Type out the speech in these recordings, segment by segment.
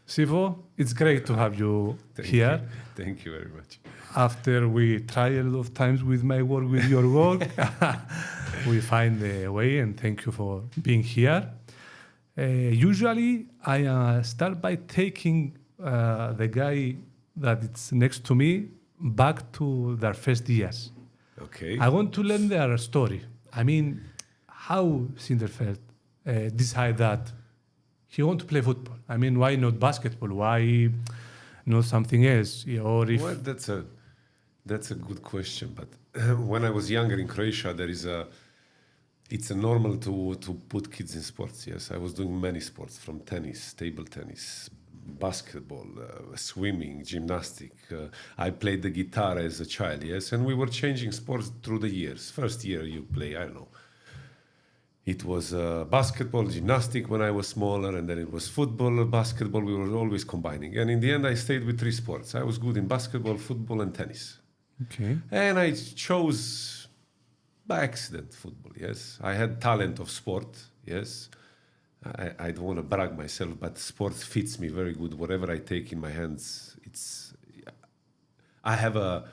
Sifo, it's great to have you here. Thank you very much. After we try a lot of times with my work, with your work, we find a way, and thank you for being here. Usually, I start by taking the guy that is next to me back to their first years. Okay. I want to learn their story. I mean, how Schildenfeld decide that he want to play football. I mean, why not basketball? Why not something else? Or if Well, that's a good question. But when I was younger in Croatia, it's a normal to put kids in sports. Yes, I was doing many sports, from tennis, table tennis, basketball, swimming, gymnastics. I played the guitar as a child. Yes, and we were changing sports through the years. First year you play, I don't know. It was basketball, gymnastics when I was smaller, and then it was football, basketball. We were always combining. And in the end, I stayed with 3 sports. I was good in basketball, football, and tennis. okay, And I chose by accident football, yes. I had talent of sport, yes. I don't want to brag myself, but sports fits me very good. Whatever I take in my hands, I have a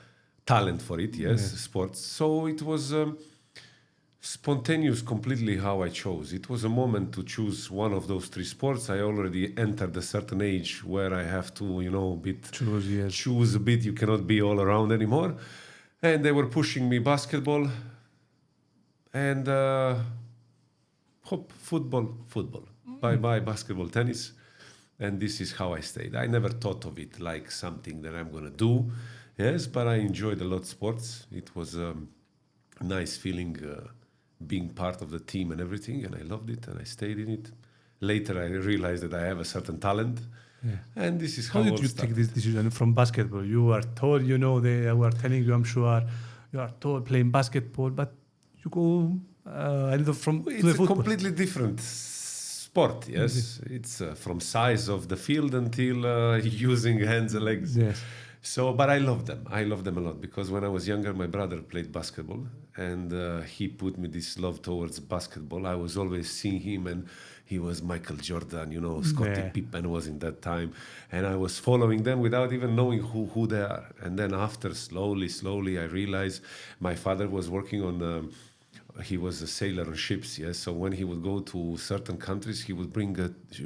talent for it, yes, sports. So it was spontaneous completely how I chose. It was a moment to choose one of those 3 sports. I already entered a certain age where I have to, choose a bit. You cannot be all around anymore. And they were pushing me basketball and football. Bye, basketball, tennis. And this is how I stayed. I never thought of it like something that I'm going to do. Yes, but I enjoyed a lot sports. It was a nice feeling being part of the team and everything, and I loved it, and I stayed in it. Later, I realized that I have a certain talent, and this is how did you take this decision from basketball? You are tall, they were telling you, I'm sure, you are tall playing basketball, but you go a little from It's to the a football. completely different sport, yes. It's from size of the field until using hands and legs. Yes. So, but I love them. I love them a lot because when I was younger, my brother played basketball, and he put me this love towards basketball. I was always seeing him, and he was Michael Jordan, Scottie Pippen was in that time, and I was following them without even knowing who they are. And then after, slowly, I realized my father was working on. He was a sailor on ships, yes. So when he would go to certain countries, he would bring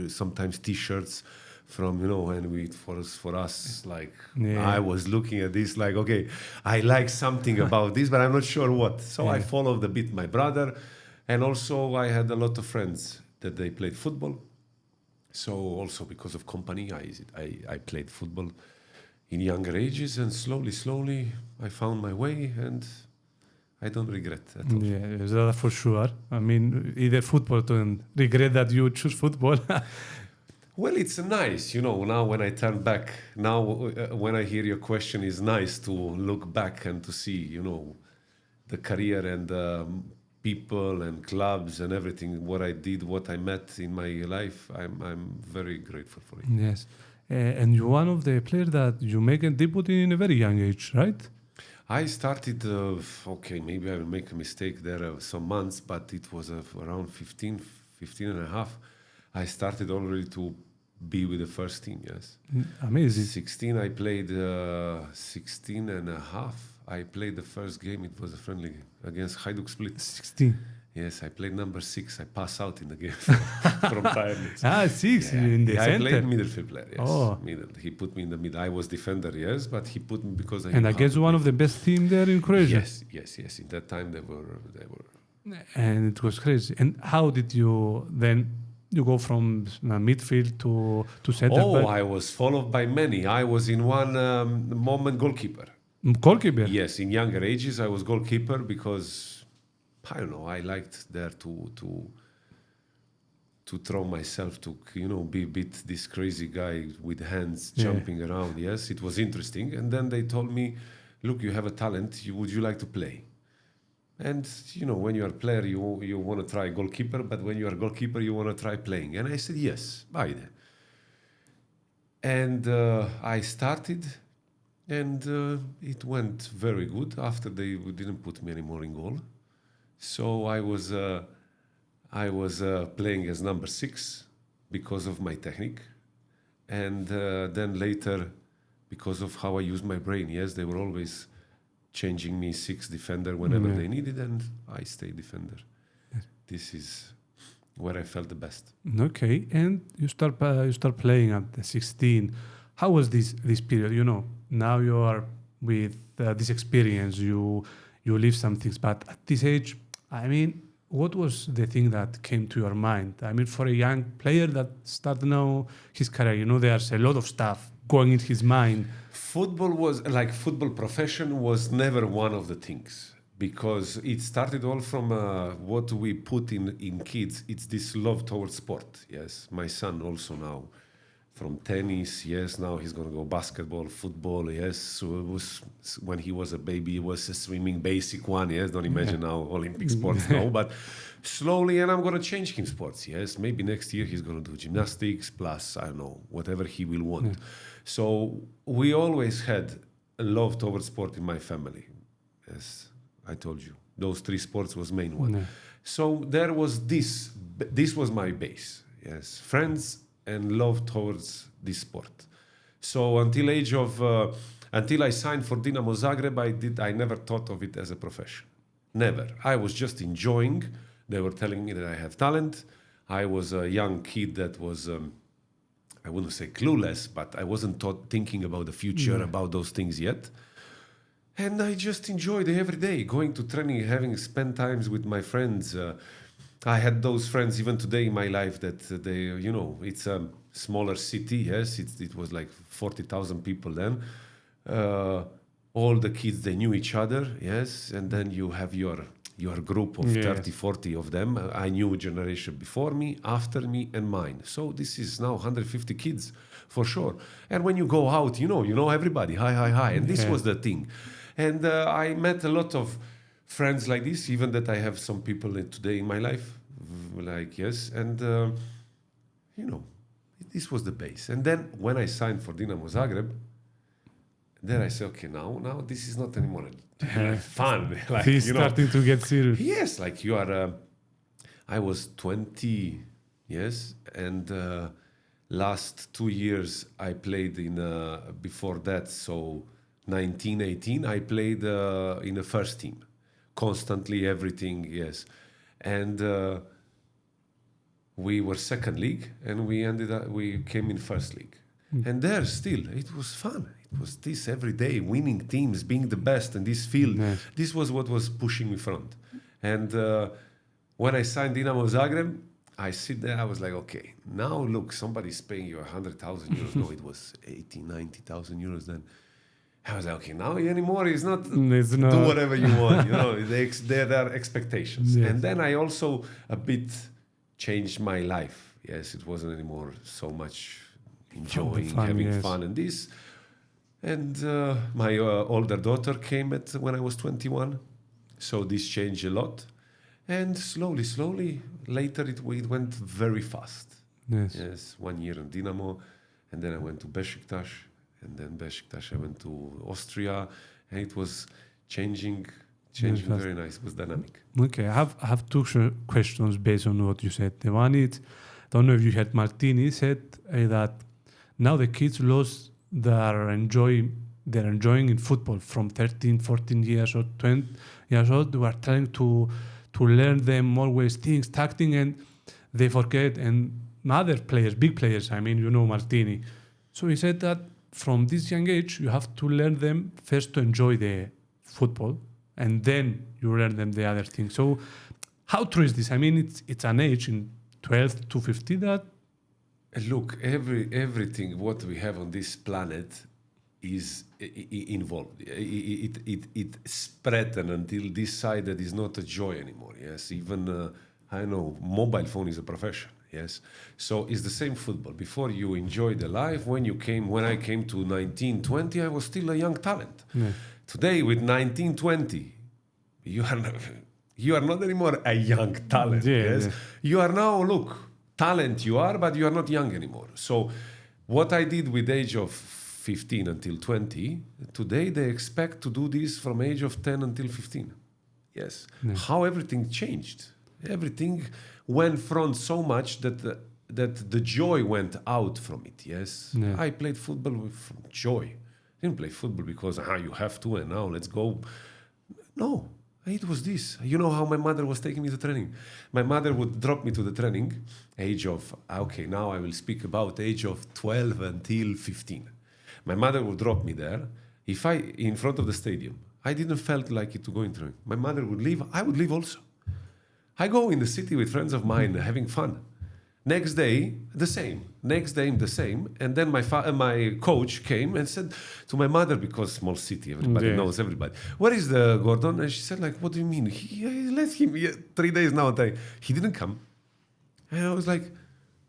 sometimes T-shirts from, and for us, like, I was looking at this like, okay, I like something about this, but I'm not sure what. So I followed a bit my brother, and also I had a lot of friends that they played football. So also because of company, I played football in younger ages, and slowly I found my way, and I don't regret at all. Yeah, that for sure. I mean, either football, don't regret that you choose football. Well, it's nice, now when I turn back, now when I hear your question, it's nice to look back and to see, the career and people and clubs and everything, what I did, what I met in my life. I'm very grateful for it. Yes. And you're one of the players that you make a debut in a very young age, right? I started, maybe I will make a mistake there some months, but it was around 15 and a half. I started already to be with the first team, yes. Amazing. 16, I played 16 and a half. I played the first game, it was a friendly against Hajduk Split. 16. Yes, I played number 6. I passed out in the game from tiredness. 6 in the center. I played midfield player, yes. Oh. Middle. He put me in the middle. I was defender, yes, but he put me because I... And against one of the best teams there in Croatia. Yes. In that time, they were... And it was crazy. And how did you then... You go from midfield to center back? I was followed by many. I was in one moment goalkeeper. Goalkeeper? Yes, in younger ages, I was goalkeeper because, I don't know, I liked there to throw myself, to, be a bit this crazy guy with hands jumping around. Yes, it was interesting. And then they told me, look, you have a talent. Would you like to play? And, when you are a player, you want to try goalkeeper, but when you are goalkeeper, you want to try playing. And I said, yes, bye then. And I started, and it went very good. After they didn't put me anymore in goal. So I was playing as number 6 because of my technique. And then later, because of how I used my brain, yes, they were always changing me 6 defender whenever they needed, and I stayed defender. Yes. This is where I felt the best. Okay, and you start playing at 16. How was this period? You know, now you are with this experience, you live some things, but at this age, I mean, what was the thing that came to your mind? I mean, for a young player that started now his career, you know, there's a lot of stuff going in his mind. Football profession was never one of the things, because it started all from what we put in kids. It's this love towards sport. Yes, my son also now from tennis. Yes, now he's going to go basketball, football. Yes, so it was when he was a baby, it was a swimming basic one. Yes, don't imagine now Olympic sports now, but slowly, and I'm going to change him sports. Yes, maybe next year he's going to do gymnastics plus, I don't know, whatever he will want. Yeah. So we always had a love towards sport in my family. Yes, I told you, those 3 sports was main one. Yeah. So there was this was my base. Yes, friends and love towards this sport. So until I signed for Dinamo Zagreb, I never thought of it as a profession. Never. I was just enjoying. They were telling me that I have talent. I was a young kid that was, I wouldn't say clueless, but I wasn't thinking about the future, about those things yet. And I just enjoyed every day, going to training, having spent times with my friends. I had those friends even today in my life that they, you know, it's a smaller city. Yes, it was like 40,000 people then. All the kids, they knew each other. Yes, and then you have your group of 30, 40 of them. I knew a generation before me, after me, and mine. So this is now 150 kids for sure. And when you go out, you know everybody. Hi. And this was the thing. And I met a lot of friends like this, even that I have some people today in my life, like, yes. And, this was the base. And then when I signed for Dinamo Zagreb, then I said, okay, now this is not anymore fun. Like, he's starting to get serious. Yes, like you are, I was 20, yes. And last 2 years I played before that, so 19, 18, I played in the first team. Constantly, everything, yes. And we were second league, and we came in first league. And there still, it was fun. It was this every day, winning teams, being the best in this field. Nice. This was what was pushing me front. And when I signed Dinamo Zagreb, I sit there, I was like, okay, now look, somebody's paying you 100,000 euros. No, it was 80, 90,000 euros then. I was like, okay, now anymore it's not do whatever you want. There are expectations. Yes. And then I also a bit changed my life. Yes, it wasn't anymore so much enjoying, having fun and this. And my older daughter came when I was 21. So this changed a lot. And slowly, later it went very fast. Yes, 1 year in Dinamo. And then I went to Besiktas. And then Besiktas, I went to Austria, and it was changing very nice. It was dynamic. Okay, I have 2 questions based on what you said. The one is, I don't know if you heard Martini said that now the kids lost they're enjoying in football from 13, 14 years or 20 years old. We are trying to learn them always things, tacting, and they forget. And other players, big players, I mean, Martini. So he said that from this young age, you have to learn them first to enjoy the football, and then you learn them the other things. So how true is this? I mean, it's an age in 12 to 15 that... Look, everything what we have on this planet is involved. It spread until this side that is not a joy anymore. Yes, even, I know, mobile phone is a profession. Yes, so it's the same football. Before you enjoyed the life, when I came to 19, 20, I was still a young talent. Yeah. Today, with 19, 20, you are not anymore a young talent. Yes, yeah. You are now, look, talent you are, but you are not young anymore. So what I did with age of 15 until 20, today they expect to do this from age of 10 until 15. Yes, yeah. How everything changed. Everything went from so much that that the joy went out from it. Yes, I played football from joy. I didn't play football because you have to and now let's go. No, it was this. You know how my mother was taking me to training. My mother would drop me to the training, age of now I will speak about age of 12 until 15. My mother would drop me there. If I in front of the stadium, I didn't felt like it to go in training. My mother would leave. I would leave also. I go in the city with friends of mine having fun. Next day, the same. Next day, the same. And then my coach came and said to my mother, because small city, everybody knows everybody, where is the Gordon? And she said, like, what do you mean? He left him 3 days now. He didn't come. And I was like,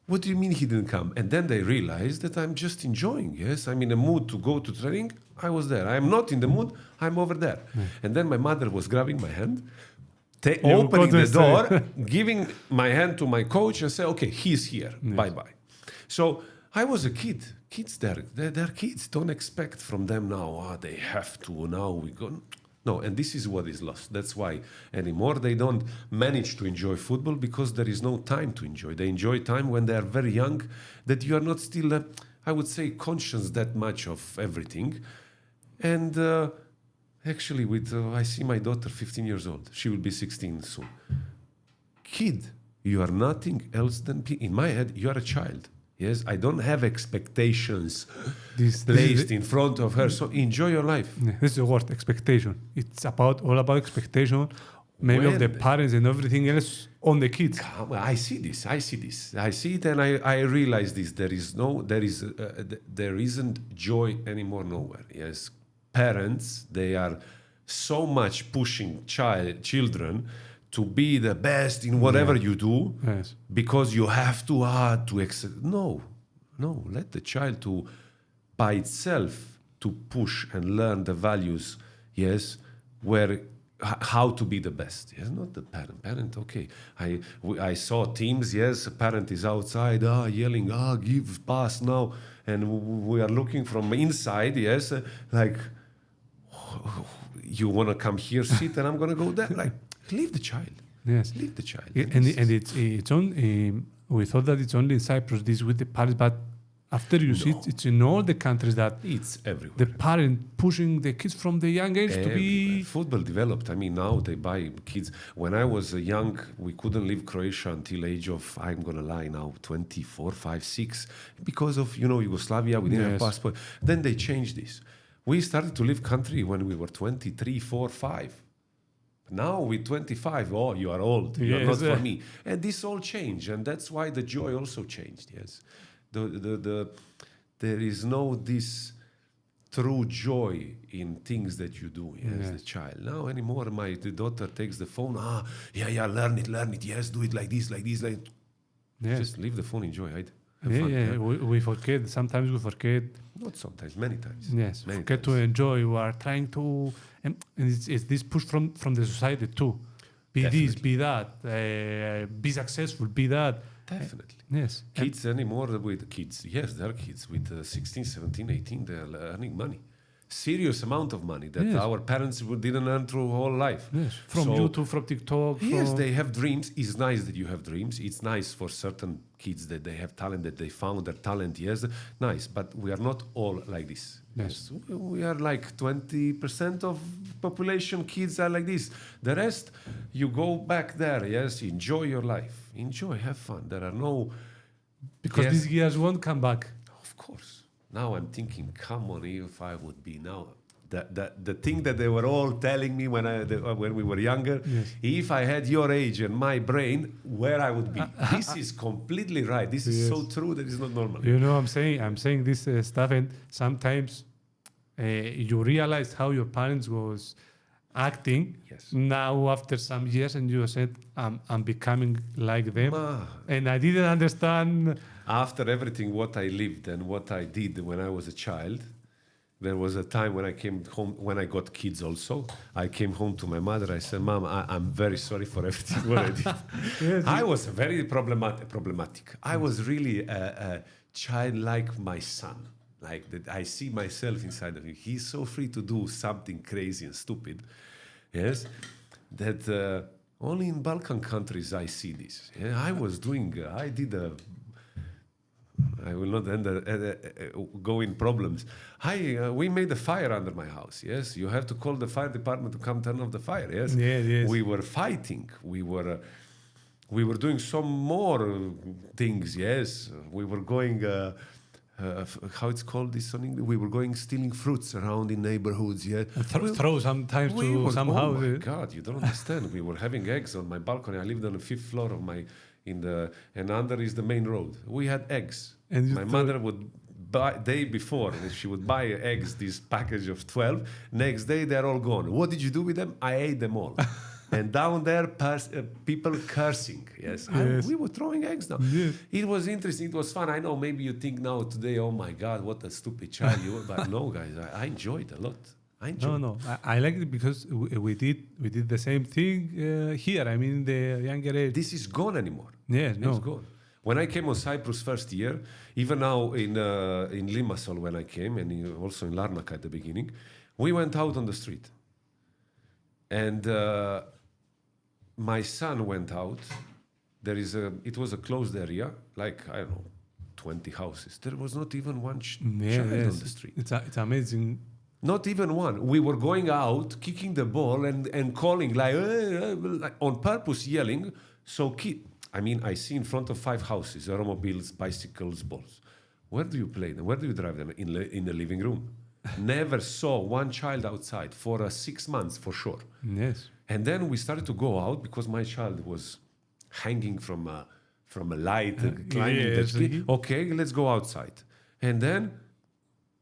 what do you mean he didn't come? And then they realized that I'm just enjoying. Yes, I'm in a mood to go to training. I was there. I'm not in the mood. I'm over there. And then my mother was grabbing my hand, opening the door, giving my hand to my coach and say, okay, he's here. Yes. Bye-bye. So I was a kid. Kids, they're kids. Don't expect from them now, they have to, now we go. No, and this is what is lost. That's why anymore they don't manage to enjoy football because there is no time to enjoy. They enjoy time when they are very young, that you are not still, I would say, conscious that much of everything. And actually, I see my daughter, 15 years old. She will be 16 soon. Kid, you are nothing else than, in my head, you are a child. Yes, I don't have expectations placed in front of her. So enjoy your life. This is the word, expectation. It's all about expectation, maybe of the parents and everything else on the kids. I see this. I see it, and I realize this. There isn't joy anymore nowhere. Yes, parents, they are so much pushing children to be the best in whatever you do, because you have to No, let the child to by itself to push and learn the values. Yes, how to be the best. Yes, not the parent. Okay, I saw teams. Yes, a parent is outside, yelling, give pass now, and we are looking from inside. Yes, like, you want to come here, sit, and I'm going to go there. Like, leave the child. Yes, leave the child. And it's on. We thought that it's only in Cyprus, this with the parents, but after you see it's in all the countries that it's everywhere. The parent pushing the kids from the young age to be football developed. I mean, now they buy kids. When I was young, we couldn't leave Croatia until age of, I'm gonna lie now, 24, 5, 6, because of Yugoslavia. We didn't have passport. Then they changed this. We started to leave country when we were 23, 4, 5. Now with 25, you are old. You're not for me. And this all changed, and that's why the joy also changed. Yes, there is no this true joy in things that you do as a child. Now anymore, the daughter takes the phone. Learn it. Yes, do it like this. Just leave the phone, enjoy it. We forget. Sometimes we forget. Not sometimes, many times. Yes, forget to enjoy. We are trying to, and it's this push from the society too. Be Definitely. This, be that, be successful, be that. Definitely. Yes. Kids anymore with kids. Yes, there are kids with 16, 17, 18. They are earning money. Serious amount of money that our parents didn't earn through whole life. Yes. From YouTube, from TikTok. Yes, they have dreams. It's nice that you have dreams. It's nice for certain kids that they have talent, that they found their talent. Yes, nice. But we are not all like this. Yes. We are like 20% of population kids are like this. The rest, you go back there. Yes, enjoy your life. Enjoy, have fun. There are no... Because these years won't come back. Of course. Now I'm thinking, come on, if I would be now, the thing that they were all telling me when we were younger, if I had your age and my brain, where I would be. This is completely right. This is so true that it's not normal. I'm saying this stuff, and sometimes you realize how your parents was acting now after some years, and you said, I'm becoming like them, and I didn't understand. After everything what I lived and what I did when I was a child, there was a time when I came home, when I got kids also, I came home to my mother, I said, Mom, I'm very sorry for everything what I did. I was very problematic. I was really a child like my son. Like that, I see myself inside of him. He's so free to do something crazy and stupid. Yes, that only in Balkan countries I see this. I was doing, I did I will not go in problems. We made a fire under my house. Yes, you have to call the fire department to come turn off the fire. Yes, yes. We were fighting. We were doing some more things. Yes, we were going. How it's called this in English? We were going stealing fruits around in neighborhoods. Yeah, throw sometimes to some house. Oh my God, you don't understand. We were having eggs on my balcony. I lived on the 5th floor of my. And under is the main road. We had eggs. And my mother would buy day before. She would buy eggs, this package of 12. Next day they're all gone. What did you do with them? I ate them all. And down there, people cursing. Yes, we were throwing eggs down. Yes. It was interesting. It was fun. I know. Maybe you think now today, oh my God, what a stupid child you were. But no, guys, I enjoyed a lot. I like it because we did the same thing here. I mean, the younger age. This is gone anymore. Yes, no. It's gone. When I came on Cyprus first year, even now in Limassol when I came, and also in Larnaca at the beginning, we went out on the street. And my son went out. It was a closed area, like, I don't know, 20 houses. There was not even one child on the street. It's amazing. Not even one. We were going out, kicking the ball and calling, like on purpose, yelling. So I see in front of 5 houses, automobiles, bicycles, balls. Where do you play them? Where do you drive them? In the living room. Never saw one child outside for 6 months, for sure. Yes. And then we started to go out because my child was hanging from a light, climbing the tree. Okay, let's go outside. And then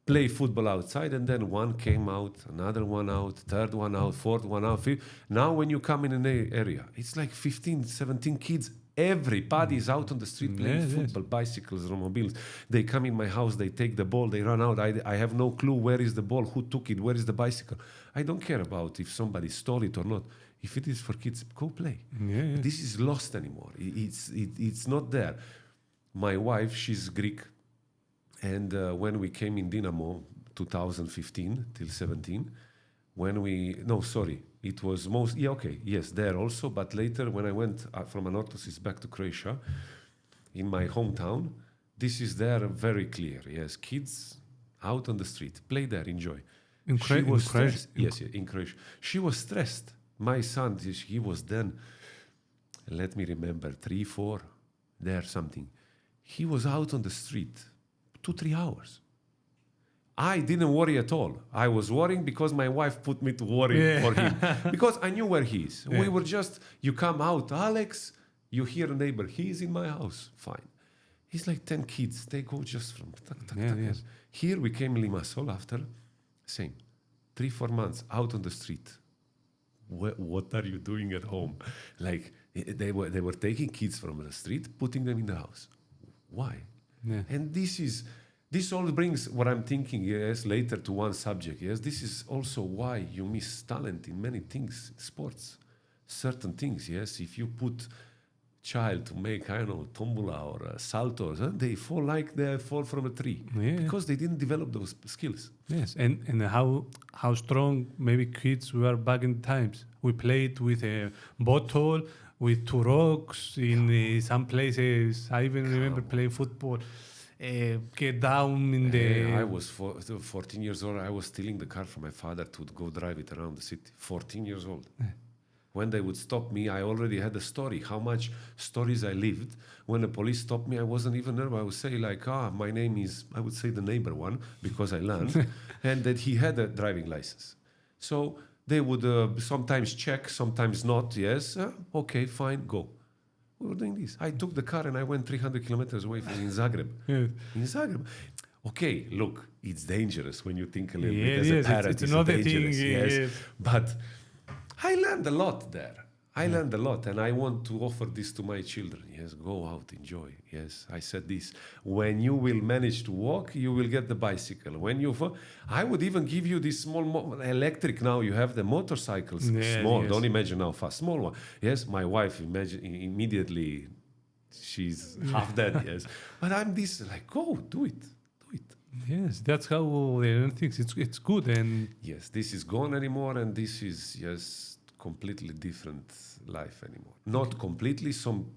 play football outside, and then one came out, another one out, third one out, fourth one out, fifth. Now when you come in an area, it's like 15, 17 kids. Everybody is out on the street playing football, bicycles, automobiles. They come in my house, they take the ball, they run out. I have no clue where is the ball, who took it, where is the bicycle. I don't care about if somebody stole it or not. If it is for kids, go play. This is lost anymore. It's not there. My wife, she's Greek. And when we came in Dynamo 2015 till 17, it was there also. But later when I went from Anorthosis back to Croatia, in my hometown, this is there very clear. Yes, kids out on the street, play there, enjoy. In Croatia? Yes, in Croatia. She was stressed. My son, he was then, let me remember, 3, 4, there something. He was out on the street 2-3 hours. I didn't worry at all. I was worrying because my wife put me to worry for him. Because I knew where he is. Yeah. We were you come out, Alex, you hear a neighbor, he's in my house. Fine. He's like 10 kids. They go just from... Yes. Here we came Limassol after, same. 3-4 months out on the street. What are you doing at home? Like, they were taking kids from the street, putting them in the house. Why? Yeah. And this all brings what I'm thinking, yes, later to one subject, yes. This is also why you miss talent in many things, sports, certain things, yes. If you put child to make, I don't know, tombola or saltos, they fall from a tree because they didn't develop those skills. Yes, and how strong maybe kids were back in times. We played with a bottle, with 2 rocks in some places. I even remember playing football. Get down in the... I was 14 years old. I was stealing the car from my father to go drive it around the city. 14 years old. When they would stop me, I already had a story. How much stories I lived. When the police stopped me, I wasn't even nervous. I would say like, my name is, I would say the neighbor one, because I learned, and that he had a driving license. So they would sometimes check, sometimes not. Yes, okay, fine, go. We were doing this. I took the car and I went 300 kilometers away from in Zagreb. In Zagreb. Okay, look, it's dangerous when you think a little bit as a parent. It's another thing. Yes. But I learned a lot there. I learned a lot, and I want to offer this to my children. Yes, go out, enjoy. Yes, I said this. When you will manage to walk, you will get the bicycle. I would even give you this small electric. Now you have the motorcycles, small. Yes. Don't imagine how fast, small one. Yes, my wife immediately, she's half dead. Yes, but I'm this like, go do it. Yes, that's how they learn things. It's good, and yes, this is gone anymore, and this is completely different life anymore. Not completely.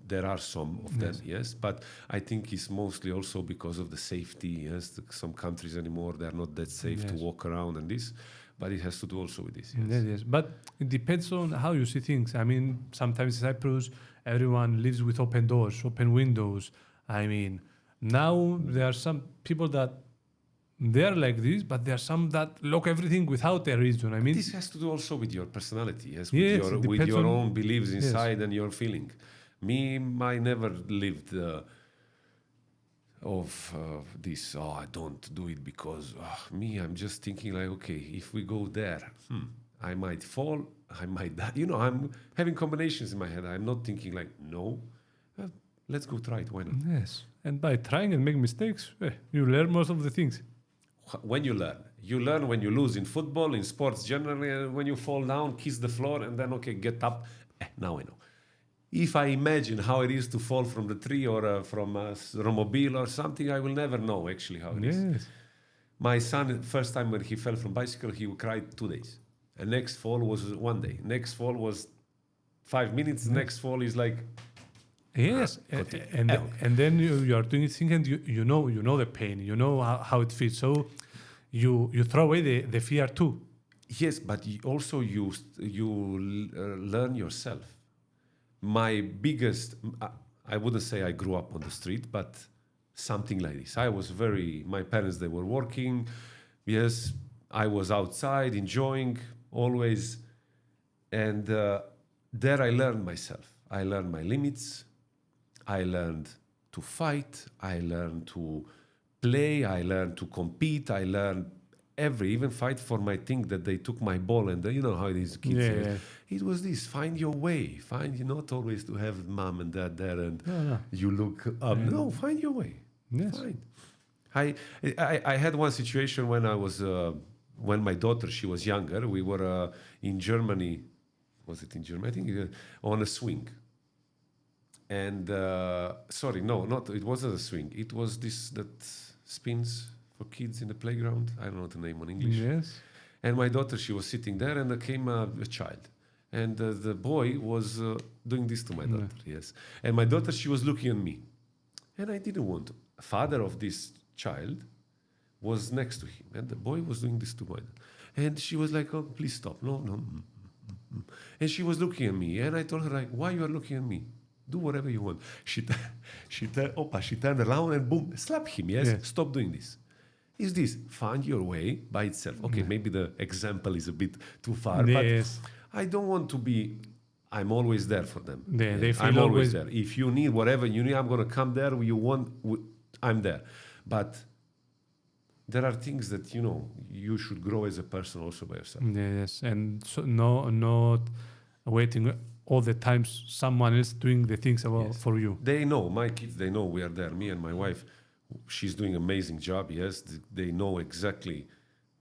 There are some of them, yes, but I think it's mostly also because of the safety. Yes, some countries anymore they are not that safe to walk around and this, but it has to do also with this. Yes. But it depends on how you see things. I mean, sometimes in Cyprus, everyone lives with open doors, open windows. I mean, now there are some people that they're like this, but there are some that lock everything without a reason. I mean, this has to do also with your personality, yes, with your own beliefs inside and your feeling. Me, I never lived of this. Oh, I don't do it because me. I'm just thinking like, okay, if we go there, I might fall, I might die. You know, I'm having combinations in my head. I'm not thinking like, no, let's go try it. Why not? Yes, and by trying and making mistakes, you learn most of the things. When you learn when you lose in football, in sports generally, and when you fall down, kiss the floor, and then, okay, get up. Now I know. If I imagine how it is to fall from the tree or from a romobile or something, I will never know actually how it is. My son, first time when he fell from bicycle, he cried 2 days. And next fall was 1 day. Next fall was 5 minutes. Next fall is like... Yes, and then you are doing things and you know the pain, you know how it feels. So you throw away the fear too. Yes, but also you learn yourself. My biggest, I wouldn't say I grew up on the street, but something like this. My parents, they were working. Yes, I was outside enjoying always. And there I learned myself. I learned my limits. I learned to fight. I learned to play. I learned to compete. I learned even fight for my thing that they took my ball and you know how it is, kids. Yeah. It was this: find your way. Not always to have mom and dad there and you look up. No, find your way. Yes. Fine. I had one situation when I was when my daughter, she was younger. We were in Germany. Was it in Germany? I think on a swing. And it wasn't a swing. It was this that spins for kids in the playground. I don't know the name in English. Yes. And my daughter, she was sitting there, and there came a child. And the boy was doing this to my daughter, yes. And my daughter, she was looking at me. And I didn't want to. Father of this child was next to him. And the boy was doing this to my daughter. And she was like, oh, please stop. No. And she was looking at me. And I told her, like, why you are looking at me? Do whatever you want. She turned around and boom, slap him, yes? Stop doing this. Is this find your way by itself? Okay, maybe the example is a bit too far, but I don't want to be... I'm always there for them. They feel I'm always there. If you need whatever you need, I'm going to come there. I'm there. But there are things that, you should grow as a person also by yourself. Yes, and so not waiting all the time someone else doing the things for you. They know, my kids, they know we are there. Me and my wife, she's doing an amazing job, yes. They know exactly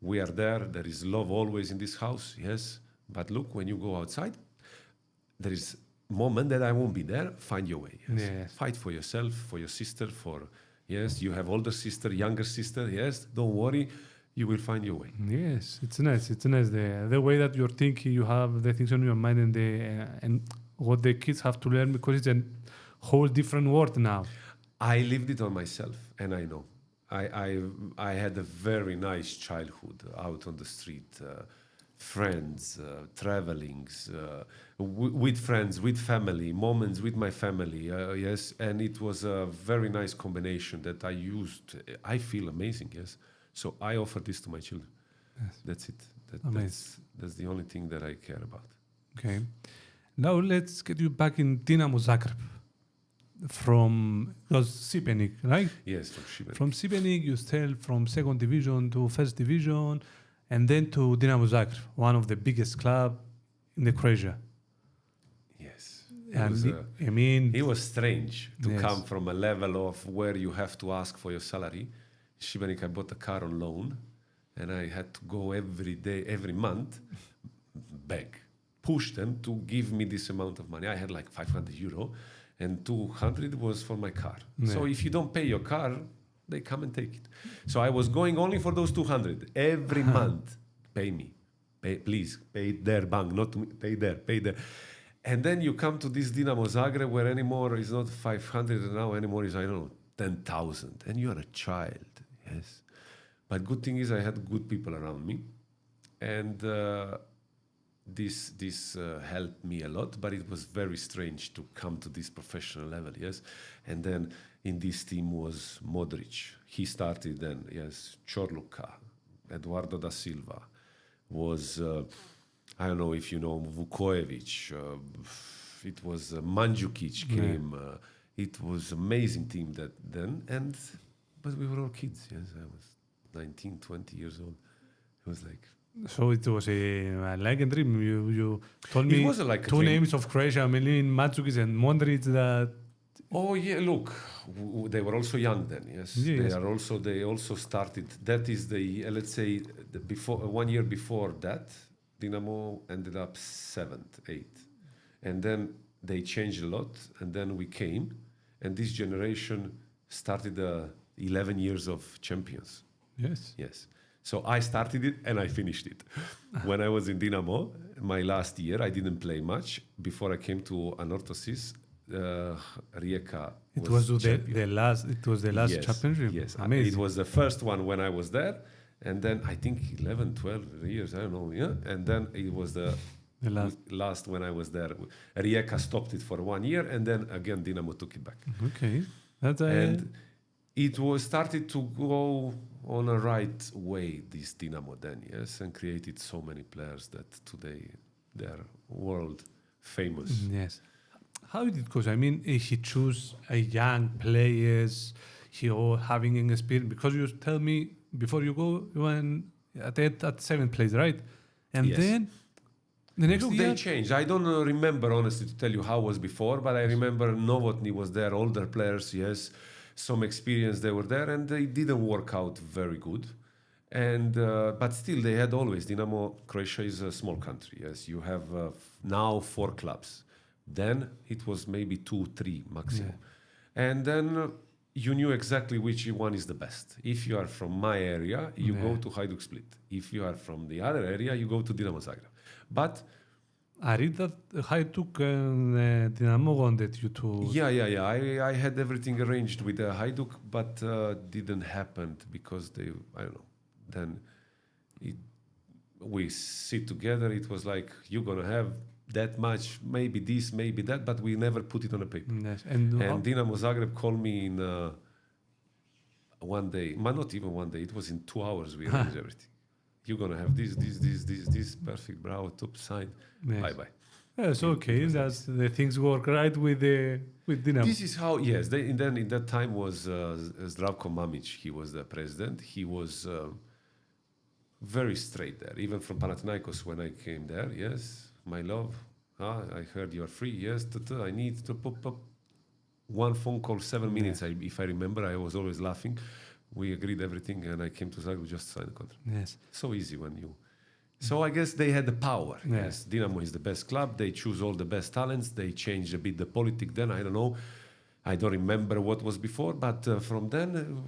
we are there. There is love always in this house, yes. But look, when you go outside, there is a moment that I won't be there. Find your way, yes. Fight for yourself, for your sister, yes, you have older sister, younger sister, yes. Don't worry. You will find your way. Yes, it's nice. The way that you're thinking, you have the things on your mind and what the kids have to learn, because it's a whole different world now. I lived it on myself, and I know. I had a very nice childhood out on the street, friends, travelings, with friends, with family, moments with my family, yes. And it was a very nice combination that I used. I feel amazing, yes. So I offer this to my children. Yes. That's it. That's the only thing that I care about. Okay. Now let's get you back in Dinamo Zagreb. From Šibenik, right? Yes, from Šibenik. From Šibenik, you sailed from second division to first division, and then to Dinamo Zagreb, one of the biggest clubs in the Croatia. Yes. It was strange to come from a level of where you have to ask for your salary. Šibenik, I bought a car on loan, and I had to go every month, beg, push them to give me this amount of money. I had like 500 euro, and 200 was for my car. Yeah. So if you don't pay your car, they come and take it. So I was going only for those 200 every month. Pay me. please, pay their bank, not to me, pay there. And then you come to this Dinamo Zagreb where anymore is not 500 and now anymore is, I don't know, 10,000. And you are a child, yes. But good thing is I had good people around me. And this helped me a lot, but it was very strange to come to this professional level, yes. And then in this team was Modric. He started then, yes, Chorluka, Eduardo da Silva, was, I don't know if you know, Vukojevic, it was Mandzukic came. It was amazing team that then, but we were all kids, yes. I was 19, 20 years old. It was like... So it was like a dream. You told me like two names of Croatia, Mandzukic and Modric that... Oh yeah, look, they were also young then. Yes, yes. They also started. That is let's say before 1 year before that, Dinamo ended up 7th, 8th, and then they changed a lot. And then we came, and this generation started 11 years of champions. Yes. So I started it and I finished it. When I was in Dinamo, my last year, I didn't play much. Before I came to Anorthosis. Rijeka was the last. It was the last championship. Yes, amazing. It was the first one when I was there, and then I think 11, 12 years. I don't know. Yeah, and then it was the last when I was there. Rijeka stopped it for 1 year, and then again Dinamo took it back. Okay, and it was started to go on a right way. This Dinamo then, yes, and created so many players that today they're world famous. Yes. How did it go? I mean, he chose a young players, he having an experience, because you tell me before you go, you went at 7th place, right? And then the next year... They changed. I don't remember, honestly, to tell you how it was before, but I remember Novotny was there, older players, yes, some experience, they were there, and they didn't work out very good. And but still, they had always, Dinamo, Croatia is a small country, yes. You have now 4 clubs. Then it was maybe 2, 3 maximum. And then you knew exactly which one is the best. If you are from my area, you go to Hajduk Split. If you are from the other area, you go to Dinamo Zagreb. But I read that Hajduk and Dinamo wanted you to... Yeah. I had everything arranged with Hajduk, but didn't happen because they, I don't know. Then we sit together. It was like, you're going to have that much, maybe this, maybe that, but we never put it on a paper. Yes. And Dinamo Zagreb called me in one day, but not even 1 day, it was in 2 hours we arranged everything. You're going to have this, perfect, bravo, top sign, bye-bye. Yes, okay, that's the things work right with Dinamo. This is how, yes, then in that time was Zdravko Mamic, he was the president, he was very straight there, even from Panathinaikos when I came there, yes. My love, I heard you're free. Yes, I need to pop up one phone call, 7 minutes. If I remember, I was always laughing. We agreed everything, and I came to Zagreb just to sign the contract. Yes, so easy when you. So I guess they had the power. Yes, Dinamo is the best club. They choose all the best talents. They changed a bit the politics. Then I don't know. I don't remember what was before, but from then,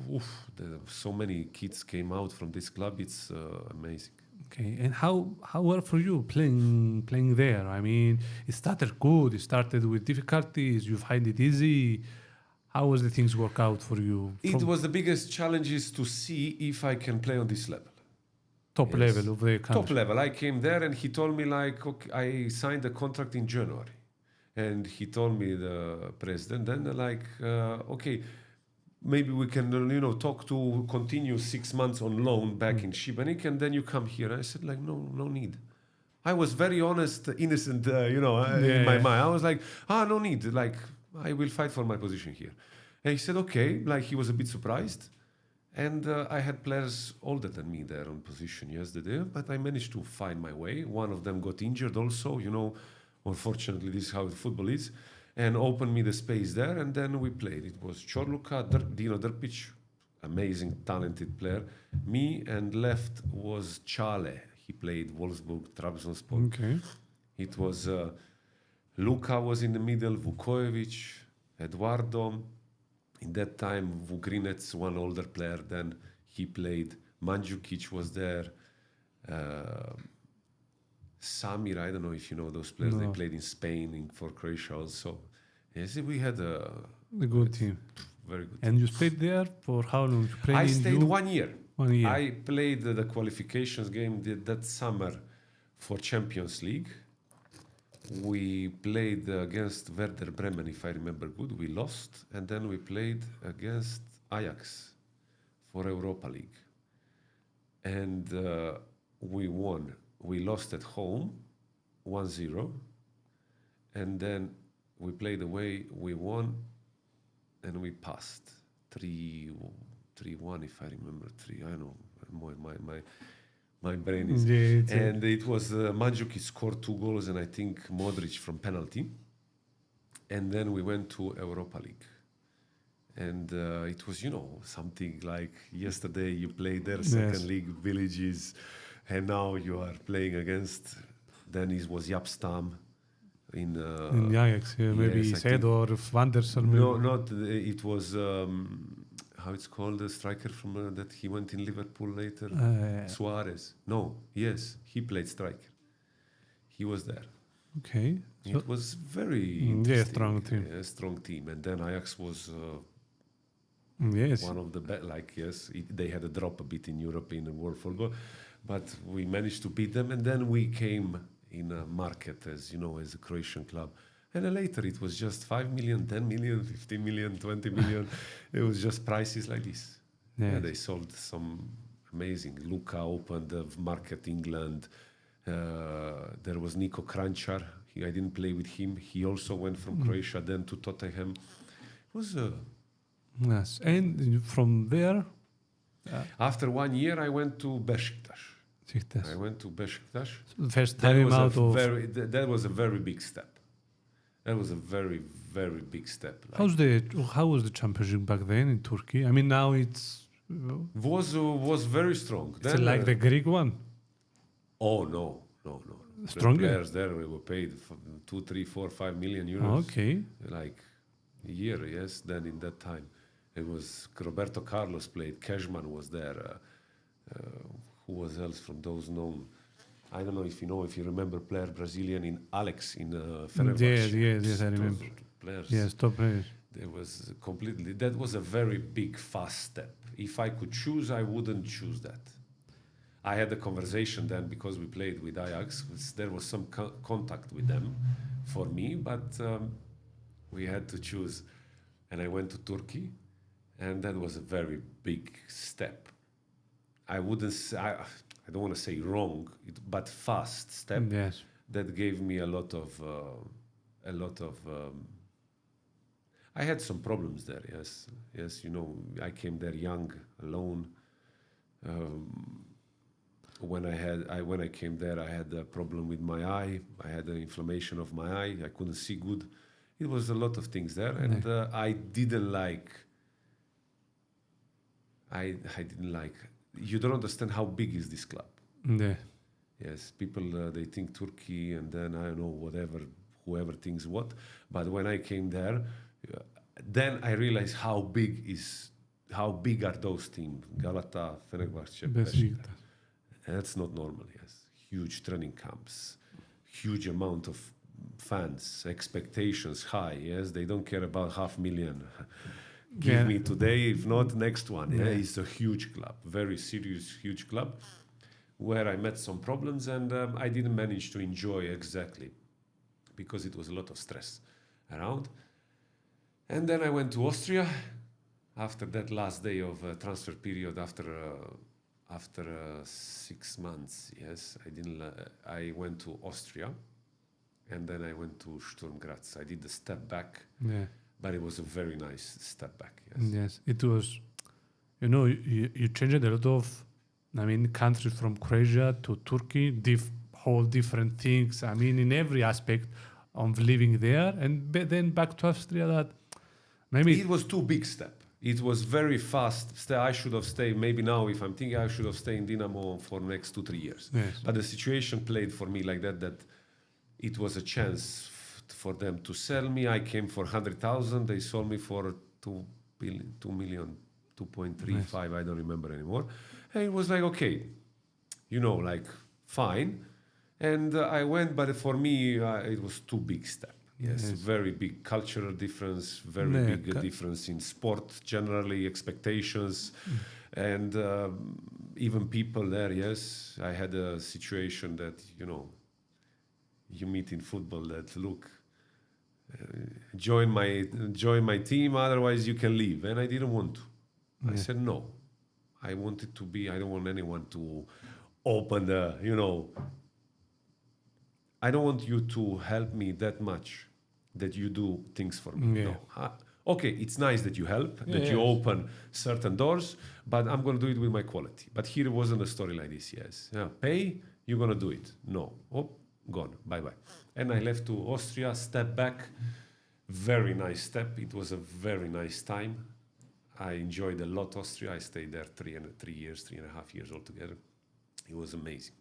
so many kids came out from this club. It's amazing. Okay, and how were for you playing there? I mean, it started good. It started with difficulties. You find it easy. How was the things work out for you? It was the biggest challenge is to see if I can play on this level. Top level of the country. Top level. I came there and he told me like, okay, I signed a contract in January, and he told me, the president, then like, okay. Maybe we can, talk to continue 6 months on loan back in Šibenik, and then you come here. I said, like, no need. I was very honest, innocent, in my mind. I was like, no need. Like, I will fight for my position here. And he said, okay. Like, he was a bit surprised. And I had players older than me there on position yesterday, but I managed to find my way. One of them got injured also, Unfortunately, this is how football is. And opened me the space there, and then we played. It was Chorluka, Dino Drpic, amazing, talented player. Me, and left was Čale. He played Wolfsburg, Trabzonspor. Okay. It was Luka was in the middle, Vukojevic, Eduardo. In that time, Vugrinec, one older player, then he played. Mandzukic was there. Samir, I don't know if you know those players. They played in Spain for Croatia also. Yes, we had a good team. Very good. And you stayed there for how long? I stayed 1 year. 1 year. I played the qualifications game that summer for Champions League. We played against Werder Bremen, if I remember good. We lost, and then we played against Ajax for Europa League. And we won. We lost at home, 1-0. And then we played away, we won, and we passed 3-1, if I remember. I don't know, my brain is... And it was Mandzukic scored 2 goals, and I think Modric from penalty. And then we went to Europa League. And it was, something like yesterday you played their second league villages, and now you are playing against, then it was Jaap Stam in Ajax, maybe Sedor, Vandersel. No, not, it was, how it's called, the striker from that he went in Liverpool later, Suarez. No, yes, he played striker. He was there. Okay. It was very strong team. Strong team. And then Ajax was one of the best. They had a drop a bit in Europe in the World Football, but we managed to beat them. And then we came in a market, as a Croatian club. And then later it was just 5 million, 10 million, 15 million, 20 million. It was just prices like this. Yeah, they sold some amazing. Luka opened the market England. There was Niko Kranjčar. I didn't play with him. He also went from Croatia then to Tottenham. It was yes. And from there? After 1 year, I went to Beşiktaş. I went to Beşiktaş. First time out of... That was a very big step. That was a very, very big step. How was the championship back then in Turkey? I mean, now it's... Was very strong. Is it like the Greek one? Oh, no. Stronger? The players there were paid 2, 3, 4, 5 million euros. Oh, okay. Like a year, yes. Then in that time, it was Roberto Carlos played. Cashman was there. Who was else from those known? I don't know if you remember player Brazilian in Alex in Fenerbahce. Yes, I remember. Players. Yes, top players. That was a very big, fast step. If I could choose, I wouldn't choose that. I had a conversation then because we played with Ajax. There was some contact with them for me, but we had to choose. And I went to Turkey, and that was a very big step. I wouldn't say, I don't want to say wrong, but fast step. Yes. That gave me a lot of I had some problems there. Yes. I came there young, alone. When I came there, I had a problem with my eye. I had an inflammation of my eye. I couldn't see good. It was a lot of things there, and I didn't like. I didn't like. You don't understand how big is this club. Yeah. Yes, people they think Turkey, and then I don't know whoever thinks what. But when I came there, then I realized how big are those teams? Galata, Fenerbahce, Beşiktaş. That's not normal. Yes, huge training camps, huge amount of fans, expectations high. Yes, they don't care about 500,000. Give me today, if not next one. Yeah, it's a huge club, very serious, huge club, where I met some problems, and I didn't manage to enjoy exactly because it was a lot of stress around. And then I went to Austria after that last day of transfer period. After 6 months, yes, I went to Austria, and then I went to Sturm Graz. I did the step back. Yeah. But it was a very nice step back. Yes, it was. You changed a lot of, countries from Croatia to Turkey, whole different things. In every aspect of living there, and then back to Austria. That maybe it was too big step. It was very fast. I should have stayed. Maybe now, if I'm thinking, I should have stayed in Dinamo for the next 2-3 years. Yes. But the situation played for me like that it was a chance for them to sell me. I came for 100,000. They sold me for 2 million, 2.35. Nice. I don't remember anymore. And it was like, okay, fine. And I went, but for me, it was too big step. Yes, very big cultural difference, very big difference in sport, generally, expectations, and even people there, yes. I had a situation that, you meet in football that, look, join my team, otherwise you can leave. And I didn't want to. I said no. I wanted to be, I don't want anyone to open the, I don't want you to help me that much that you do things for me. Yeah. No. Okay, it's nice that you help, that you open certain doors, but I'm going to do it with my quality. But here it wasn't a story like this, yes. Yeah, pay, you're going to do it. No. Oh, gone. Bye-bye. And I left to Austria, step back. Very nice step. It was a very nice time. I enjoyed a lot Austria. I stayed there 3.5 years altogether. It was amazing.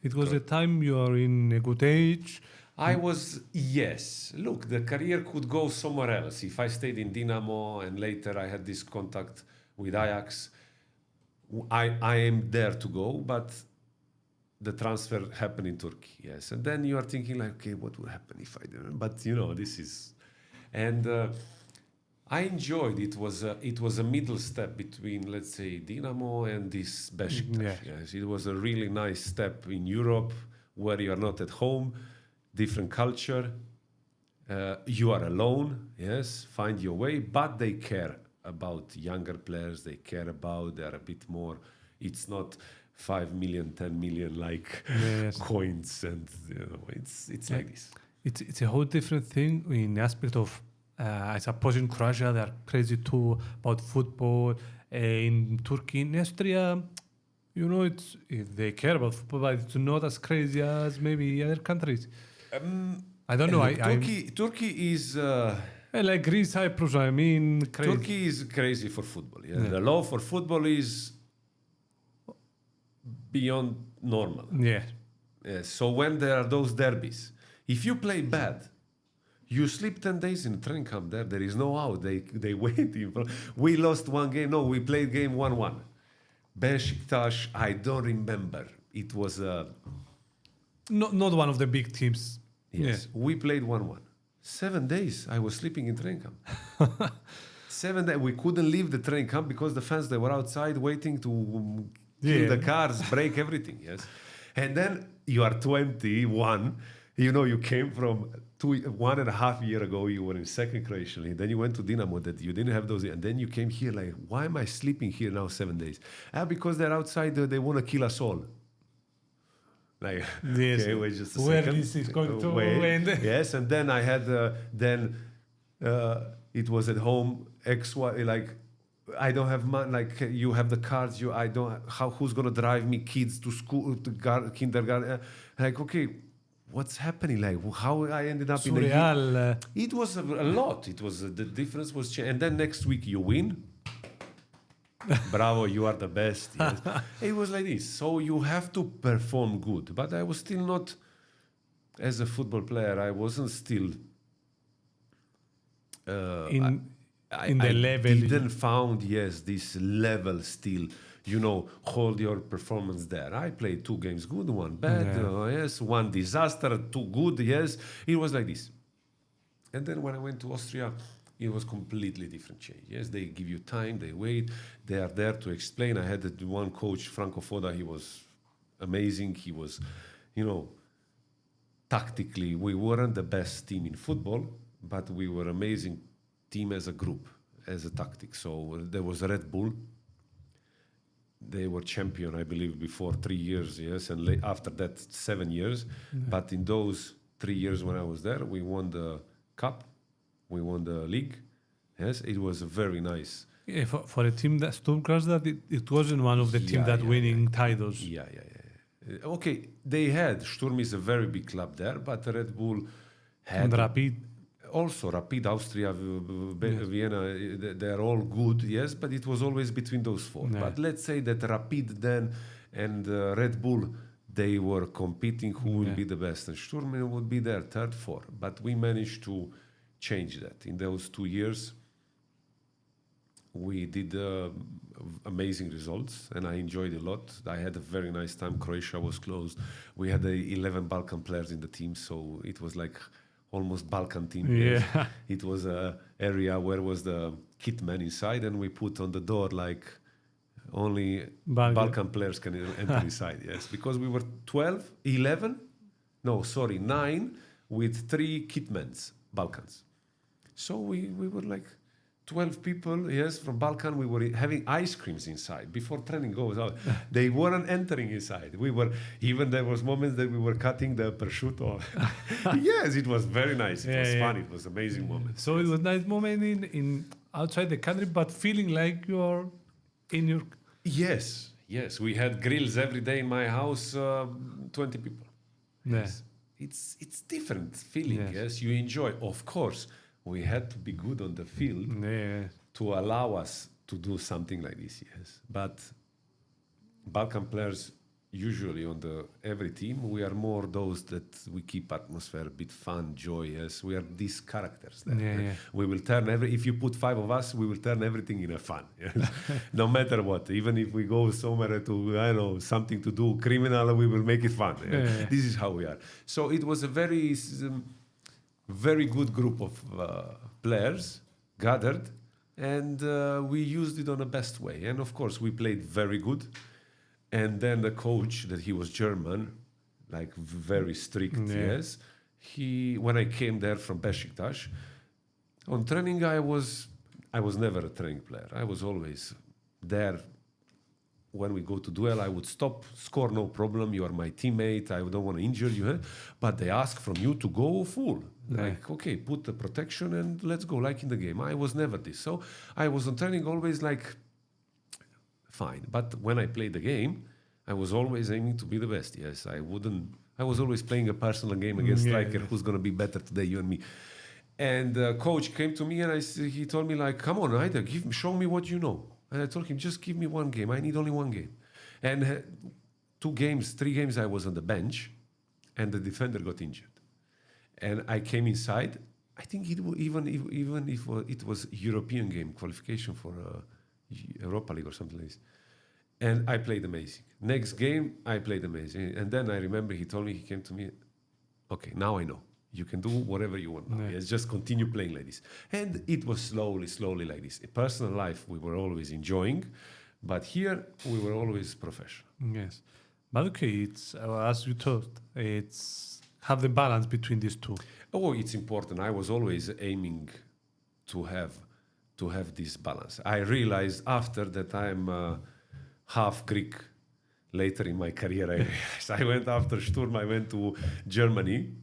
It was a time you are in a good age. I was, yes. Look, the career could go somewhere else. If I stayed in Dinamo and later I had this contact with Ajax, I am there to go, but the transfer happened in Turkey, yes. And then you are thinking like, okay, what would happen if I didn't? But, this is... And I enjoyed it. It was a middle step between, let's say, Dinamo and this Beşiktaş. Yes, it was a really nice step in Europe where you are not at home, different culture. You are alone, yes, find your way, but they care about younger players. They care about, they're a bit more, it's not 5 million, 10 million like coins, and it's like this. It's a whole different thing in the aspect of, I suppose in Croatia they are crazy too about football. In Turkey, in Austria, they care about football, but it's not as crazy as maybe other countries. I don't know. Turkey is like Greece, Cyprus. I mean, crazy. Turkey is crazy for football. Yeah? The law for football is beyond normal. Yeah. So when there are those derbies, if you play bad, you sleep 10 days in a training camp there. There is no out. They wait. We lost one game. No, we played game 1-1. Beşiktaş, I don't remember. It was not one of the big teams. Yes, we played 1-1. 7 days I was sleeping in training camp. 7 days. We couldn't leave the training camp because the fans, they were outside waiting to kill the cars, break everything. Yes. And then you are 21. You came from 1.5 years ago, you were in second Croatia league. Then you went to Dinamo, that you didn't have those. And then you came here like, why am I sleeping here now 7 days? Because they're outside, they want to kill us all. Like, yes. Okay, wait just a Where second. this is going to end. Yes, and then I had, it was at home, XY, like, I don't have money, like, you have the cards, who's going to drive me kids to school, to kindergarten? Like, okay, what's happening? Like, how I ended up Surreal. It was a lot. It was, the difference was changed. And then next week you win. Bravo, you are the best. Yes. It was like this. So you have to perform good. But I was still not, as a football player, I wasn't still... in the level. I didn't found, this level still, hold your performance there. I played 2 games good, 1 bad, yes, 1 disaster, 2 good, yes. It was like this. And then when I went to Austria, it was completely different change. Yes, they give you time, they wait, they are there to explain. I had one coach, Franco Foda, he was amazing. He was, tactically, we weren't the best team in football, but we were amazing team as a group, as a tactic. So there was Red Bull. They were champion, I believe, before 3 years, yes, and after that 7 years. But in those 3 years when I was there, we won the cup. We won the league. Yes, it was very nice. Yeah, for a team that Sturm Graz, that it wasn't one of the teams that winning titles. Yeah. Okay, they had. Sturm is a very big club there, but Red Bull had... And Rapid. Also, Rapid, Austria, Vienna, they're all good, yes, but it was always between those 4. Yeah. But let's say that Rapid then and Red Bull, they were competing who will be the best. And Sturm would be there, 3rd, 4th. But we managed to change that. In those 2 years, we did amazing results, and I enjoyed a lot. I had a very nice time. Croatia was closed. We had 11 Balkan players in the team, so it was like almost Balkan team. Yeah. Yes. It was an area where was the kit man inside, and we put on the door like only Balkan players can enter inside. Yes, because we were 9 with 3 kitmans, Balkans. So we were like 12 people, yes, from Balkan. We were having ice creams inside before training goes out. They weren't entering inside. There was moments that we were cutting the prosciutto. Yes, it was very nice. It was fun. It was amazing moment. So it was a nice moment in outside the country, but feeling like you're in your... Yes. We had grills every day in my house, 20 people. Yes. It's different feeling, yes. You enjoy, of course. We had to be good on the field to allow us to do something like this, yes. But Balkan players, usually on every team, we are more those that we keep atmosphere, a bit fun, joy, yes. We are these characters. We will turn if you put 5 of us, we will turn everything in a fun, yes. No matter what. Even if we go somewhere to, I don't know, something to do criminal, we will make it fun. This is how we are. So it was a very good group of players gathered, and we used it on the best way. And of course, we played very good. And then the coach, that he was German, like very strict, yes. When I came there from Besiktas, on training I was never a training player. I was always there. When we go to duel, I would stop, score, no problem. You are my teammate. I don't want to injure you. But they ask from you to go full. Like, okay, put the protection and let's go, like in the game. I was never this. So I was on training always like, fine. But when I played the game, I was always aiming to be the best. Yes, I was always playing a personal game against striker who's going to be better today, you and me. And the coach came to me and he told me like, come on, Ida, show me what you know. And I told him, just give me one game. I need only one game. And 3 games, I was on the bench, and the defender got injured. And I came inside. I think even if it was European game, qualification for Europa League or something like this. And I played amazing. Next game, I played amazing. And then I remember he told me, he came to me, okay, now I know. You can do whatever you want now. Yes, just continue playing like this. And it was slowly like this. In personal life, we were always enjoying, but here we were always professional. Yes. But okay, it's, as you told, it's have the balance between these two. Oh, it's important. I was always aiming to have this balance. I realized after that I'm half Greek. Later in my career, I went after Sturm, I went to Germany.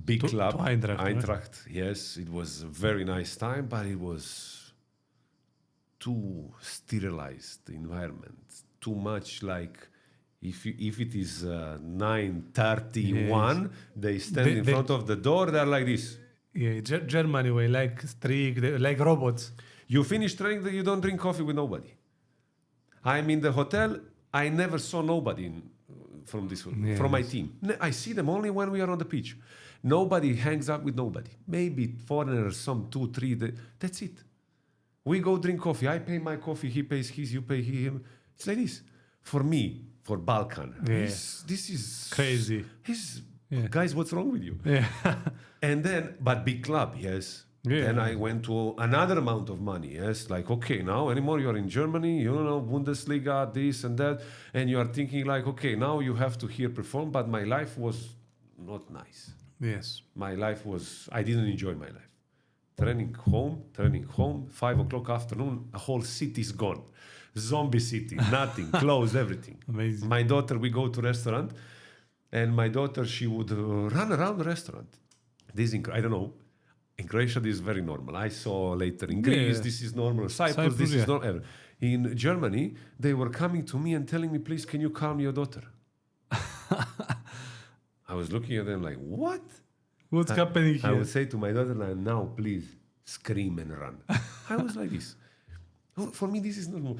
Big club, to Eintracht, Eintracht, right? Yes, it was a very nice time, but it was too sterilized environment. Too much like if it is 9:31, they stand in front of the door. They're like this. Yeah, Germany way, like strict, like robots. You finish training, you don't drink coffee with nobody. I'm in the hotel. I never saw nobody from my team. I see them only when we are on the pitch. Nobody hangs up with nobody. Maybe foreigners, some 2, 3. That's it. We go drink coffee. I pay my coffee. He pays his. You pay him. It's like this. For me, for Balkan, this is crazy. Guys, what's wrong with you? Yeah. And then, but big club, yes. Yeah. Then I went to another amount of money. Yes, like okay, now anymore you're in Germany. You know, Bundesliga, this and that, and you are thinking like, okay, now you have to here perform. But my life was not nice. Yes. My life was, I didn't enjoy my life. Training home, 5:00 afternoon, a whole city's gone. Zombie city, nothing, closed, everything. Amazing. My daughter, we go to restaurant, and my daughter, she would run around the restaurant. I don't know. In Croatia, this is very normal. I saw later in Greece, this is normal. Cyprus, this is normal. In Germany, they were coming to me and telling me, please, can you calm your daughter? I was looking at them like, what? What's happening here? I would say to my daughter, like, now, please, scream and run. I was like this. For me, this is normal.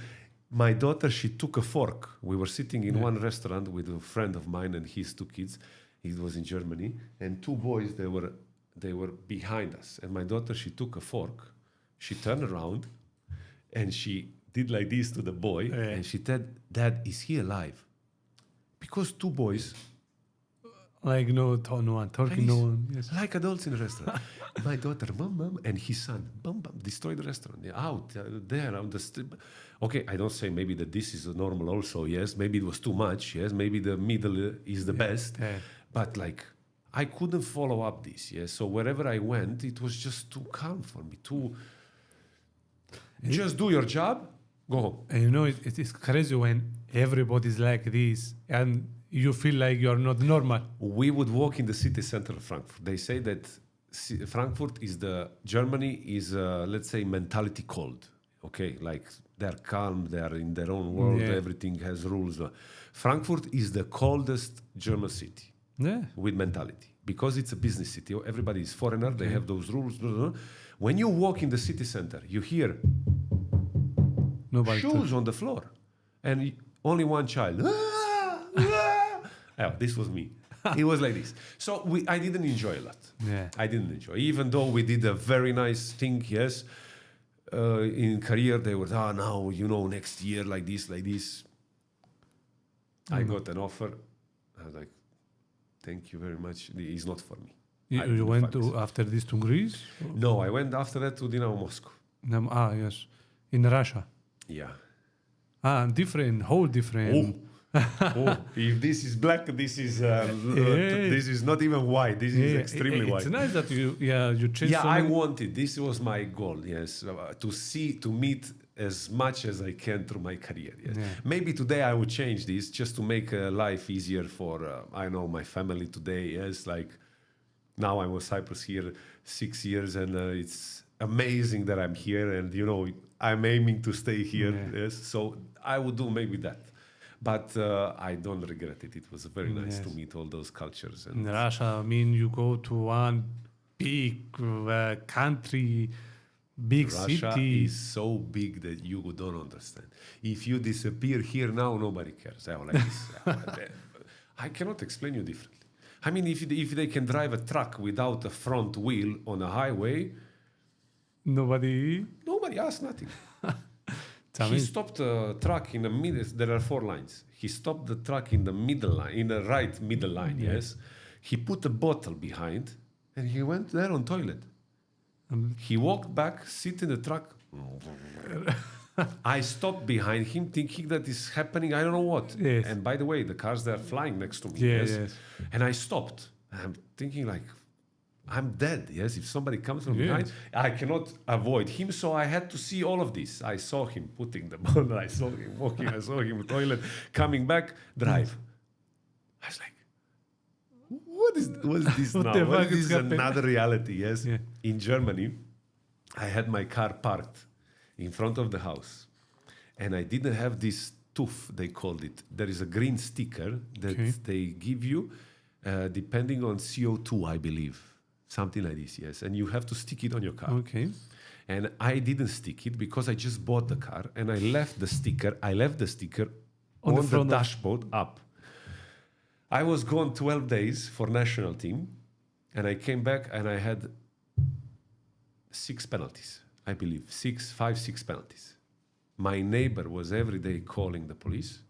My daughter, she took a fork. We were sitting in one restaurant with a friend of mine and his 2 kids. It was in Germany. And 2 boys, they were behind us. And my daughter, she took a fork. She turned around And she did like this to the boy, and she said, "Dad, is he alive?" Because two boys, Like no one talking, no one. Yes. like adults in a restaurant. My daughter, mom, and his son, bum, destroyed the restaurant. They're out there on the street. Okay, I don't say maybe that this is normal also. Yes, maybe it was too much. Yes, maybe the middle is the best. Yeah. But like, I couldn't follow up this. Yes, so wherever I went, it was just too calm for me. Just do your job, go home. And you know, it is crazy when everybody's like this and you feel like you're not normal. We would walk in the city center of Frankfurt. They say that Frankfurt is Germany is, let's say, mentality cold. Okay, like they're calm, they're in their own world, everything has rules. Frankfurt is the coldest German city with mentality because it's a business city. Everybody is foreigner, they have those rules. When you walk in the city center, you hear shoes on the floor and only one child. This was me. It was like this. So I didn't enjoy a lot. Yeah. I didn't enjoy. Even though we did a very nice thing, yes. In career, they were, now, next year, like this. I got an offer. I was like, thank you very much. It's not for me. You went after this to Greece? No, I went after that to Dynamo Moscow. Yes. In Russia? Yeah. Different, whole different. If this is black, this is this is not even white. This is extremely white. It's nice that you changed. Yeah, I wanted. This was my goal. Yes, to meet as much as I can through my career. Yes, maybe today I would change this just to make life easier for my family today. Yes, like now I'm in Cyprus here 6 years, and it's amazing that I'm here, and I'm aiming to stay here. Yes, so I would do maybe that. But I don't regret it. It was very nice to meet all those cultures. And in Russia, you go to one big country, big city. Russia is so big that you don't understand. If you disappear here now, nobody cares. Like this. I cannot explain you differently. I mean, if they can drive a truck without a front wheel on a highway, nobody asks nothing. He stopped the truck in the middle. There are 4 lines. He stopped the truck in the middle line, in the right middle line. Yes. He put a bottle behind, and he went there on toilet. He walked back, sit in the truck. I stopped behind him, thinking that is happening. I don't know what. Yes. And by the way, the cars they're flying next to me. Yes. And I stopped. I'm thinking like, I'm dead, yes? If somebody comes from behind, I cannot avoid him, so I had to see all of this. I saw him putting the bottle, I saw him walking, I saw him toilet, coming back, drive. I was like, what is this now? What is this another reality, yes? Yeah. In Germany, I had my car parked in front of the house, and I didn't have this tooth, they called it. There is a green sticker that they give you, depending on CO2, I believe. Something like this, yes. And you have to stick it on your car. Okay. And I didn't stick it because I just bought the car and I left the sticker on the dashboard up. I was gone 12 days for national team, and I came back and I had 6 penalties, I believe. 6 penalties. My neighbor was every day calling the police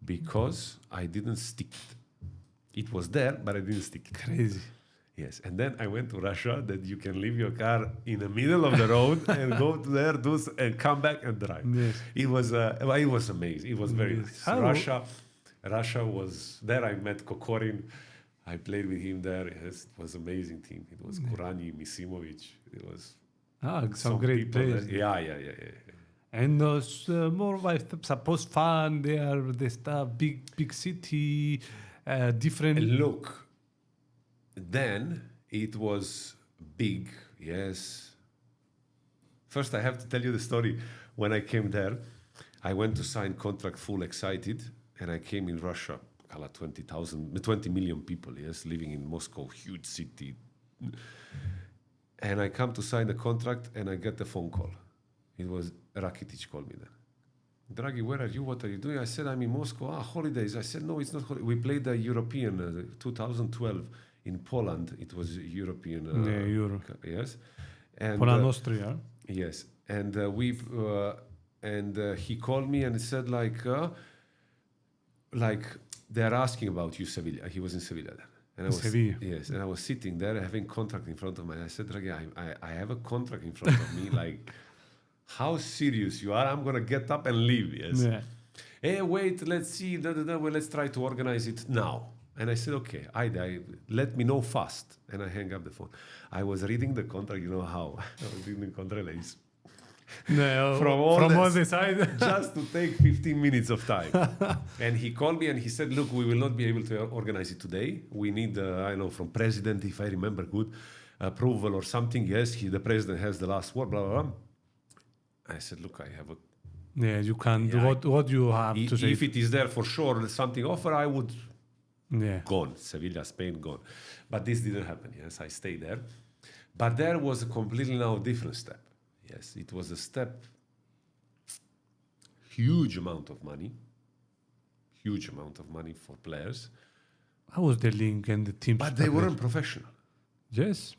because I didn't stick it. It was there, but I didn't stick it. Crazy. Yes, and then I went to Russia that you can leave your car in the middle of the road and go to there, and come back and drive. Yes. It was amazing. It was very nice. Russia was there. I met Kokorin. I played with him there. Yes, it was amazing team. It was Kurani, Misimovic. It was some great players. Yeah. And those more, I suppose, fun. They are the stuff. Big city, different. Look. Then it was big, yes. First, I have to tell you the story. When I came there, I went to sign contract full excited, and I came in Russia, 20 million people, yes, living in Moscow, huge city. And I come to sign the contract, and I get the phone call. It was Rakitic called me then. Draghi, where are you? What are you doing? I said, I'm in Moscow. Holidays. I said, no, it's not holidays. We played the European 2012. In Poland, it was European. Euro. Yes. And Poland, Austria. Yes. And he called me and said like they're asking about you, Sevilla. He was in Sevilla then. And I was, Sevilla. yes, and I was sitting there having contract in front of me. I said, Draghi, I have a contract in front of me. Like, how serious you are? I'm gonna get up and leave. Yes. Yeah. Hey, wait, let's see. Well, let's try to organize it now. And I said, okay, I let me know fast. And I hang up the phone. I was reading the contract. You know how I was reading the contract like this. No, From all the side. just to take 15 minutes of time. And he called me and he said, look, we will not be able to organize it today. We need, I know, from president, if I remember good, approval or something. Yes, the president has the last word, blah, blah, blah. I said, look, I have a... Yeah, you can do what you have to say. If it is there for sure, something offer, I would... Yeah. Gone. Sevilla, Spain, gone. But this didn't happen. Yes, I stayed there. But there was a completely now different step. Yes, it was a step, huge amount of money for players. How was the link and the team? But they weren't professional. Yes.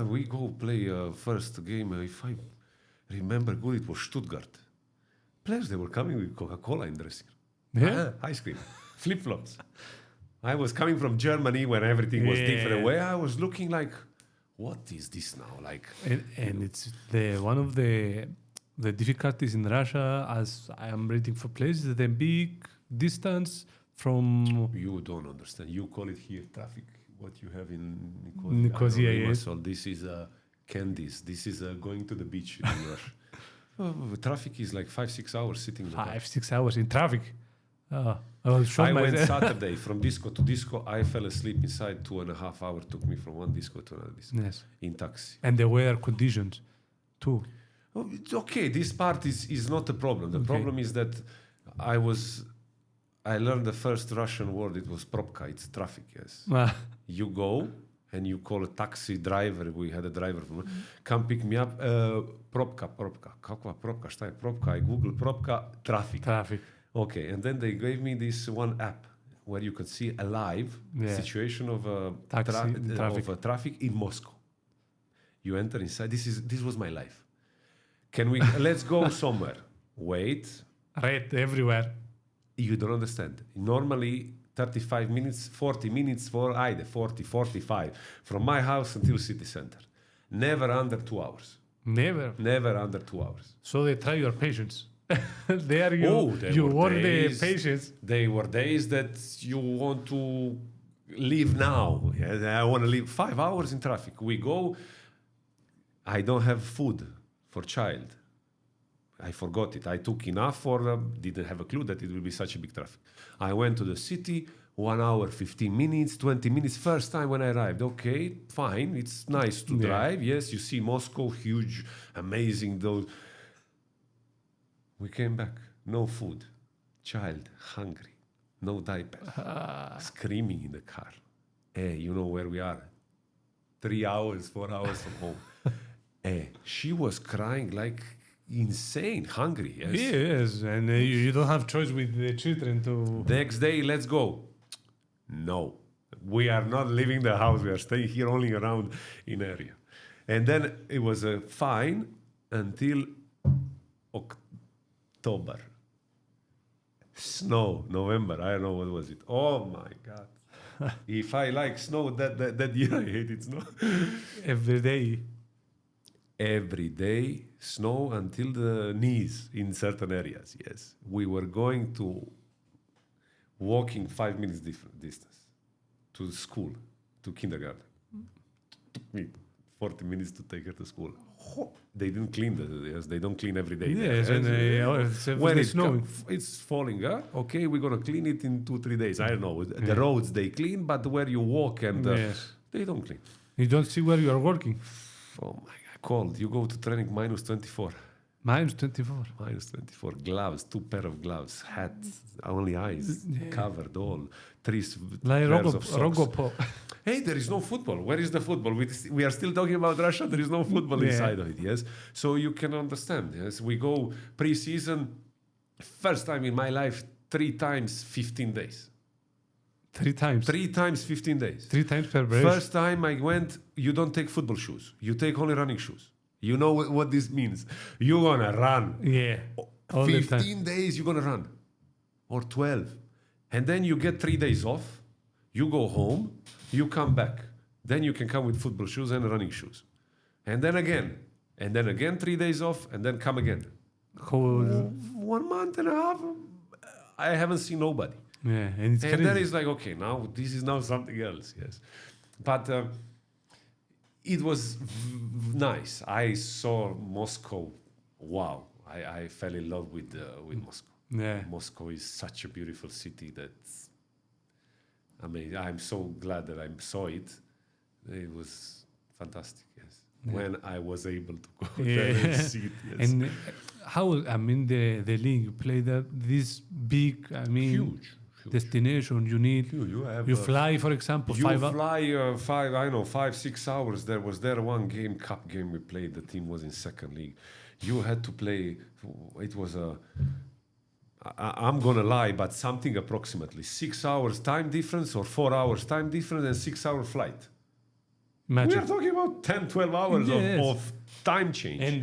We go play first game, if I remember good, it was Stuttgart. Players, they were coming with Coca-Cola in dressing room. Yeah. Ice cream, flip-flops. I was coming from Germany when everything was different. Where I was looking like, what is this now? Like, and it's one of the difficulties in Russia, as I am reading for places, the big distance from... You don't understand. You call it here traffic. What you have in Nicosia, yes. This is candies. This is going to the beach in Russia. Traffic is like 5-6 hours sitting there. 5-6 hours in traffic. I went Saturday from disco to disco. I fell asleep inside 2.5 hours. Took me from one disco to another disco. Yes. In taxi. And the weather conditions too. Oh, it's okay. This part is not a problem. The problem is that I learned the first Russian word. It was propka. It's traffic. Yes. You go and you call a taxi driver. We had a driver from come pick me up. Propka. Kakva propka? Šta je propka? I Google propka. Traffic. Okay, and then they gave me this one app where you could see a live situation of traffic in Moscow. You enter inside. This was my life. Let's go somewhere. Wait. Red everywhere. You don't understand. Normally 35 minutes, 40 minutes for 45 from my house until city center. Never under 2 hours. Never under 2 hours. So they try your patience. There you won the patience. They were days that you want to leave now. Yeah, I want to leave 5 hours in traffic. We go. I don't have food for child. I forgot it. I took enough for them. Didn't have a clue that it will be such a big traffic. I went to the city. 1 hour, 15 minutes, 20 minutes. First time when I arrived. Okay, fine. It's nice to drive. Yes, you see Moscow, huge, amazing. Those. We came back. No food. Child, hungry. No diapers. Screaming in the car. Hey, you know where we are? 3 hours, 4 hours from home. Hey, she was crying like insane, hungry. Yes. Yes, and you don't have choice with the children to... Next day, let's go. No. We are not leaving the house. We are staying here only around in area. And then it was fine until October. Snow, November, I don't know what was it. Oh my God. If I like snow, that year I hated snow. Every day, snow until the knees in certain areas, yes. We were going to walking 5 minutes distance to school, to kindergarten. Took me 40 minutes to take her to school. They didn't clean they don't clean every day. Yes, and when it's snowing, it's falling. Okay, we're gonna clean it in 2-3 days. I don't know. The roads they clean, but where you walk and they don't clean. You don't see where you are working. Oh my God, cold. You go to training -24. -24. -24. Gloves, 2 pair of gloves, hats, only eyes covered, all 3 like pairs of socks. Rogopo. Hey, there is no football. Where is the football? We are still talking about Russia. There is no football inside of it, yes? So you can understand, yes? We go pre-season, first time in my life, 3 times 15 days. 3 times? 3 times 15 days. 3 times per break. First time I went, you don't take football shoes. You take only running shoes. You know what this means. You're going to run. Yeah. All the time. 15 days you're going to run. Or 12. And then you get 3 days off. You go home. You come back. Then you can come with football shoes and running shoes. And then again. And then again 3 days off. And then come again. 1 month and a half. I haven't seen nobody. Yeah, and it's And crazy. then it's like, okay, now this is now something else, yes. But it was nice. I saw Moscow. Wow, I fell in love with Moscow. Yeah. Moscow is such a beautiful city that, I mean, I'm so glad that I saw it. It was fantastic, yes. Yeah. When I was able to go Yeah. there and see it, yes. And how, I mean, the league, you play this big, I mean, Huge. destination, you need, you fly, for example, You 5 hours. fly 5-6 hours. There was one cup game we played. The team was in second league. You had to play. It was I'm gonna lie, but something approximately 6 hours time difference or 4 hours time difference and 6 hour flight. Imagine. We are talking about 10-12 hours Yes. of time change. And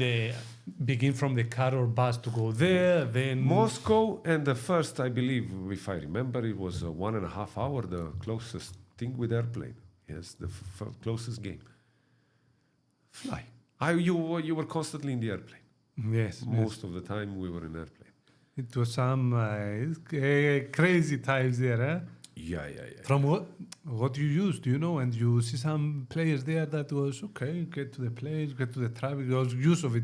begin from the car or bus to go there, then Moscow, and the first, I believe, if I remember, it was 1.5 hour, the closest thing with airplane. Yes, the closest game. Fly. You were constantly in the airplane. yes, Most of the time we were in airplane. it was some crazy times there. Eh? Yeah. From what you used, you know, and you see some players there that was okay, get to the place, get to the traffic, there was use of it.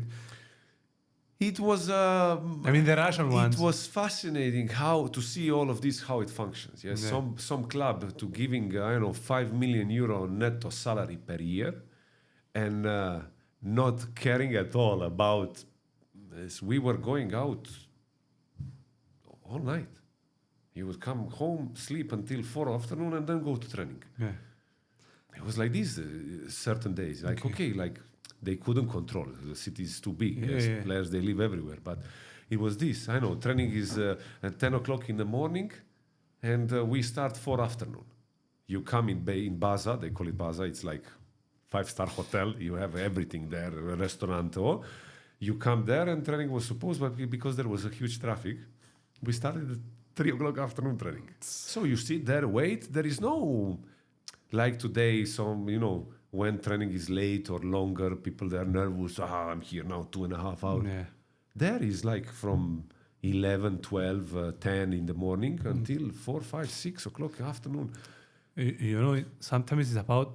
It was. I mean, the Russian ones. It was fascinating how to see all of this, how it functions. Yes, Yeah. some club to giving 5 million euro netto salary per year, and not caring at all about this. We were going out all night. You would come home, sleep until 4 afternoon, and then go to training. Yeah. It was like this certain days. Like okay, like they couldn't control. The city is too big. Yeah, Yes, yeah. players they live everywhere. But it was this. I know training is at 10 o'clock in the morning, and we start 4 afternoon. You come in Baza. They call it Baza. It's like 5-star hotel. You have everything there, a restaurant. Or you come there, and training was supposed, but because there was a huge traffic, we started at 3 o'clock afternoon training. So you sit there, wait. There is no like today. When training is late or longer, people they are nervous. I'm here now 2.5 hours. Yeah. There is like from 11, 12, 10 in the morning until 4, 5, 6 o'clock afternoon. You know, sometimes it's about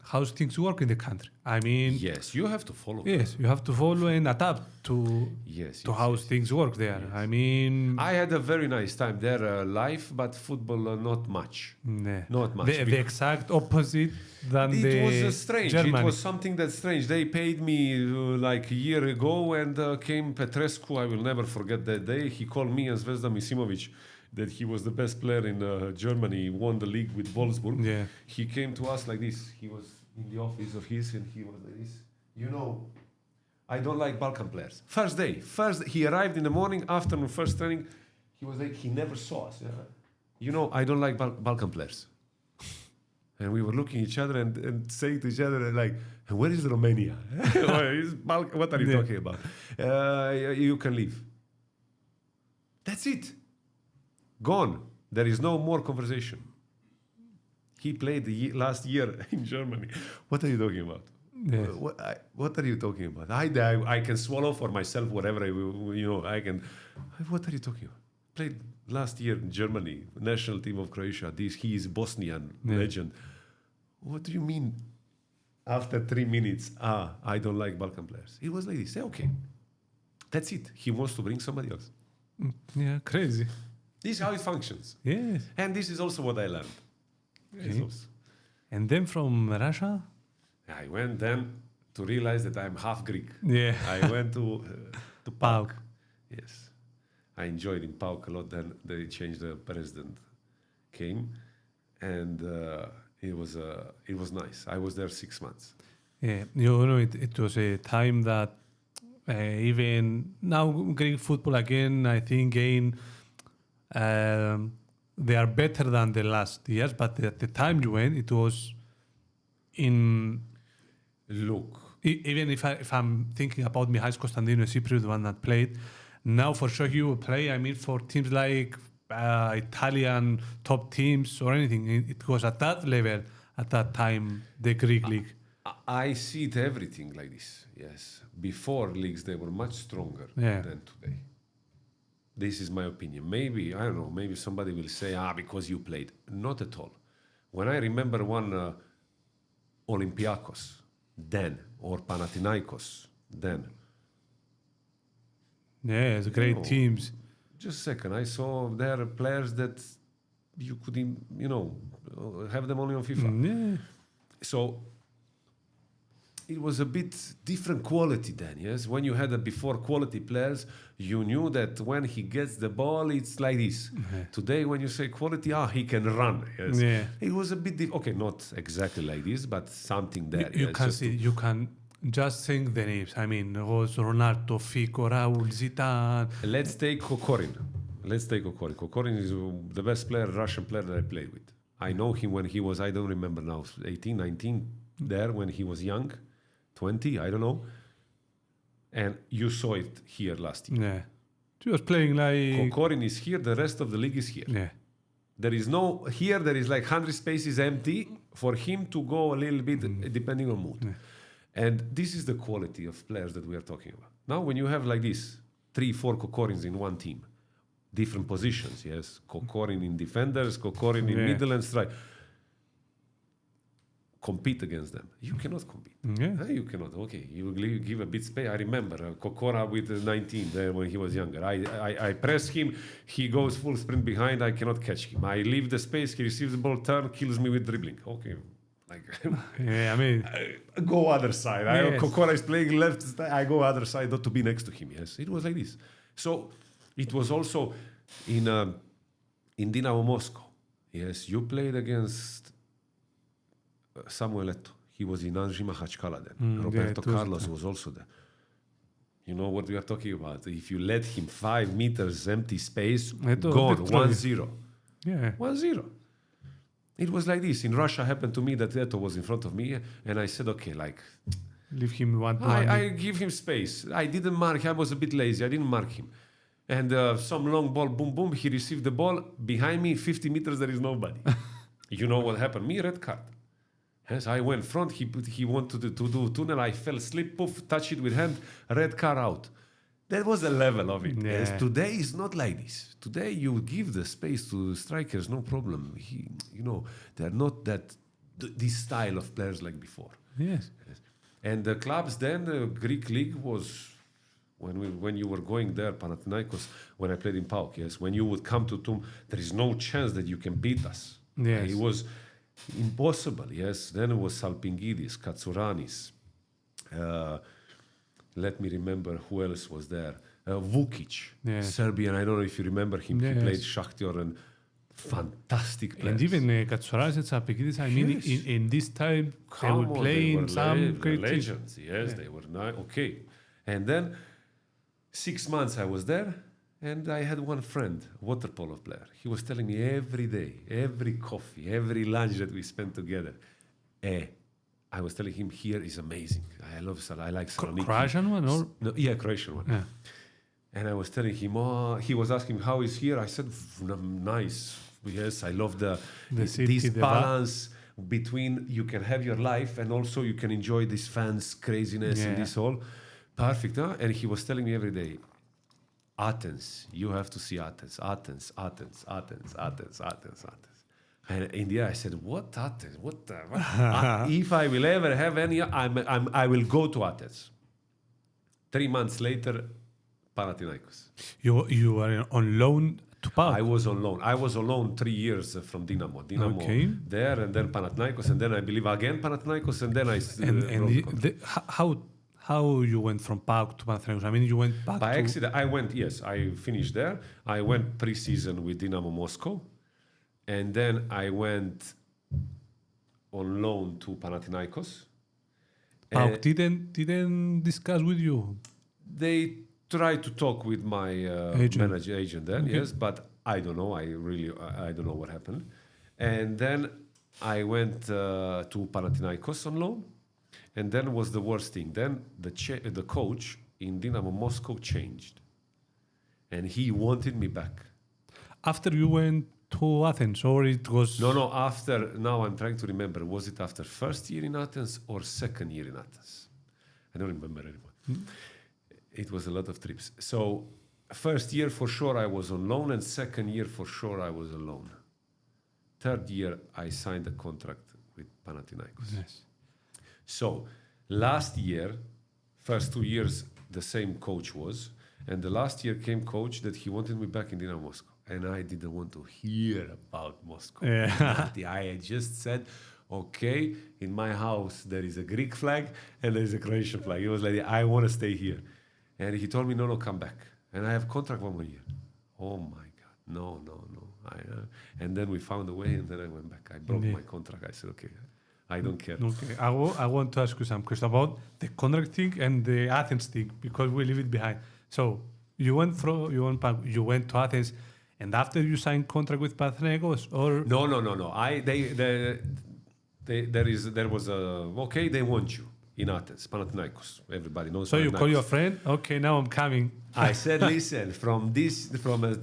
how things work in the country. I mean, Yes, you have to follow. yes, you have to follow and adapt to Yes. how things work there. Yes. I mean, I had a very nice time there, live, but football not much. nah. Not much. The exact opposite than the It was strange. Germany. It was something that's strange. They paid me like a year ago, and came Petrescu. I will never forget that day. He called me and Zvezda Misimovic that he was the best player in Germany. He won the league with Wolfsburg. Yeah. He came to us like this. He was in the office of his, and he was like this. I don't like Balkan players. First day, he arrived in the morning, afternoon, first training. He was like, he never saw us. I don't like Balkan players. And we were looking at each other and saying to each other, like, where is Romania? What are you talking about? You can leave. That's it. Gone. There is no more conversation. He played last year in Germany. What are you talking about? Yes. What are you talking about? I can swallow for myself whatever I can. What are you talking about? Played last year in Germany, national team of Croatia. He is Bosnian legend. What do you mean? After 3 minutes, I don't like Balkan players. It was like this. Okay, that's it. He wants to bring somebody else. Yeah, crazy. This is how it functions. Yes. And this is also what I learned. Okay. And then from Russia? I went then to realize that I'm half Greek. Yeah. I went to PAOK. PAOK. Yes. I enjoyed in PAOK a lot. Then they changed the president, came, and it was nice. I was there 6 months. Yeah, it was a time that even now Greek football again, I think they are better than the last years, but at the time you went, it was in... Look, Even if I'm thinking about Mihalis Konstantinou, Cypriot, the one that played, now for sure he will play. I mean, for teams like Italian top teams or anything. It was at that level at that time, the Greek league. I see it everything like this. Yes, before leagues they were much stronger than today. This is my opinion. Maybe I don't know. Maybe somebody will say, because you played. Not at all. When I remember one Olympiakos then or Panathinaikos then. Yeah, it's great teams. Just a second. I saw there players that you couldn't, have them only on FIFA. Yeah. So it was a bit different quality then, yes? When you had before quality players, you knew that when he gets the ball, it's like this. Yeah. Today, when you say quality, he can run. Yes. Yeah. It was a bit okay, not exactly like this, but something there. You can see, you can just think the names. I mean, it was Ronaldo, Fico, Raul, Zidane. Let's take Kokorin. Kokorin is the best player, Russian player that I played with. I know him when he was, I don't remember now, 18, 19, there when he was young. 20, I don't know. And you saw it here last year. Yeah. He was playing like... Kokorin is here, the rest of the league is here. Yeah. There is no... Here there is like 100 spaces empty for him to go a little bit depending on mood. Yeah. And this is the quality of players that we are talking about. Now when you have like this, 3-4 Kokorins in one team, different positions, yes? Kokorin in defenders, Kokorin in middle and strike. Compete against them. You cannot compete. Yeah. You cannot. Okay, you give a bit space. I remember Kokora with 19 there when he was younger. I press him. He goes full sprint behind. I cannot catch him. I leave the space. He receives the ball, turn, kills me with dribbling. Okay. Yeah, I mean... go other side. Yes. Kokora is playing left. I go other side, not to be next to him. Yes, it was like this. So it was also in Dynamo Moscow. Yes, you played against Samuel Eto'o. He was in Anži Mahachkala then. Roberto Carlos was also there. You know what we are talking about. If you let him 5 meters empty space, gone, 1-0. Yeah. 1-0. It was like this. In Russia, happened to me that Eto'o was in front of me, and I said, okay, leave him one. I give him space. I didn't mark. I was a bit lazy. I didn't mark him. And some long ball, boom, boom. He received the ball. Behind me, 50 meters, there is nobody. You know what happened? Me, red card. Yes, I went front. He wanted to do tunnel. I fell, slip, poof, touch it with hand. Red card out. That was the level of it. Yeah. Yes, today is not like this. Today you give the space to strikers, no problem. They're not this style of players like before. Yes. And the clubs then, the Greek league was when you were going there, Panathinaikos. When I played in PAOK, yes, when you would come to Tum, there is no chance that you can beat us. Yes. It was impossible. Yes. Then it was Salpingidis, Katsouranis. Let me remember who else was there. Vukic, Serbian. I don't know if you remember him. He played Shakhtar and fantastic players. And even Katsouranis and Salpingidis, I mean, in this time, they were playing some great legends. Yes, they were nice. Okay. And then 6 months I was there, and I had one friend, water polo player. He was telling me every day, every coffee, every lunch that we spent together, I was telling him, here is amazing. I like Saloniki. Croatian one? Or? No, Croatian one. Yeah. And I was telling him, he was asking how is here. I said, nice. Yes, I love this balance between you can have your life and also you can enjoy this fans' craziness and this all. Perfect, huh? And he was telling me every day, Athens, you have to see Athens. And in the end, I said, "What Athens? What? If I will ever have any, I will go to Athens." 3 months later, Panathinaikos. You were on loan to PAOK? I was on loan. I was on loan 3 years from Dynamo. There, and then Panathinaikos, and then I believe again Panathinaikos, and then how you went from PAOK to Panathinaikos? I mean, you went back by accident. I went. Yes, I finished there. I went pre-season with Dynamo Moscow. And then I went on loan to Panathinaikos. PAOK didn't discuss with you? They tried to talk with my agent then, yes, but I don't know. I don't know what happened. And then I went to Panathinaikos on loan. And then was the worst thing. Then the coach in Dynamo Moscow changed. And he wanted me back. After you went to Athens, or it was... No, after, now I'm trying to remember, was it after first year in Athens or second year in Athens? I don't remember anymore. It was a lot of trips. So first year for sure I was on loan, and second year for sure I was alone. Third year I signed a contract with Panathinaikos. Yes. So last year, first 2 years, the same coach was, and the last year came coach that he wanted me back in Dynamo Moscow, and I didn't want to hear about Moscow. Yeah. I had just said, okay, in my house there is a Greek flag and there is a Croatian flag. It was like, I want to stay here. And he told me, no, come back. And I have contract 1 more year. Oh my God, no. And then we found a way, and then I went back. I broke my contract. I said, okay, I don't care. Okay, I want to ask you some questions about the contract thing and the Athens thing, because we leave it behind. So you went to Athens, and after you signed contract with Panathinaikos, or No. There was a okay. They want you in Athens, Panathinaikos. Everybody knows. So you call your friend? Okay, now I'm coming. I said, listen, from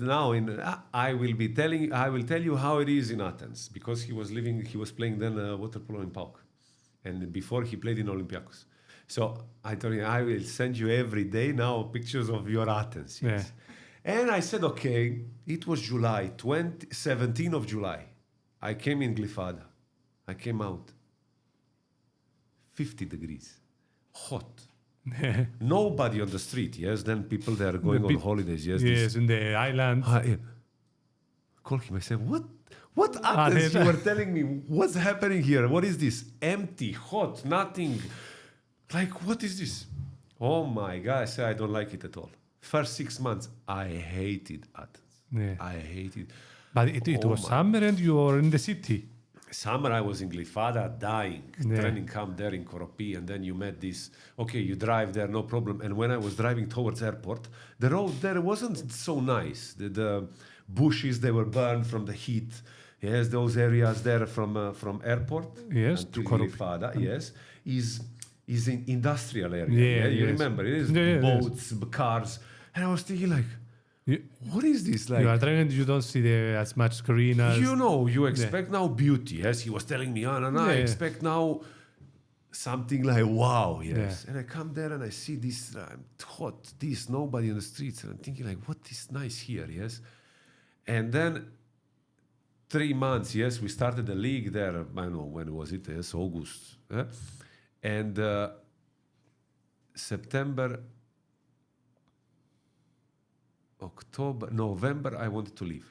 now in, I will tell you how it is in Athens, because he was playing then water polo in PAOK, and before he played in Olympiacos. So I told him, I will send you every day now pictures of your Athens. Yes. Yeah. And I said, okay. It was July, 17th of July. I came in Glyfada. I came out. 50 degrees. Hot. Nobody on the street, yes? Then people, they are going on holidays, yes? Yes, in the island. Yeah. Call him, I said, what Athens? You were telling me, what's happening here? What is this? Empty, hot, nothing. Like, what is this? Oh my God, I said, I don't like it at all. First 6 months, I hated Athens. Yeah. I hated. But it was summer and you were in the city. Summer, I was in Glyfada, dying, training camp there in Koropi, and then you met this, okay, you drive there, no problem. And when I was driving towards airport, the road there wasn't so nice. The bushes, they were burned from the heat. Yes, those areas there from airport to Glyfada, yes, is an industrial area. You remember, it is boats, cars. And I was thinking like, what is this like? You are driving, you don't see as much screen as... You expect now beauty. Yes, he was telling me, I expect now something like wow, yes. Yeah. And I come there and I see this, hot, nobody on the streets. And I'm thinking like, what is nice here, yes? And then 3 months, yes, we started the league there. I don't know, when was it? Yes, August. And September... October, November, I wanted to leave.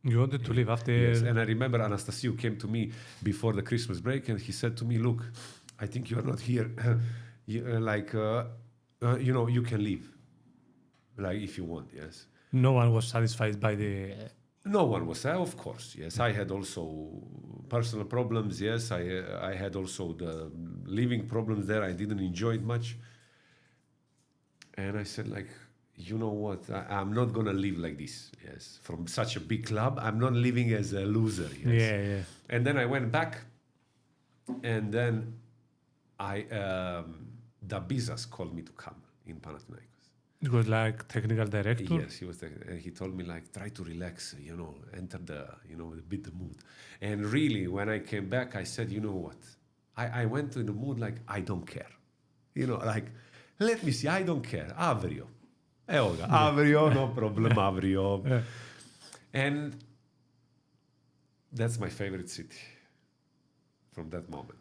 You wanted to leave after... Yes, and I remember Anastasiou came to me before the Christmas break, and he said to me, look, I think you are not here. You can leave. Like, if you want, yes. No one was satisfied by the... No one was, of course, yes. I had also personal problems, yes. I had also the living problems there. I didn't enjoy it much. And I said, like... You know what? I'm not gonna live like this. Yes, from such a big club, I'm not living as a loser. Yes? Yeah. And then I went back, and then Dabizas called me to come in Panathinaikos. It was like technical director. Yes, he was. And he told me like, try to relax. Enter the the mood. And really, when I came back, I said, you know what? I went in the mood like I don't care. Like, let me see. I don't care. Avrio. Avrio, no problem, Avrio. Yeah. And that's my favorite city from that moment.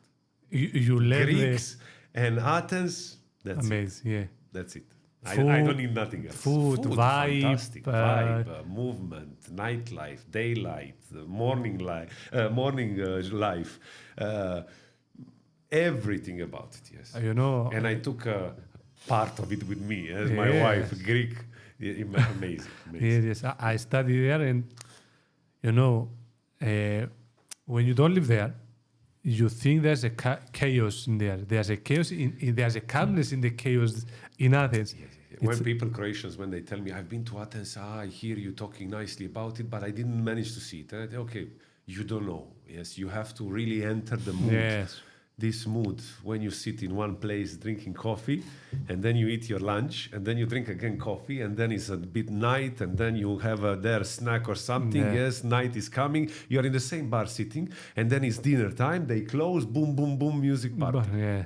You left Greeks and Athens, that's amazing, it. That's it. I don't need nothing else. Food, vibe. Fantastic. Vibe, movement, nightlife, daylight, morning life, everything about it, yes. And I took... part of it with me as my wife, Greek. Amazing. Yes, I studied there, and when you don't live there, you think there's a chaos in there. There's a chaos. There's a calmness in the chaos in Athens. Yes. When people, Croatians, when they tell me, I've been to Athens, I hear you talking nicely about it, but I didn't manage to see it. Okay, you don't know. Yes, you have to really enter the mood. Yes. this mood when you sit in one place drinking coffee, and then you eat your lunch, and then you drink again coffee, and then it's a bit night, and then you have their snack or something. Yeah. Yes, night is coming. You're in the same bar sitting, and then it's dinner time. They close, boom, boom, boom, music party. Yeah.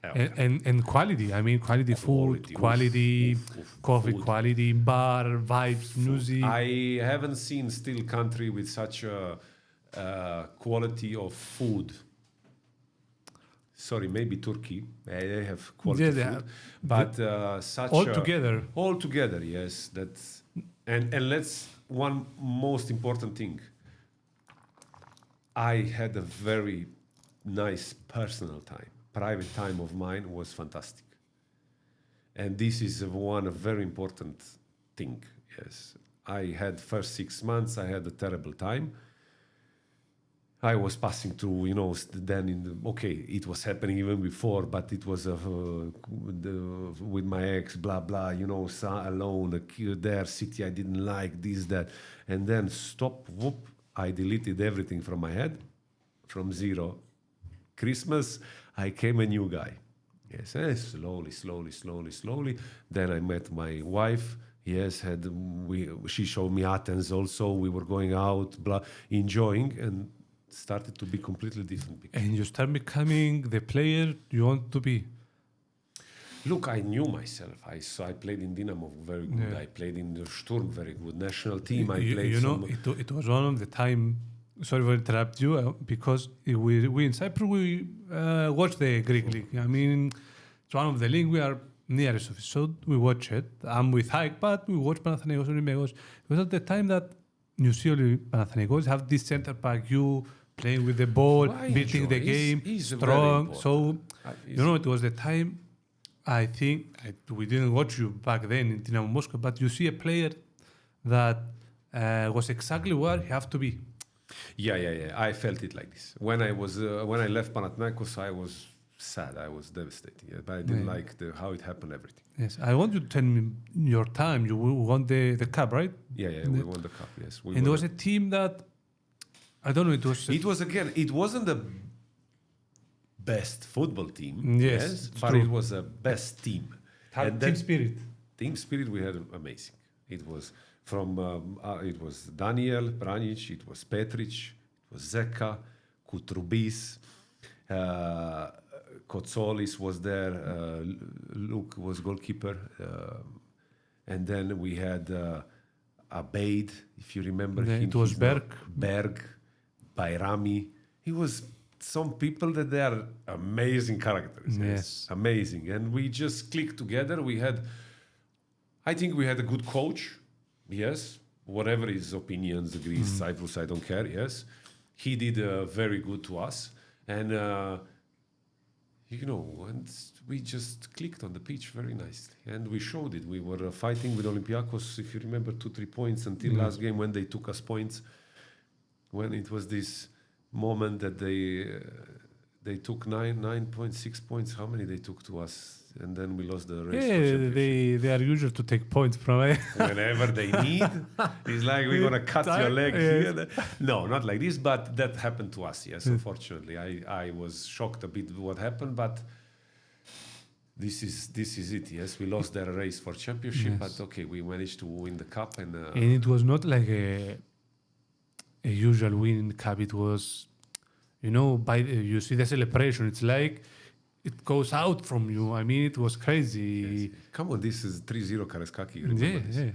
Okay. And quality. I mean, quality food, quality coffee, food. quality bar, vibes, music. I haven't seen still country with such a quality of food. Sorry, maybe Turkey. They have quality Yeah, they food, have. but such All together. All together, yes. That's and let's one most important thing. I had a very nice personal time. Private time of mine was fantastic, and this is one very important thing. Yes, I had first 6 months. I had a terrible time. I was passing through, then it was happening even before, but it was with my ex, blah, blah, alone, there, city I didn't like, this, that. And then whoop, I deleted everything from my head, from zero. Christmas, I came a new guy. Yes, slowly. Then I met my wife. Yes, she showed me Athens also. We were going out, blah, enjoying, and started to be completely different picture. And you start becoming the player you want to be. Look, I knew myself. I played in Dinamo, very good. Yeah. I played in the Sturm, very good. National team, I You played it was one of the time. Sorry for interrupt you, because we in Cyprus we watch the Greek league. I mean, it's one of the league we are nearest of it, so we watch it. I'm with Hike, but we watch Panathinaikos, Olympiacos. It was at the time that you see Panathinaikos have this center back, you playing with the ball, building the game, he's strong. So, it was the time, I think, we didn't watch you back then in Dynamo Moscow, but you see a player that was exactly where he have to be. Yeah. I felt it like this. When I left Panathinaikos, I was sad. I was devastated. But I didn't like how it happened, everything. Yes, I want you to tell me your time. You won the cup, right? Yeah, we won the cup, yes. And there was a team that, I don't know, it wasn't the best football team, yes, but true. it was a best team. And Team spirit. Team spirit, we had amazing. It was it was Daniel Branic, it was Petric, it was Zeka, Kutrubis, Kotsolis was there, Luke was goalkeeper, and then we had Abeid, if you remember him. It was Berg, Bayrami. He was some people that they are amazing characters. Yes. Amazing. And we just clicked together. I think we had a good coach. Yes. Whatever his opinions, agrees, Cyprus, I don't care. Yes. He did very good to us. And, and we just clicked on the pitch very nicely. And we showed it. We were fighting with Olympiacos, if you remember, 2-3 points until last game when they took us points. When it was this moment that they took 9.6 points. How many they took to us? And then we lost the race. Yeah, they are usual to take points from whenever they need. It's like we're gonna cut your leg here. No, not like this, but that happened to us. Yes, unfortunately, I was shocked a bit what happened, but this is it. Yes, we lost their race for championship, but okay, we managed to win the cup, and it was not like a usual win in the cup. It was, you see the celebration. It's like it goes out from you. I mean, it was crazy. Yes. Come on, this is 3-0 Karaiskaki. Remember this? Yeah.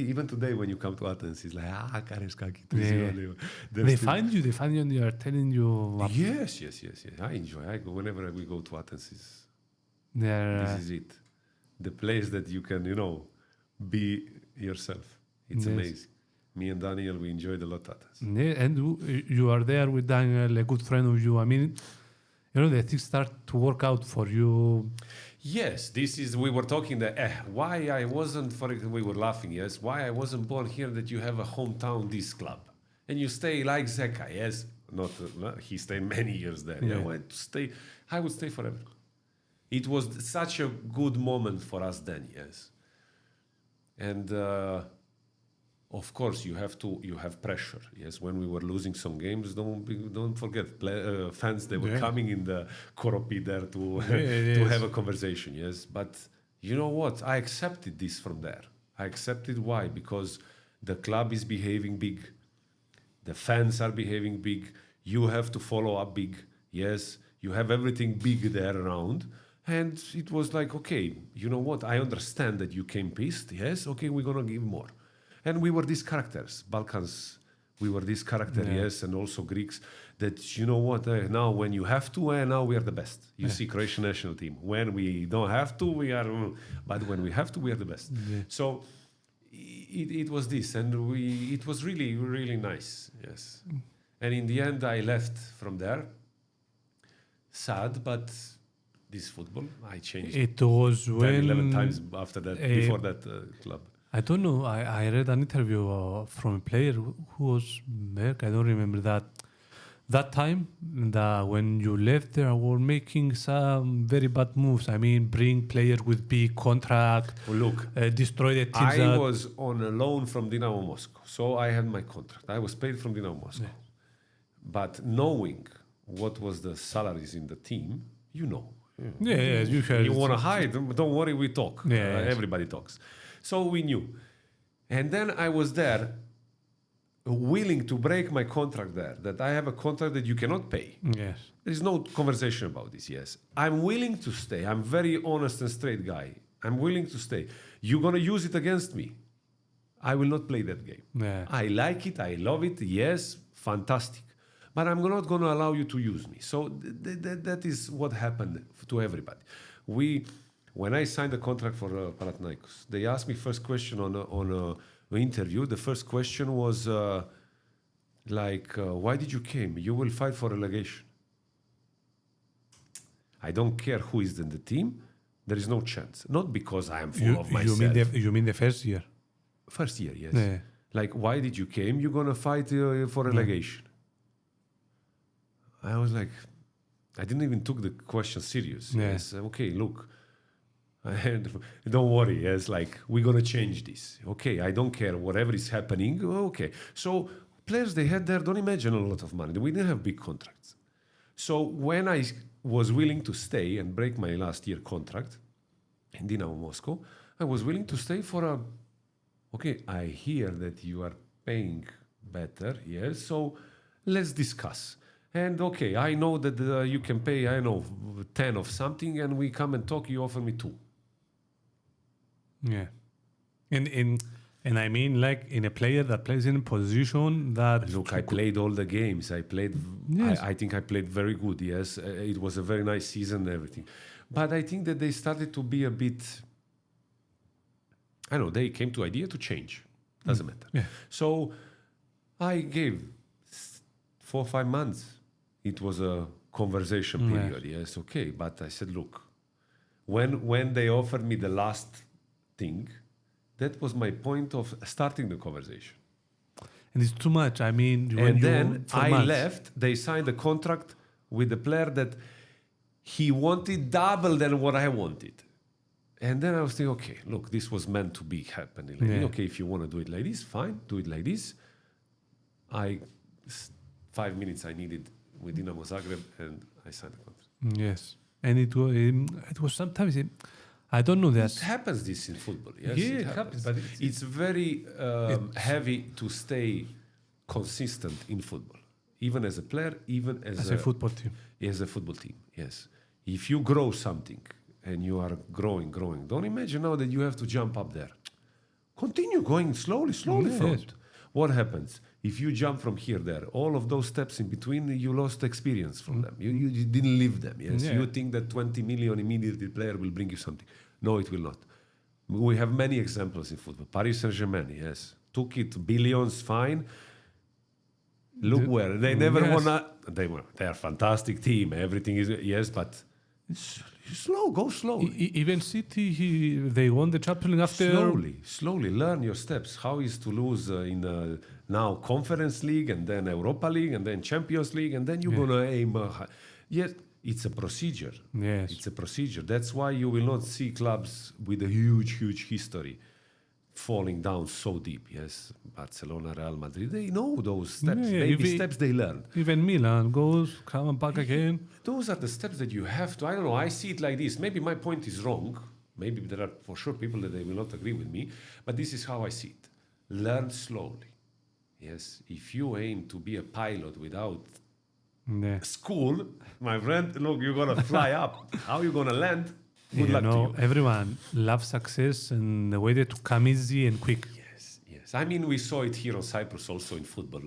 Even today, when you come to Athens, it's like, Karaiskaki, 3-0. Yeah. They find you, and they are telling you. Yes. I enjoy. I go whenever we go to Athens. This is it. The place that you can, be yourself. It's amazing. Me and Daniel, we enjoyed a lot Athens. Yeah, and you are there with Daniel, a good friend of you. I mean, the things start to work out for you. Yes, we were talking that why I wasn't, we were laughing, yes, why I wasn't born here, that you have a hometown, this club. And you stay like Zeka, yes, he stayed many years there. Yeah. I would stay forever. It was such a good moment for us then, yes. And of course, you have pressure. Yes, when we were losing some games, don't forget, fans, they were coming in the Koropi there to have a conversation. Yes, but you know what? I accepted this from there. I accepted why? Because the club is behaving big. The fans are behaving big. You have to follow up big. Yes, you have everything big there around. And it was like, okay, you know what? I understand that you came pissed. Yes, okay, we're going to give more. And we were these characters, Balkans. We were this character, yes, and also Greeks. That, you know what, now when you have to, now we are the best. You see Croatian national team. When we don't have to, we are, but when we have to, we are the best. So it was this, and it was really, really nice, yes. And in the end, I left from there. Sad, but this football, I changed. It was 11 times after that, before that club. I don't know. I read an interview from a player who was Merck. I don't remember that time. That when you left there, were making some very bad moves. I mean, bring players with big contract. Well, look, destroy the teams. I was on a loan from Dinamo Moscow, so I had my contract. I was paid from Dinamo Moscow, but knowing what was the salaries in the team, you know. You want to hide? Don't worry, we talk. Everybody talks. So we knew. And then I was there willing to break my contract there, that I have a contract that you cannot pay. Yes. There is no conversation about this, yes. I'm willing to stay. I'm very honest and straight guy. I'm willing to stay. You're going to use it against me. I will not play that game. Yeah. I like it. I love it. Yes, fantastic. But I'm not going to allow you to use me. So that is what happened to everybody. When I signed the contract for Panathinaikos, they asked me first question on an interview. The first question was why did you came? You will fight for relegation. I don't care who is in the team. There is no chance. Not because I am full of myself. You mean the first year? First year, yes. Yeah. Like, why did you came? You're going to fight for relegation. I was like, I didn't even took the question serious. Yes. Okay, look. Don't worry, it's like, we're going to change this. Okay, I don't care, whatever is happening, okay. So players, they had there, don't imagine a lot of money. We didn't have big contracts. So when I was willing to stay and break my last year contract in Dinamo Moscow, I was willing to stay for okay, I hear that you are paying better, yes, so let's discuss. And okay, I know that you can pay, 10 of something, and we come and talk, you offer me 2. Yeah. And I mean, like, in a player that plays in a position that... Look, I played all the games. I played... Yes. I think I played very good, yes. It was a very nice season and everything. But I think that they started to be a bit... I don't know, they came to idea to change. Doesn't matter. Yeah. So I gave 4 or 5 months. It was a conversation period, yes, okay. But I said, look, when they offered me the last thing, that was my point of starting the conversation. And it's too much. I mean, and then I left. They signed a contract with the player that he wanted double than what I wanted. And then I was thinking, okay, look, this was meant to be happening. Okay, if you want to do it like this, fine, do it like this. 5 minutes I needed with Dinamo Zagreb, and I signed the contract. Yes, and it was sometimes... I don't know that. It happens this in football. Yes, yeah, it happens. But it's very heavy to stay consistent in football, even as a player, even as a football team. As a football team, yes. If you grow something and you are growing, don't imagine now that you have to jump up there. Continue going slowly front. Yes. What happens? If you jump from here there, all of those steps in between, you lost experience from them. You didn't live them. Yes, you think that 20 million immediately player will bring you something. No, it will not. We have many examples in football. Paris Saint-Germain, yes, took it billions, fine. Look where they never wanna. They are a fantastic team. Everything is yes, but go slow. Even City, they won the Champions League after. Slowly learn your steps. How is to lose in now Conference League and then Europa League and then Champions League and then you're gonna aim. Yes, it's a procedure. Yes, it's a procedure. That's why you will not see clubs with a huge history falling down so deep. Yes, Barcelona, Real Madrid, they know those steps, Yeah, baby steps they learned. Even Milan goes, come back again. Those are the steps that you have to, I don't know, I see it like this. Maybe my point is wrong. Maybe there are for sure people that they will not agree with me, but this is how I see it. Learn slowly. Yes, if you aim to be a pilot without school, my friend, look, you're going to fly up. How are you going to land? Good luck to you. Everyone loves success and the way to come easy and quick. Yes. I mean, we saw it here on Cyprus also in football.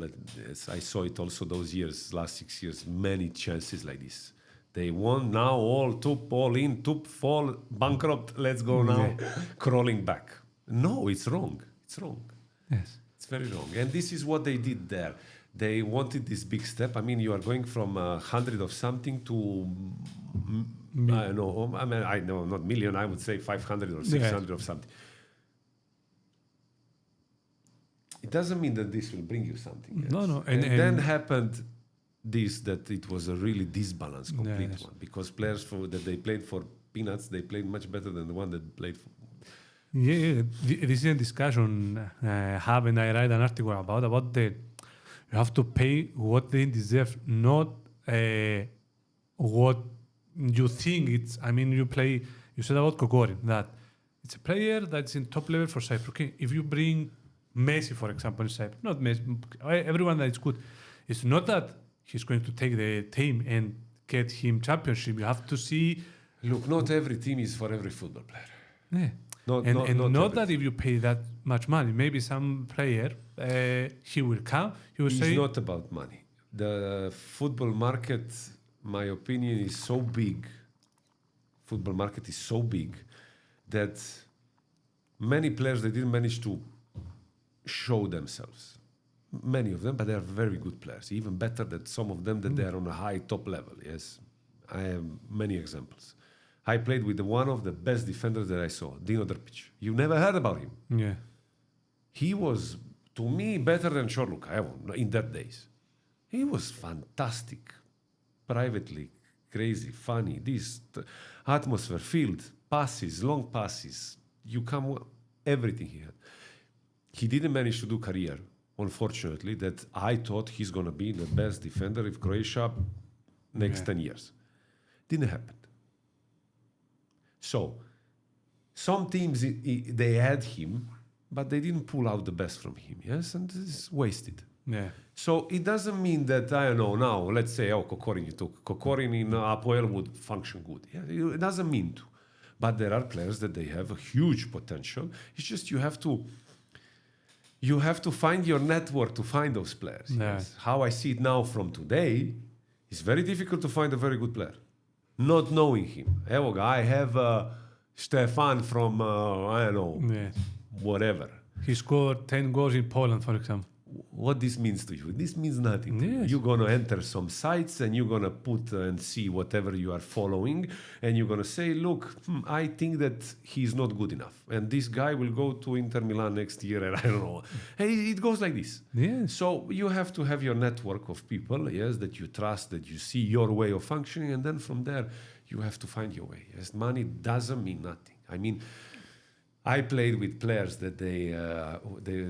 I saw it also those years, last 6 years, many chances like this. They won now, all in, fall, bankrupt, let's go now, crawling back. No, it's wrong. It's wrong. Yes. It's very wrong. And this is what they did there. They wanted this big step. I mean, you are going from 100 of something to, I don't know, I know, not million, I would say 500 or 600 of something. It doesn't mean that this will bring you something. Yes. No. And then happened this, that it was a really disbalanced complete one. Because players that they played for peanuts, they played much better than the one that played for... Yeah, this is a discussion I have, and I write an article about the... You have to pay what they deserve, not what you think it's... I mean, you said about Kokorin, that it's a player that's in top level for Cyprus. Okay, if you bring Messi, for example, in Cyprus, not Messi, everyone that is good, it's not that he's going to take the team and get him championship. You have to see... Look, not every team is for every football player. Yeah. Not that if you pay that much money, maybe some player, he will come, he will say... It's not about money. The football market, my opinion, is so big. Football market is so big that many players, they didn't manage to show themselves. Many of them, but they are very good players. Even better than some of them that they are on a high top level. Yes, I have many examples. I played with one of the best defenders that I saw, Dino Drpic. You never heard about him. Yeah. He was, to me, better than Chorluka in that days. He was fantastic. Privately, crazy, funny. This atmosphere, field, passes, long passes. Everything he had. He didn't manage to do career, unfortunately, that I thought he's going to be the best defender of Croatia next 10 years. Didn't happen. So, some teams, they had him, but they didn't pull out the best from him, yes? And it's wasted. Yeah. So, it doesn't mean that, I don't know, now, let's say, Kokorin in Apoel would function good. Yeah? It doesn't mean to. But there are players that they have a huge potential. It's just you have to find your network to find those players. Yeah. Yes? How I see it now from today, it's very difficult to find a very good player. Not knowing him. I have Stefan from, I don't know, whatever. He scored 10 goals in Poland, for example. What this means to you? This means nothing to you. Yes. You're going to enter some sites and you're going to put and see whatever you are following. And you're going to say, look, I think that he's not good enough. And this guy will go to Inter Milan next year and I don't know. And it goes like this. Yes. So you have to have your network of people, yes, that you trust, that you see your way of functioning. And then from there, you have to find your way. Yes, money doesn't mean nothing. I mean, I played with players that they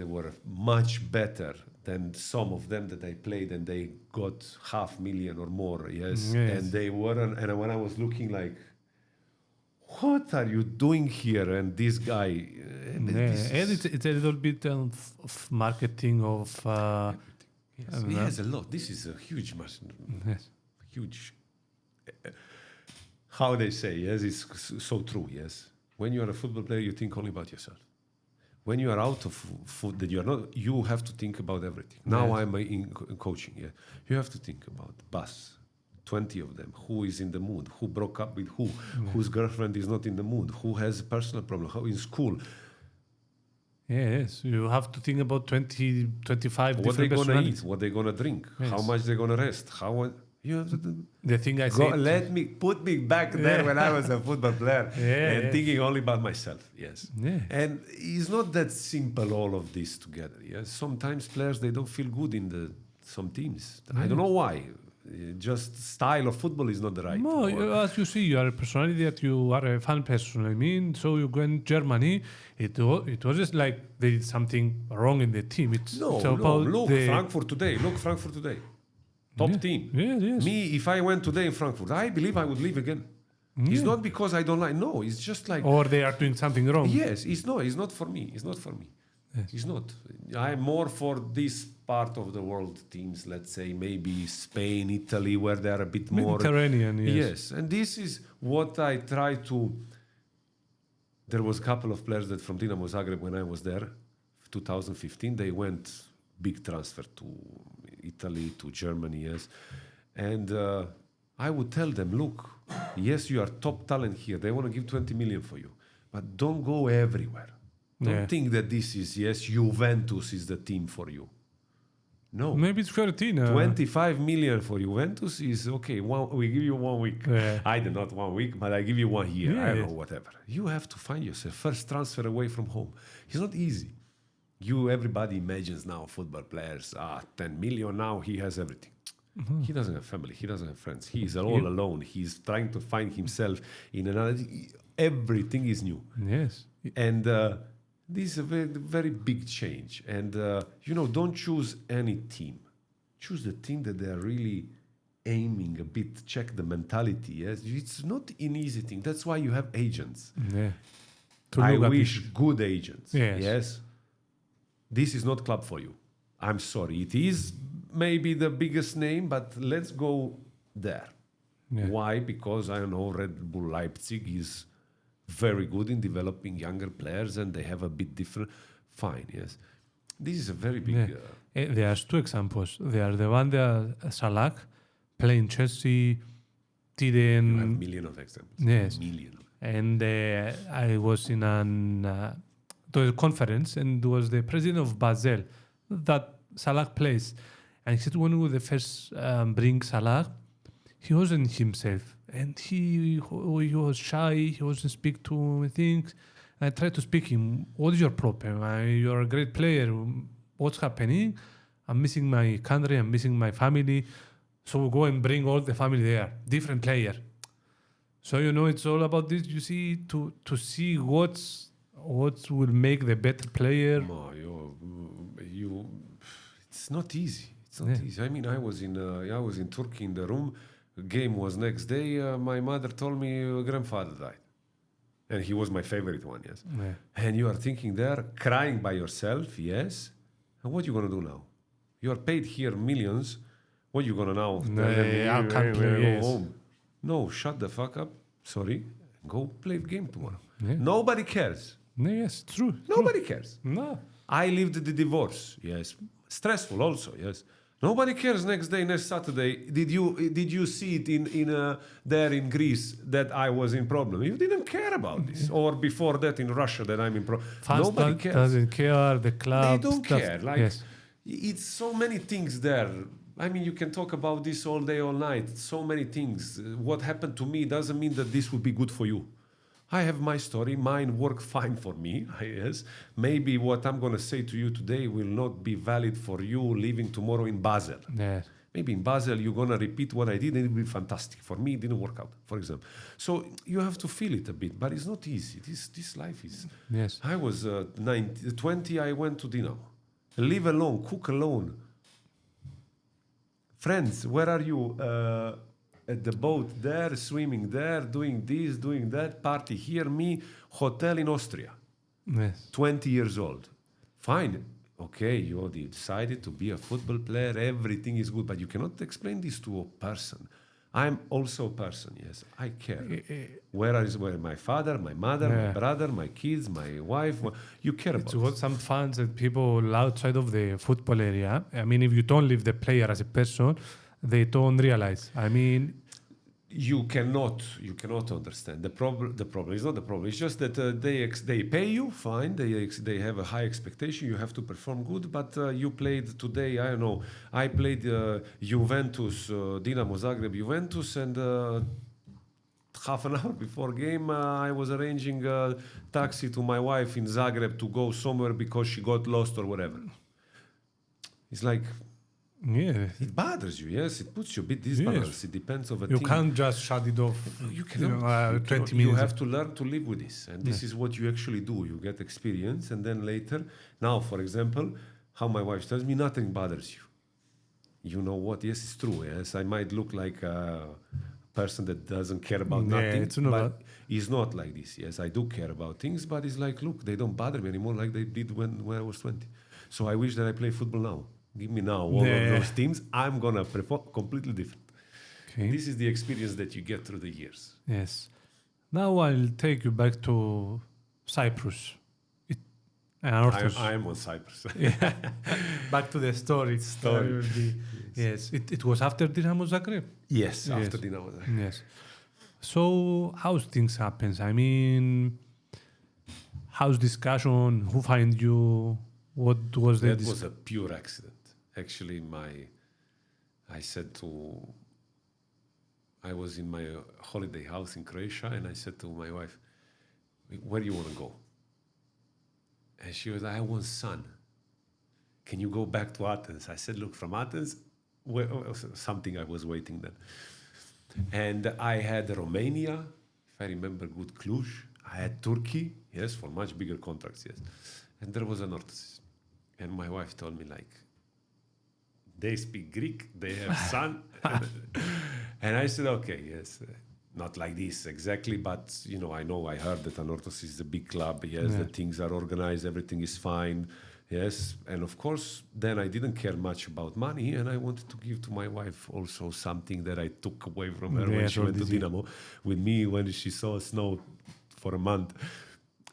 were much better than some of them that I played, and they got 500,000 or more. Yes, and they weren't. And when I was looking like, what are you doing here? And this guy, and it's a little bit of marketing of. Yes, he has a lot. This is a huge machine. Yes, huge. How they say, yes, it's so true. Yes. When you are a football player, you think only about yourself. When you are out of foot, that you are not, you have to think about everything. Now I'm in coaching. Yeah, you have to think about bus, 20 of them. Who is in the mood? Who broke up with who? Whose girlfriend is not in the mood? Who has a personal problem? How in school? Yes, you have to think about 20, 25 what they're different gonna eat, what they're gonna drink, how much they're gonna rest, how. You have to the thing I said. Put me back there when I was a football player and thinking only about myself. Yes. Yeah. And it's not that simple, all of this together. Yes. Sometimes players, they don't feel good in some teams. I don't know why. Just style of football is not the right. No, as you see, you are a personality that you are a fun person. I mean, so you go in Germany. It was just like they did something wrong in the team. It's about look, Frankfurt today. Look, Frankfurt today. Top team. Yes. Me, if I went today in Frankfurt, I believe I would leave again. It's not because I don't like. No, it's just like. Or they are doing something wrong. Yes, it's not for me. It's not for me. Yes. It's not. I'm more for this part of the world teams, let's say maybe Spain, Italy, where they are a bit more Mediterranean. Yes, and this is what I try to. There was a couple of players that from Dinamo Zagreb when I was there, 2015, they went big transfer to Italy, to Germany, yes, and I would tell them, look, yes, you are top talent here. They want to give 20 million for you, but don't go everywhere. Don't think that this is, yes, Juventus is the team for you. No. Maybe it's 25 million for Juventus is okay. We give you 1 week. Yeah. I do not 1 week, but I give you 1 year. I don't know, whatever. You have to find yourself. First transfer away from home. It's not easy. Everybody imagines now football players, 10 million, now he has everything. Mm-hmm. He doesn't have family. He doesn't have friends. He is all alone. He's trying to find himself in another. Everything is new. Yes. And this is a very, very big change. And, don't choose any team. Choose the team that they are really aiming a bit, check the mentality. Yes, it's not an easy thing. That's why you have agents. Yeah. I wish good agents. Yes. This is not club for you. I'm sorry. It is maybe the biggest name, but let's go there. Yeah. Why? Because I know Red Bull Leipzig is very good in developing younger players and they have a bit different. Fine, yes. This is a very big... There are two examples. There are the one that Salah playing Chelsea didn't... You have a million of examples. Yes. Million. And I was in a conference and it was the president of Basel that Salah plays. And he said when we first bring Salah, he wasn't himself. And he was shy, he wasn't speak to things. I tried to speak him, what is your problem? You're a great player. What's happening? I'm missing my country, I'm missing my family. So we go and bring all the family there, different player. So, it's all about this, you see, to see what will make the better player. No, it's not easy. It's not easy. I mean, I was in Turkey in the room. Game was next day. My mother told me grandfather died, and he was my favorite one. Yes, and you are thinking there, crying by yourself. Yes, and what you gonna do now? You are paid here millions. What you gonna now? I can't play home. No, shut the fuck up. Sorry, go play the game tomorrow. Yeah. Nobody cares. Yes, true. Nobody cares. No, I lived the divorce. Yes, stressful also. Yes. Nobody cares next Saturday. Did you see it in there in Greece that I was in problem? You didn't care about this. Or before that in Russia that I'm in problem. Nobody cares. Doesn't care. The club. They don't care. It's so many things there. I mean, you can talk about this all day, all night. So many things. What happened to me doesn't mean that this will be good for you. I have my story. Mine worked fine for me. Yes. Maybe what I'm going to say to you today will not be valid for you living tomorrow in Basel. Yes. Maybe in Basel you're going to repeat what I did and it will be fantastic. For me, it didn't work out, for example. So you have to feel it a bit, but it's not easy. This life is... Yes. I was 20, I went to Dinamo. Live alone, cook alone. Friends, where are you? At the boat there, swimming there, doing this, doing that, party here, me, hotel in Austria. Yes. 20 years old. Fine. Okay, you decided to be a football player, everything is good, but you cannot explain this to a person. I'm also a person, yes. I care. Where my father, my mother, my brother, my kids, my wife, you care about. It's what some fans and people outside of the football area, I mean, if you don't leave the player as a person, they don't realize. I mean, you cannot understand the problem. The problem is not the problem. It's just that they pay you fine. They have a high expectation. You have to perform good. But you played today. I don't know. I played Juventus, Dinamo Zagreb, Juventus, and half an hour before game, I was arranging a taxi to my wife in Zagreb to go somewhere because she got lost or whatever. It's like, Yeah. It bothers you, yes. It puts you a bit disbalanced. It depends on the You team. can't just shut it off. You cannot. 20 minutes. You have to learn to live with this. And this is what you actually do. You get experience. And then later, now, for example, how my wife tells me, nothing bothers you. You know what? Yes, it's true. Yes, I might look like a person that doesn't care about nothing. But it's not like this. Yes, I do care about things. But it's like, look, they don't bother me anymore like they did when I was 20. So I wish that I play football now. Give me now all of those teams. I'm going to prefer completely different. Okay. This is the experience that you get through the years. Yes. Now I'll take you back to Cyprus. I'm on Cyprus. Back to the story. Yes. It was after Dinamo Zagreb? Yes, after Dinamo Zagreb. Yes. So how things happen? I mean, how's discussion? Who find you? What was that? That was a pure accident. Actually, I was in my holiday house in Croatia, and I said to my wife, "Where do you want to go?" And she was, "I want sun. Can you go back to Athens?" I said, "Look, from Athens, something I was waiting then." And I had Romania, if I remember good, Cluj. I had Turkey, yes, for much bigger contracts, yes. And there was Anorthosis. And my wife told me, like, they speak Greek, they have sun. And I said, okay, yes, not like this exactly, but, I heard that Anorthosis is a big club, yes, that things are organized, everything is fine, yes. And of course, then I didn't care much about money, and I wanted to give to my wife also something that I took away from her when she went to Dinamo with me when she saw snow for a month.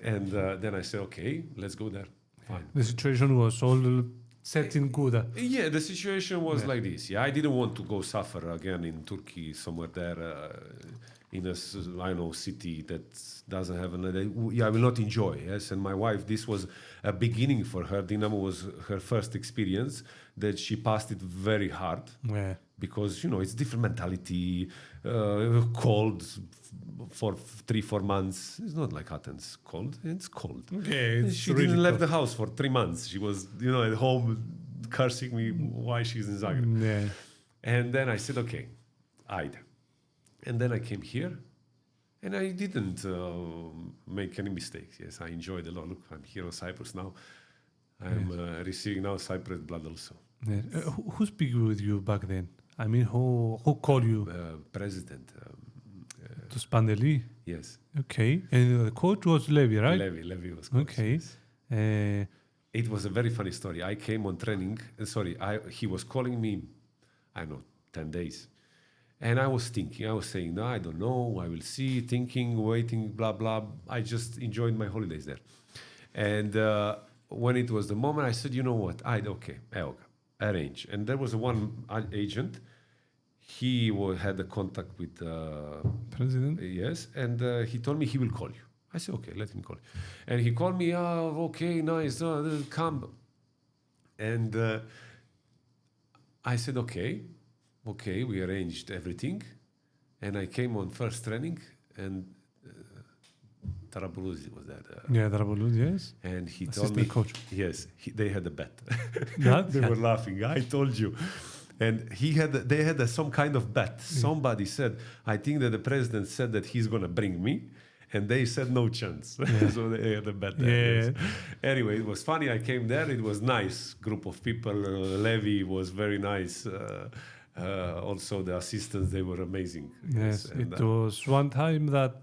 And then I said, okay, let's go there. Fine. The situation was all set in good. Yeah, the situation was like this. Yeah, I didn't want to go suffer again in Turkey, somewhere there, in a city that doesn't have I will not enjoy. Yes, and my wife, this was a beginning for her. Dinamo was her first experience that she passed it very hard. Yeah. Because it's different mentality, cold for 3-4 months. It's not like Athens cold. It's cold. Okay, she really didn't leave the house for 3 months. She was at home cursing me why she's in Zagreb. Yeah. And then I said, okay, I'd. And then I came here, and I didn't make any mistakes. Yes, I enjoyed a lot. Look, I'm here on Cyprus now. I'm receiving now Cyprus blood also. Yeah. Who speak with you back then? I mean, who called you? President. To Spandeli? Yes. Okay. And the coach was Levi, right? Levi was coach. Okay. Yes. It was a very funny story. I came on training. He was calling me, 10 days. And I was thinking. I was saying, no, I don't know. I will see, thinking, waiting, blah, blah. I just enjoyed my holidays there. And when it was the moment, I said, you know what? Okay, PAOK. Arrange. And there was one agent. He had a contact with president. Yes, and he told me he will call you. I said, okay, let him call you. And he called me. Okay, nice. Come. And I said, okay. We arranged everything, and I came on first training, and Tarabuluzzi was there. Tarabuluzzi, yes. And he assistant told me, coach. Yes, they had a bet. They were laughing. I told you. And they had some kind of bet. Somebody said, I think that the president said that he's going to bring me. And they said no chance. Yeah. So they had a bet there. Yeah. Yes. Anyway, it was funny. I came there. It was nice group of people. Levi was very nice. Also, the assistants, they were amazing. Yes, it was one time that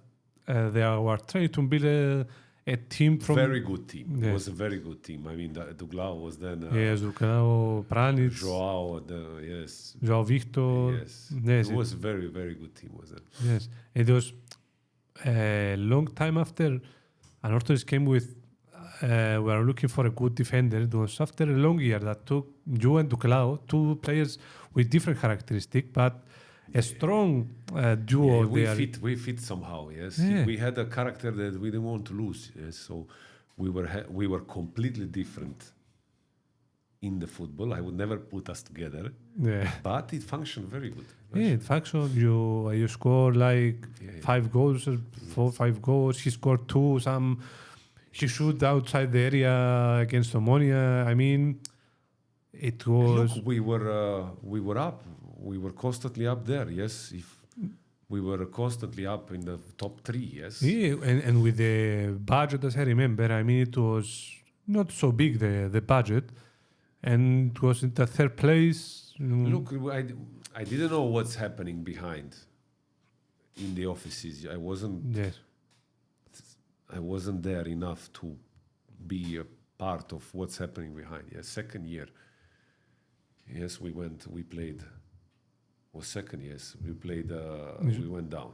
they were trying to build a team from... Very good team. Yes. It was a very good team. I mean, Duglao was then... yes, Duglao, Pranic. Joao, yes. Joao Victor. Yes. It was a very, very good team, was it? Yes. It was a long time after Anorthosis came with... we were looking for a good defender. It was after a long year that took you and Duglao, two players with different characteristics, but a strong duo. Yeah, we fit somehow. Yes, we had a character that we didn't want to lose. Yes, so we were completely different in the football. I would never put us together. Yeah, but it functioned very good. It functioned. You scored like 5 goals, 4-5 goals. He scored 2. He shoot outside the area against Omonia. I mean, it was... Look, we were up. We were constantly up there, yes. We were constantly up in the top 3, yes. Yeah, and with the budget, as I remember, I mean, it was not so big, the budget, and it was in the 3rd place. Look, I didn't know what's happening behind in the offices. I wasn't there enough to be a part of what's happening behind. Yes, 2nd year. Yes, we played. Was 2nd, yes. We played. We went down.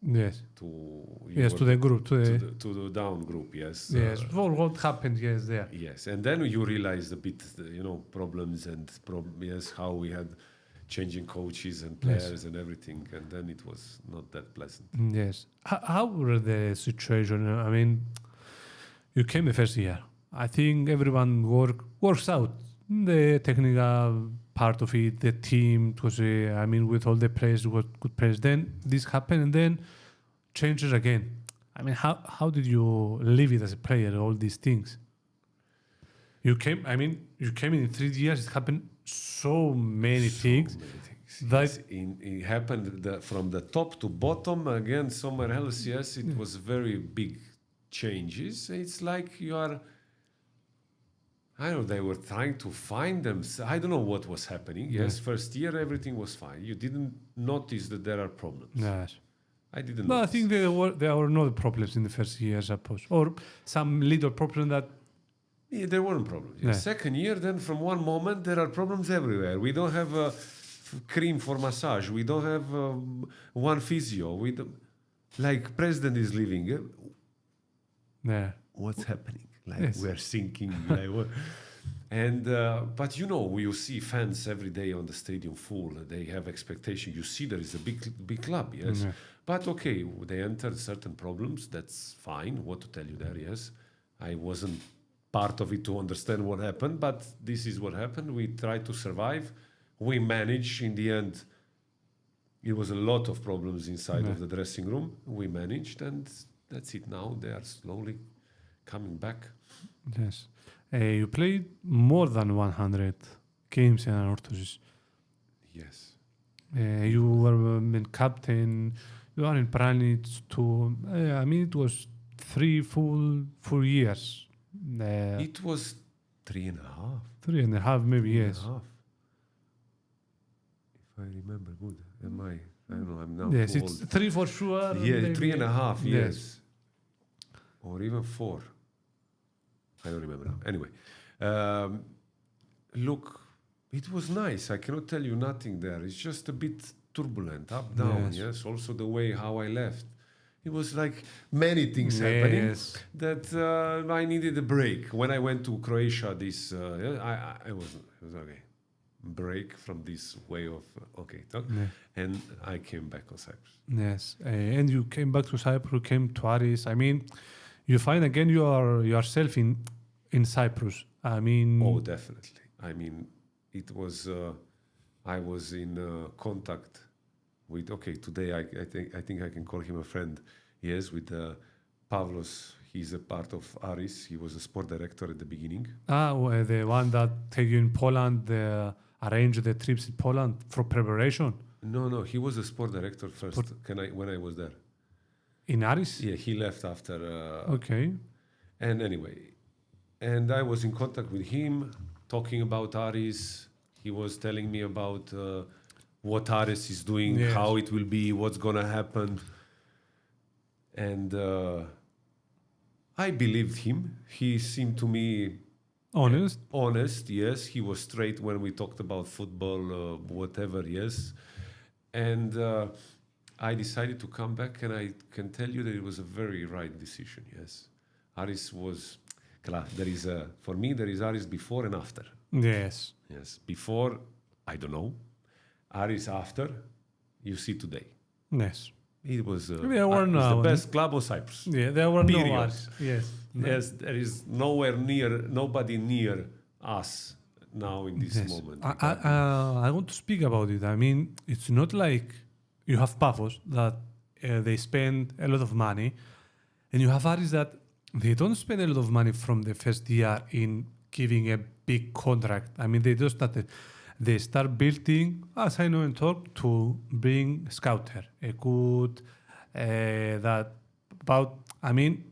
Yes. To the group, to the down group. Yes. Yes. For what happened? Yes, there. Yes, and then you realize a bit, problems and how we had changing coaches and players and everything, and then it was not that pleasant. Yes. How were the situation? I mean, you came the 1st year. I think everyone works out the technical part of it, the team, because with all the players, good players. Then this happened, and then changes again. I mean, how did you live it as a player? All these things. You came in 3 years. It happened so many things. That it happened from the top to bottom again. Somewhere else, yes, it was very big changes. It's like you are. I don't know, they were trying to find them. I don't know what was happening. Yes, 1st year, everything was fine. You didn't notice that there are problems. Yes. I didn't No, notice. I think there were no problems in the 1st year, I suppose. Or some little problem that... Yeah, there weren't problems. Yeah. 2nd year, then from one moment, there are problems everywhere. We don't have a cream for massage. We don't have one physio. We don't, like, president is leaving. What's happening? Like we're sinking, like what? And but you see fans every day on the stadium full. They have expectation. You see there is a big club, yes. But okay, they entered certain problems. That's fine. What to tell you there? Yes, I wasn't part of it to understand what happened, but this is what happened. We tried to survive. We managed in the end. It was a lot of problems inside of the dressing room. We managed, and that's it. Now they are slowly coming back. Yes. You played more than 100 games in Anorthosis. Yes. You were captain. You are in Branitz too. It was 3 full years. It was 3.5. 3.5, maybe, yes. 3.5. If I remember good. I don't know, I'm now yes, too it's old. 3 for sure. Yeah, maybe. 3.5 years. Yes. Or even 4. I don't remember now. Anyway, look, it was nice. I cannot tell you nothing there. It's just a bit turbulent, up, down, yes. Also the way how I left. It was like many things happening that I needed a break. When I went to Croatia, it was okay. Break from this way of and I came back on Cyprus. Yes, and you came back to Cyprus, came to Aris. I mean, you find again yourself in Cyprus. I mean, oh, definitely. I mean, it was. I was in contact with. Okay, today I think I can call him a friend. Yes, with Pavlos. He's a part of Aris. He was a sport director at the beginning. The one that take you in Poland, arranged the trips in Poland for preparation. No, he was a sport director first. When I was there. In Aris? Yeah, he left after. Okay. And anyway, and I was in contact with him, talking about Aris. He was telling me about what Aris is doing, how it will be, what's gonna happen, and I believed him. He seemed to me honest. Honest, yes. He was straight when we talked about football, whatever, yes. And I decided to come back, and I can tell you that it was a very right decision, yes. Aris was, for me, there is Aris before and after. Yes. Yes. Before, I don't know. Aris after, you see today. Yes. It was the best club of Cyprus. Yeah, there were no Aris. Yes. Yes, there is nobody near us now in this moment. I want to speak about it. I mean, it's not like you have Paphos that they spend a lot of money, and you have Aris that they don't spend a lot of money from the first year in giving a big contract. I mean, they just started. They start building, as I know and talk, to bring scouter, a good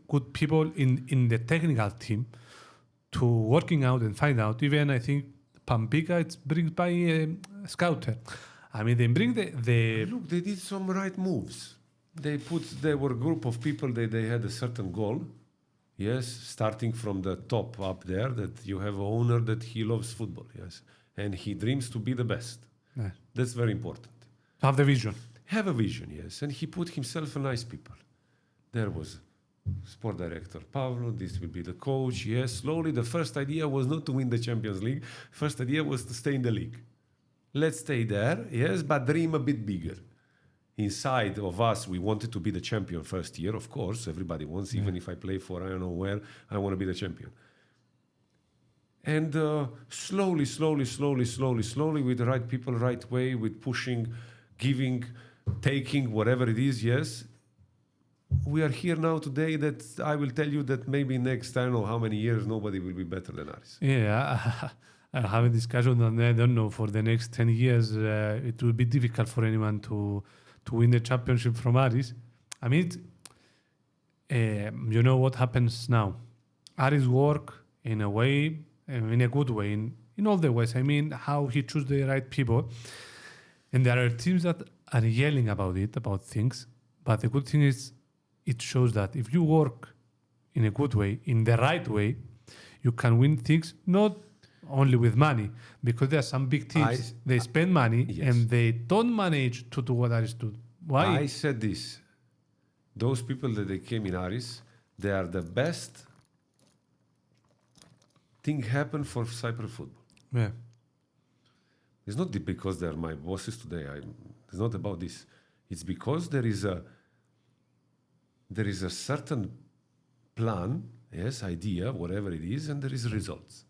good people in the technical team to working out and find out. Even I think Pampica it's brings by a scouter. I mean, they bring the Look, they did some right moves. There were a group of people that they had a certain goal. Yes, starting from the top up there, that you have an owner that he loves football. Yes, and he dreams to be the best. Yeah. That's very important. Have the vision. Have a vision, yes. And he put himself a nice people. There was sport director Pavlo, this will be the coach. Yes, slowly the first idea was not to win the Champions League. First idea was to stay in the league. Let's stay there, yes, but dream a bit bigger. Inside of us, we wanted to be the champion first year, of course. Everybody wants, even if I play for I don't know where, I want to be the champion. And slowly, with the right people, right way, with pushing, giving, taking, whatever it is, yes. We are here now today that I will tell you that maybe next, I don't know how many years, nobody will be better than Aris. Yeah, I have a discussion on that. I don't know, for the next 10 years, it will be difficult for anyone to win the championship from Aris. I mean, you know what happens now. Aris work in a way, in a good way, in all the ways. I mean, how he choose the right people. And there are teams that are yelling about things. But the good thing is, it shows that if you work in a good way, in the right way, you can win things, not only with money, because there are some big teams, they spend money and they don't manage to do what Aris do. Why? I said this. Those people that they came in Aris, they are the best thing happen for Cyprus football. Yeah. It's not because they are my bosses today. It's not about this. It's because there is a certain plan, yes, idea, whatever it is, and there is results.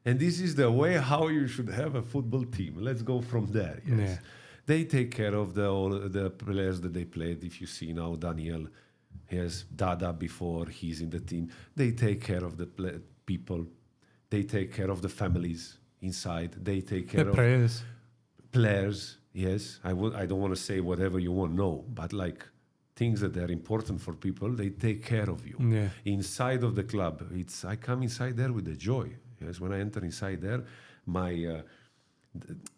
And this is the way how you should have a football team. Let's go from there. Yes. Yeah. They take care of all the players that they played. If you see now Daniel, yes, Dada before he's in the team. They take care of the people. They take care of the families inside. They take care of players. Yes, I don't want to say whatever you want. No, but like things that are important for people, they take care of you. Yeah. Inside of the club, I come inside there with a joy. Yes, when I enter inside there,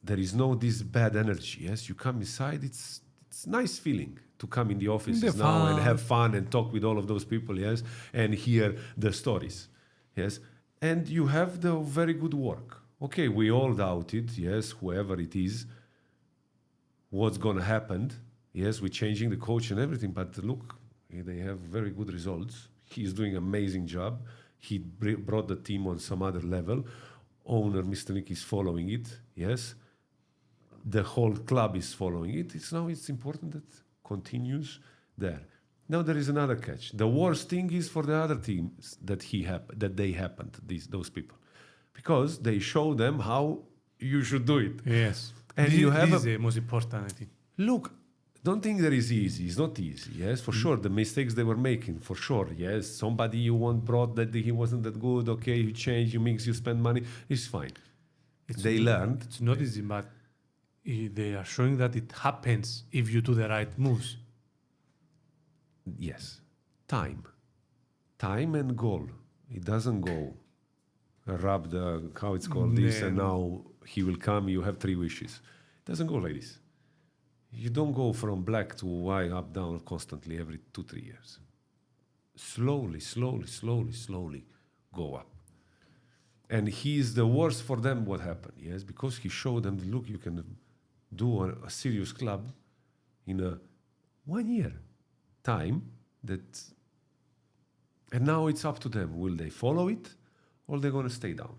there is no this bad energy. Yes, you come inside, it's nice feeling to come in the offices now and have fun and talk with all of those people. Yes, and hear the stories. Yes, and you have the very good work. Okay, we all doubt it. Yes, whoever it is, what's gonna happen? Yes, we're changing the coach and everything, but look, they have very good results. He's doing an amazing job. He brought the team on some other level. Owner, Mr. Nick, is following it. Yes. The whole club is following it. It's important that continues there. Now there is another catch. The worst thing is for the other teams that they happened, those people. Because they show them how you should do it. Yes. And this is the most important, I think. Look, don't think that is easy. It's not easy. Yes, for sure. The mistakes they were making, for sure. Yes, somebody you want brought that he wasn't that good. Okay, you change, you mix, you spend money. It's fine. They learned. It's not easy, but they are showing that it happens if you do the right moves. Yes, time and goal. It doesn't go. Rub how it's called this, and now he will come. You have 3 wishes. It doesn't go like this. You don't go from black to white, up, down constantly every 2-3 years. Slowly go up. And he is the worst for them what happened, yes, because he showed them, look, you can do a serious club in a 1 year time and now it's up to them. Will they follow it or they're going to stay down?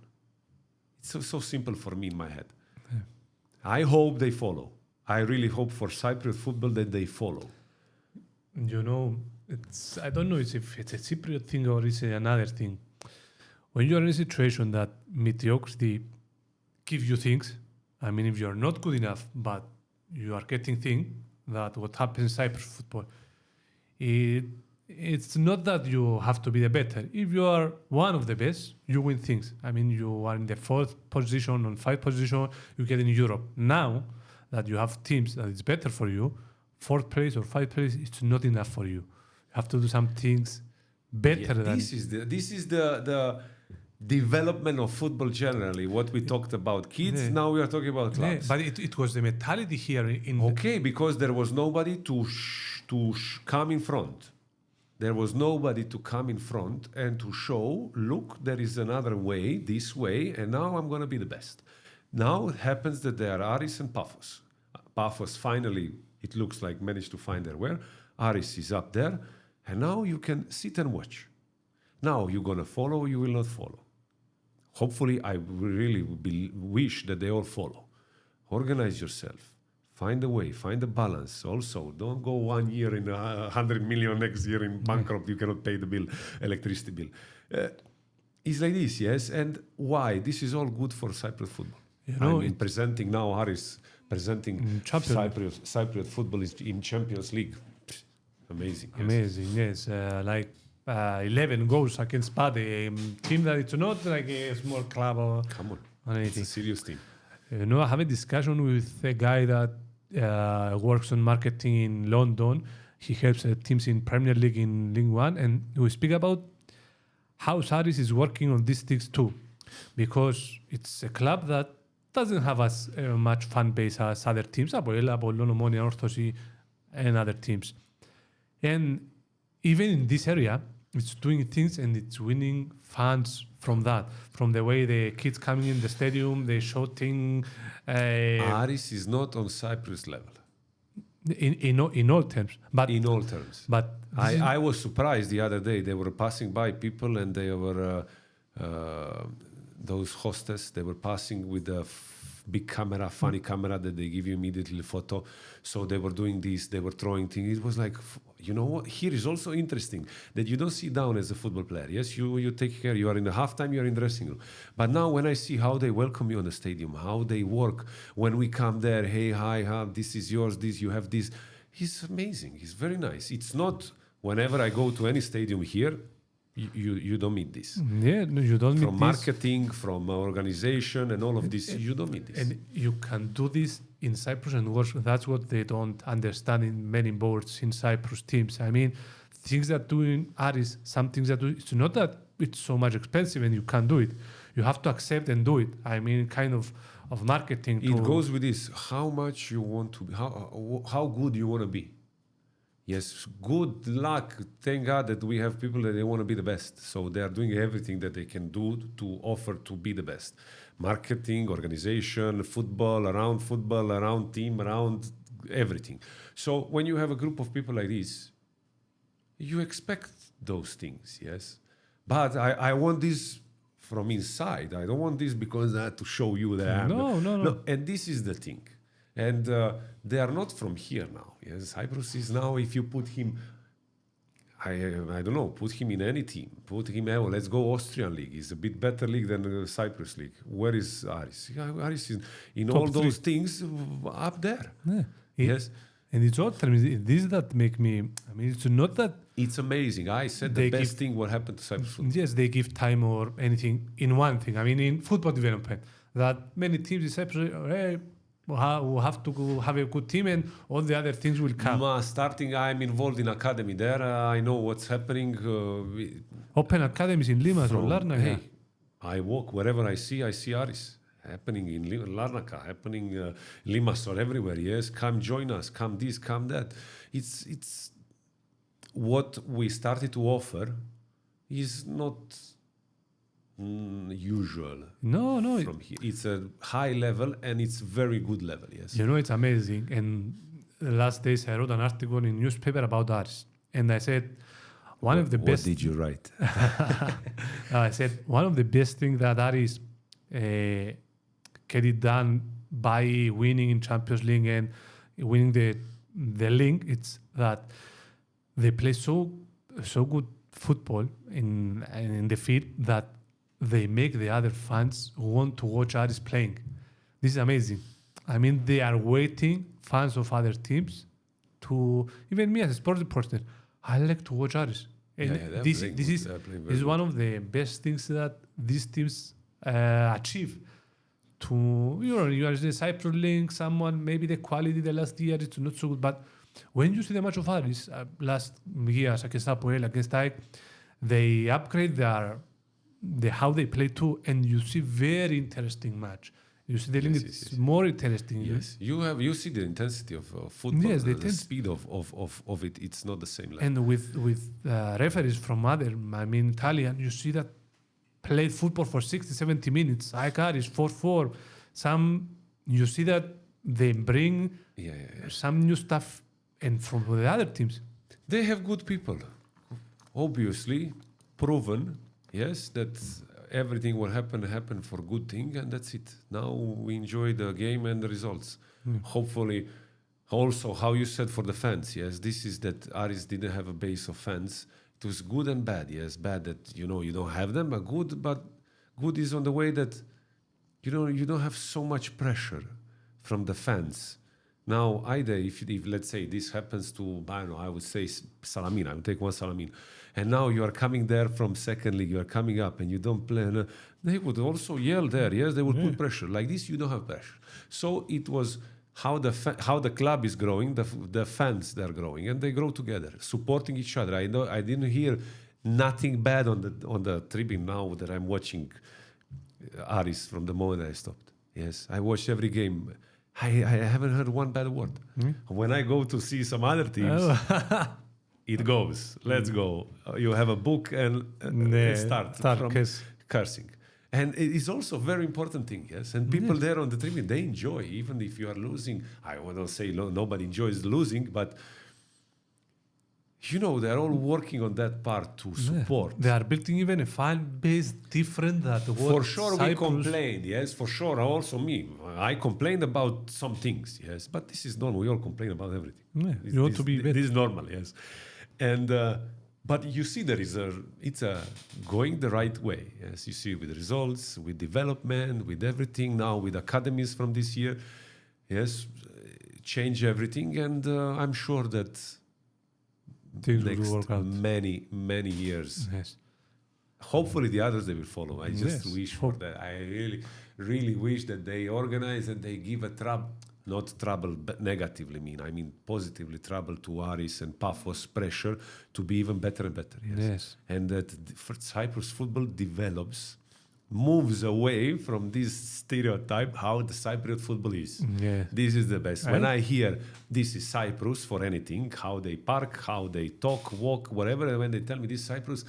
It's so simple for me in my head. Yeah. I hope they follow. I really hope for Cypriot football that they follow. You know, I don't know if it's a Cypriot thing or it's another thing. When you're in a situation that mediocrity gives you things, I mean, if you're not good enough, but you are getting things, that what happens in Cyprus football, it's not that you have to be the better. If you are one of the best, you win things. I mean, you are in the 4th position, on 5th position, you get in Europe. Now that you have teams that it's better for you, 4th place or 5th place, it's not enough for you. You have to do some things better than... This is the development of football generally, what we talked about kids, now we are talking about clubs. But it was the mentality here. Okay, because there was nobody to come in front. There was nobody to come in front and to show, look, there is another way, this way, and now I'm going to be the best. Now it happens that there are Aris and Paphos. Paphos finally, it looks like, managed to find their way. Aris is up there, and now you can sit and watch. Now you're going to follow, you will not follow. Hopefully, I really wish that they all follow. Organize yourself. Find a way, find a balance. Also, don't go 1 year in 100 million, next year in bankrupt, you cannot pay the bill, electricity bill. It's like this, yes? And why? This is all good for Cypriot football. You know, I mean, presenting now, Aris, presenting Cypriot football is in Champions League. Amazing. Yes. Amazing, yes. Like 11 goals against Pade, a team that it's not like a small club or anything. It's a serious team. You know, I have a discussion with a guy that works on marketing in London. He helps teams in Premier League, in League One, and we speak about how Aris is working on these things too, because it's a club that doesn't have as much fan base as other teams, Apoel, Apollon, Omonia, Anorthosis, and other teams. And even in this area, it's doing things and it's winning fans from that, from the way the kids coming in the stadium, they shouting. Aris is not on Cyprus level. In all terms. But in all terms. But I was surprised the other day. They were passing by people and they were, those hostess, they were passing with a big camera, funny camera that they give you immediately photo. So they were doing this, they were throwing things. It was like, you know what? Here is also interesting that you don't sit down as a football player. Yes, you take care. You are in the halftime, you are in the dressing room. But now when I see how they welcome you in the stadium, how they work, when we come there, hey, hi, this is yours, this, you have this. It's amazing. It's very nice. It's not, whenever I go to any stadium here, you don't meet this. Yeah, no, you don't meet this. From marketing, from organization, and all of this, you don't meet this. And you can do this in Cyprus and work. That's what they don't understand in many boards in Cyprus teams. I mean, things that do in Aris, some things that do, it's not that it's so much expensive and you can't do it. You have to accept and do it. I mean, kind of marketing. It goes with this, how much you want to be, how good you want to be. Yes, good luck. Thank God that we have people that they want to be the best. So they are doing everything that they can do to offer to be the best. Marketing, organization, football, around team, around everything. So when you have a group of people like this, you expect those things, yes? But I want this from inside. I don't want this because I have to show you that I am. No. And this is the thing. And they are not from here now. Yes, Cyprus is now, if you put him, I don't know, put him in any team. Put him, let's go Austrian league. It's a bit better league than the Cyprus league. Where is Aris? Aris is in top all those things up there. Yeah. Yes. And it's all terms, this that make me, I mean, it's not that... It's amazing. I said the best thing what happened to Cyprus football. Yes, they give time or anything in one thing. I mean, in football development, that many teams in Cyprus, we have to have a good team and all the other things will come. Starting, I'm involved in academy there. I know what's happening. Open academies in Limassol, Larnaca. Hey, I walk wherever I see Aris. Happening in Larnaca, happening Limassol, everywhere. Yes, come join us, come this, come that. It's what we started to offer is not... usual. No. From here. It's a high level and it's very good level, yes. You know, it's amazing. And the last days I wrote an article in newspaper about Aris. And I said, one of the best... What did you write? I said, one of the best things that Aris get it done by winning in Champions League and winning the league, it's that they play so good football in the field that they make the other fans want to watch Aris playing. This is amazing. I mean, they are waiting, fans of other teams, to, even me as a sports reporter, I like to watch Aris. And this is one of the best things that these teams achieve. You are the Cyprus link, someone, maybe the quality the last year is not so good, but when you see the match of Aris last years against Apoel, against AEK, they upgrade how they play too, and you see very interesting match. You see the link is more interesting. Yes, you see the intensity of football. Yes, the speed of it. It's not the same level. And with referees from Italian, you see that play football for 60, 70 minutes. AEK is 4-4. You see that they bring some new stuff, and from the other teams, they have good people. Obviously, proven. Yes, that everything will happen for good thing, and that's it. Now we enjoy the game and the results. Hopefully, also how you said for the fans. Yes, this is that Aris didn't have a base of fans. It was good and bad. Yes, bad that you don't have them. But good is on the way that you don't have so much pressure from the fans. Now, either if let's say this happens to, I don't know, I would say Salamin, I would take one Salamin, and now you are coming there from second league, you are coming up and you don't play, they would also yell there, yes, they would put pressure. Like this, you don't have pressure. So it was how the club is growing, the fans, they're growing, and they grow together, supporting each other. I didn't hear nothing bad on the tribune now that I'm watching Aris from the moment I stopped. Yes, I watched every game. I haven't heard one bad word. When I go to see some other teams, it goes. Let's go. You have a book and start from cursing. And it is also a very important thing, yes? And people there on the tribune, they enjoy, even if you are losing. I won't say nobody enjoys losing, but they're all working on that part to support. They are building even a fan base different than what for sure Cyprus. We complained, yes, for sure. Also me. I complained about some things, yes. But this is normal. We all complain about everything. Yeah, you want to be better. This is normal, yes. And but you see it's going the right way. Yes, you see with results, with development, with everything. Now with academies from this year, yes, change everything. And I'm sure that things next will work out. many years. Yes. Hopefully the others they will follow. I just wish for that. I really wish that they organize and they give not trouble but negatively I mean positively trouble to Aris and Paphos pressure to be even better and better. Yes. And that for Cyprus football moves away from this stereotype how the Cypriot football is. Yeah. This is the best. When I hear this is Cyprus for anything, how they park, how they talk, walk, whatever, and when they tell me this is Cyprus,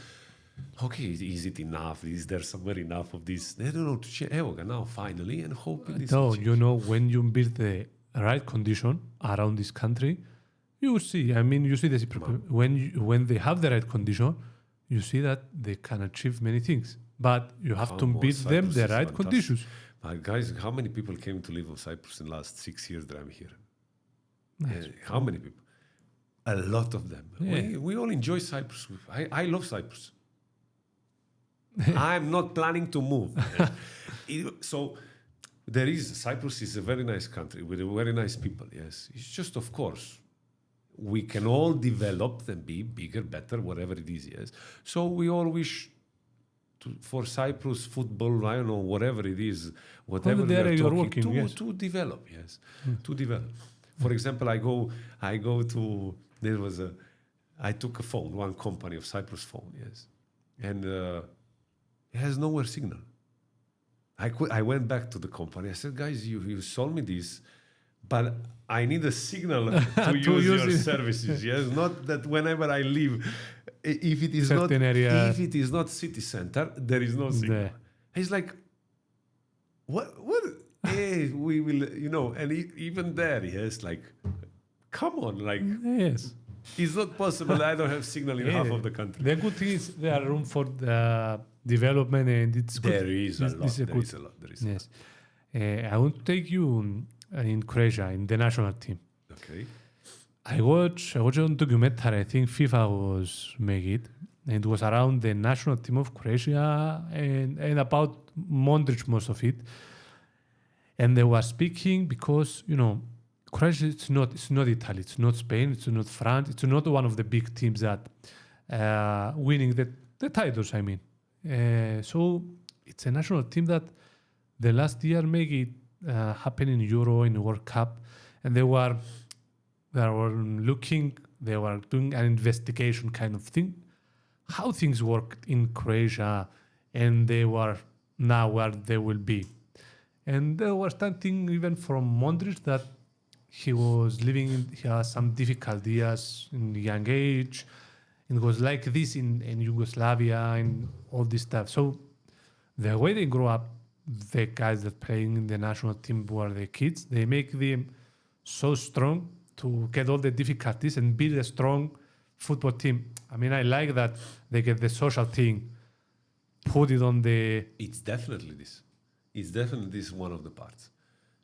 okay, is it enough? Is there somewhere enough of this? They don't know to change now finally and hoping this will change. When you build the right condition around this country, you see. I mean, you see this when they have the right condition, you see that they can achieve many things. But you have to build them the right conditions. Guys, how many people came to live on Cyprus in the last 6 years that I'm here? How many people? A lot of them. Yeah. We all enjoy Cyprus. I love Cyprus. I'm not planning to move. So Cyprus is a very nice country with very nice people, yes. It's just, of course, we can all develop and be bigger, better, whatever it is, yes. So we all wish for Cyprus football, I don't know, whatever it is, whatever we are talking, to develop, yes, to develop. For example, I took a phone, one company of Cyprus phone, yes, and it has nowhere signal. I went back to the company. I said, guys, you sold me this, but I need a signal to use your services. Yes, not that whenever I leave, if it is not city center, there is no signal. Yeah. He's like, what? Hey, we will, and even there, yes, like, come on, like, yes. It's not possible. I don't have signal in half of the country. The good thing is there are room for the development, and it's good. There is a lot. Yes. I want to take you in Croatia, in the national team. Okay. I watched a documentary. I think FIFA was making it. And it was around the national team of Croatia and about Modric, most of it. And they were speaking because, Croatia, it's not Italy, it's not Spain, it's not France, it's not one of the big teams that winning the titles, I mean. So it's a national team that the last year make it happen in Euro, in World Cup, and they were looking, they were doing an investigation kind of thing, how things worked in Croatia, and they were now where they will be. And they were starting even from Modric that he has some difficult years in young age. It was like this in Yugoslavia and all this stuff. So the way they grow up, the guys that playing in the national team were the kids, they make them so strong to get all the difficulties and build a strong football team. I mean, I like that they get the social thing, put it on the... It's definitely this. It's definitely this one of the parts.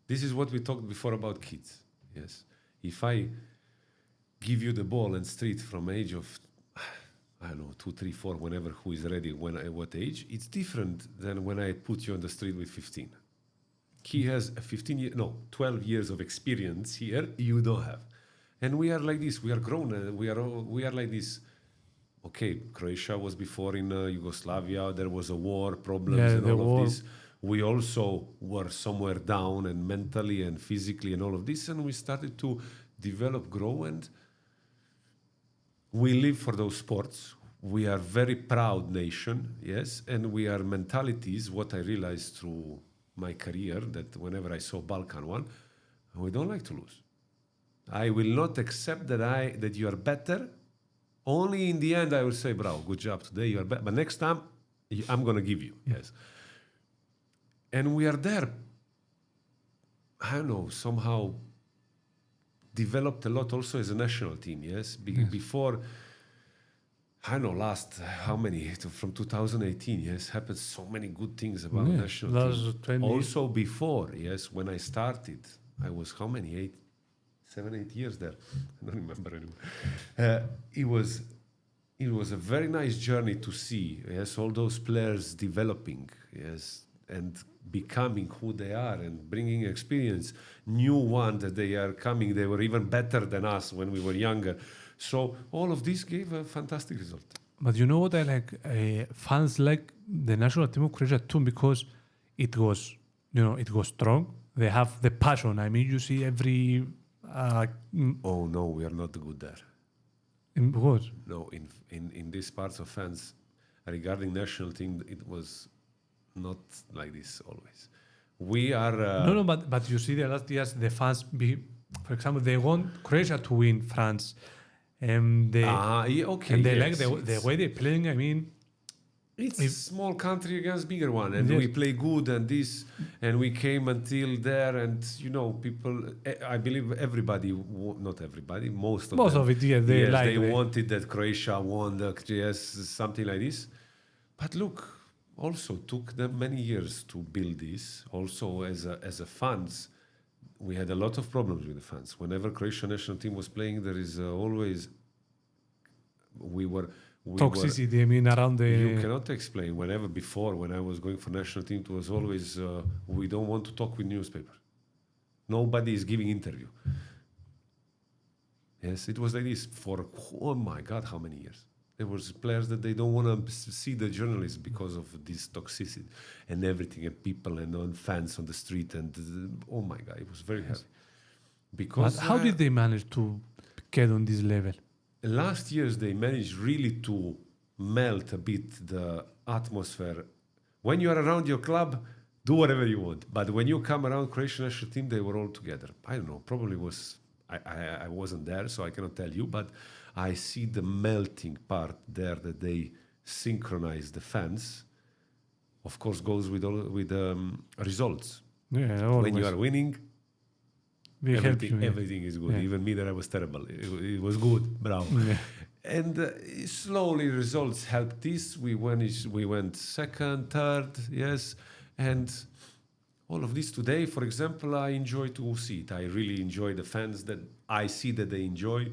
This is what we talked before about kids. Yes. If I give you the ball and street from age of, I don't know, 2, 3, 4, whenever who is ready, what age, it's different than when I put you on the street with 15. He has 12 years of experience here, you don't have. And we are like this, we are grown, we are like this. Okay, Croatia was before in Yugoslavia, there was a war, problems and all of this. We also were somewhere down and mentally and physically and all of this, and we started to develop, grow, and we live for those sports. We are very proud nation, yes, and we are mentalities, what I realized through my career, that whenever I saw Balkan one, we don't like to lose. I will not accept that you are better. Only in the end I will say, bravo, good job today, you are better. But next time, I'm going to give you, yes. And we are there, I don't know, somehow developed a lot also as a national team, yes? Before, I don't know, last, how many, from 2018, yes, happened so many good things about national team. Also before, yes, when I started, I was how many, 7, 8 years there? I don't remember anymore. It was a very nice journey to see, yes, all those players developing, yes, and becoming who they are and bringing experience. New one that they are coming, they were even better than us when we were younger. So all of this gave a fantastic result. But you know what I like? Fans like the national team of Croatia too, because it was strong. They have the passion. I mean, you see every... oh no, we are not good there. In what? No, in these parts of fans, regarding national team, it was not like this always. We are... No, but you see the last years, the fans, for example, they want Croatia to win France. And they like the way they're playing. I mean, it's a small country against bigger one, and we play good, and and we came until there, and people. I believe everybody, not everybody, most of it, yeah, they wanted that Croatia won something like this. But look, also took them many years to build this. Also, as a fans. We had a lot of problems with the fans. Whenever Croatian national team was playing, there is always toxicity. I mean, around the... You cannot explain. When I was going for national team, it was always we don't want to talk with newspaper. Nobody is giving interview. Yes, it was like this for oh my God, how many years? There was players that they don't want to see the journalists because of this toxicity and everything, and people and fans on the street, and oh my God, it was very heavy. Because but how did they manage to get on this level? Last years they managed really to melt a bit the atmosphere. When you are around your club, do whatever you want. But when you come around Croatian national team, they were all together. I don't know, probably was I wasn't there, so I cannot tell you, but I see the melting part there that they synchronize the fans. Of course, goes with results. Yeah, always. When you are winning, everything is good. Yeah. Even me, that I was terrible. It was good, bravo. Yeah. And slowly results helped this. We went second, third, yes, and all of this today, for example, I enjoy to see it. I really enjoy the fans that I see that they enjoy.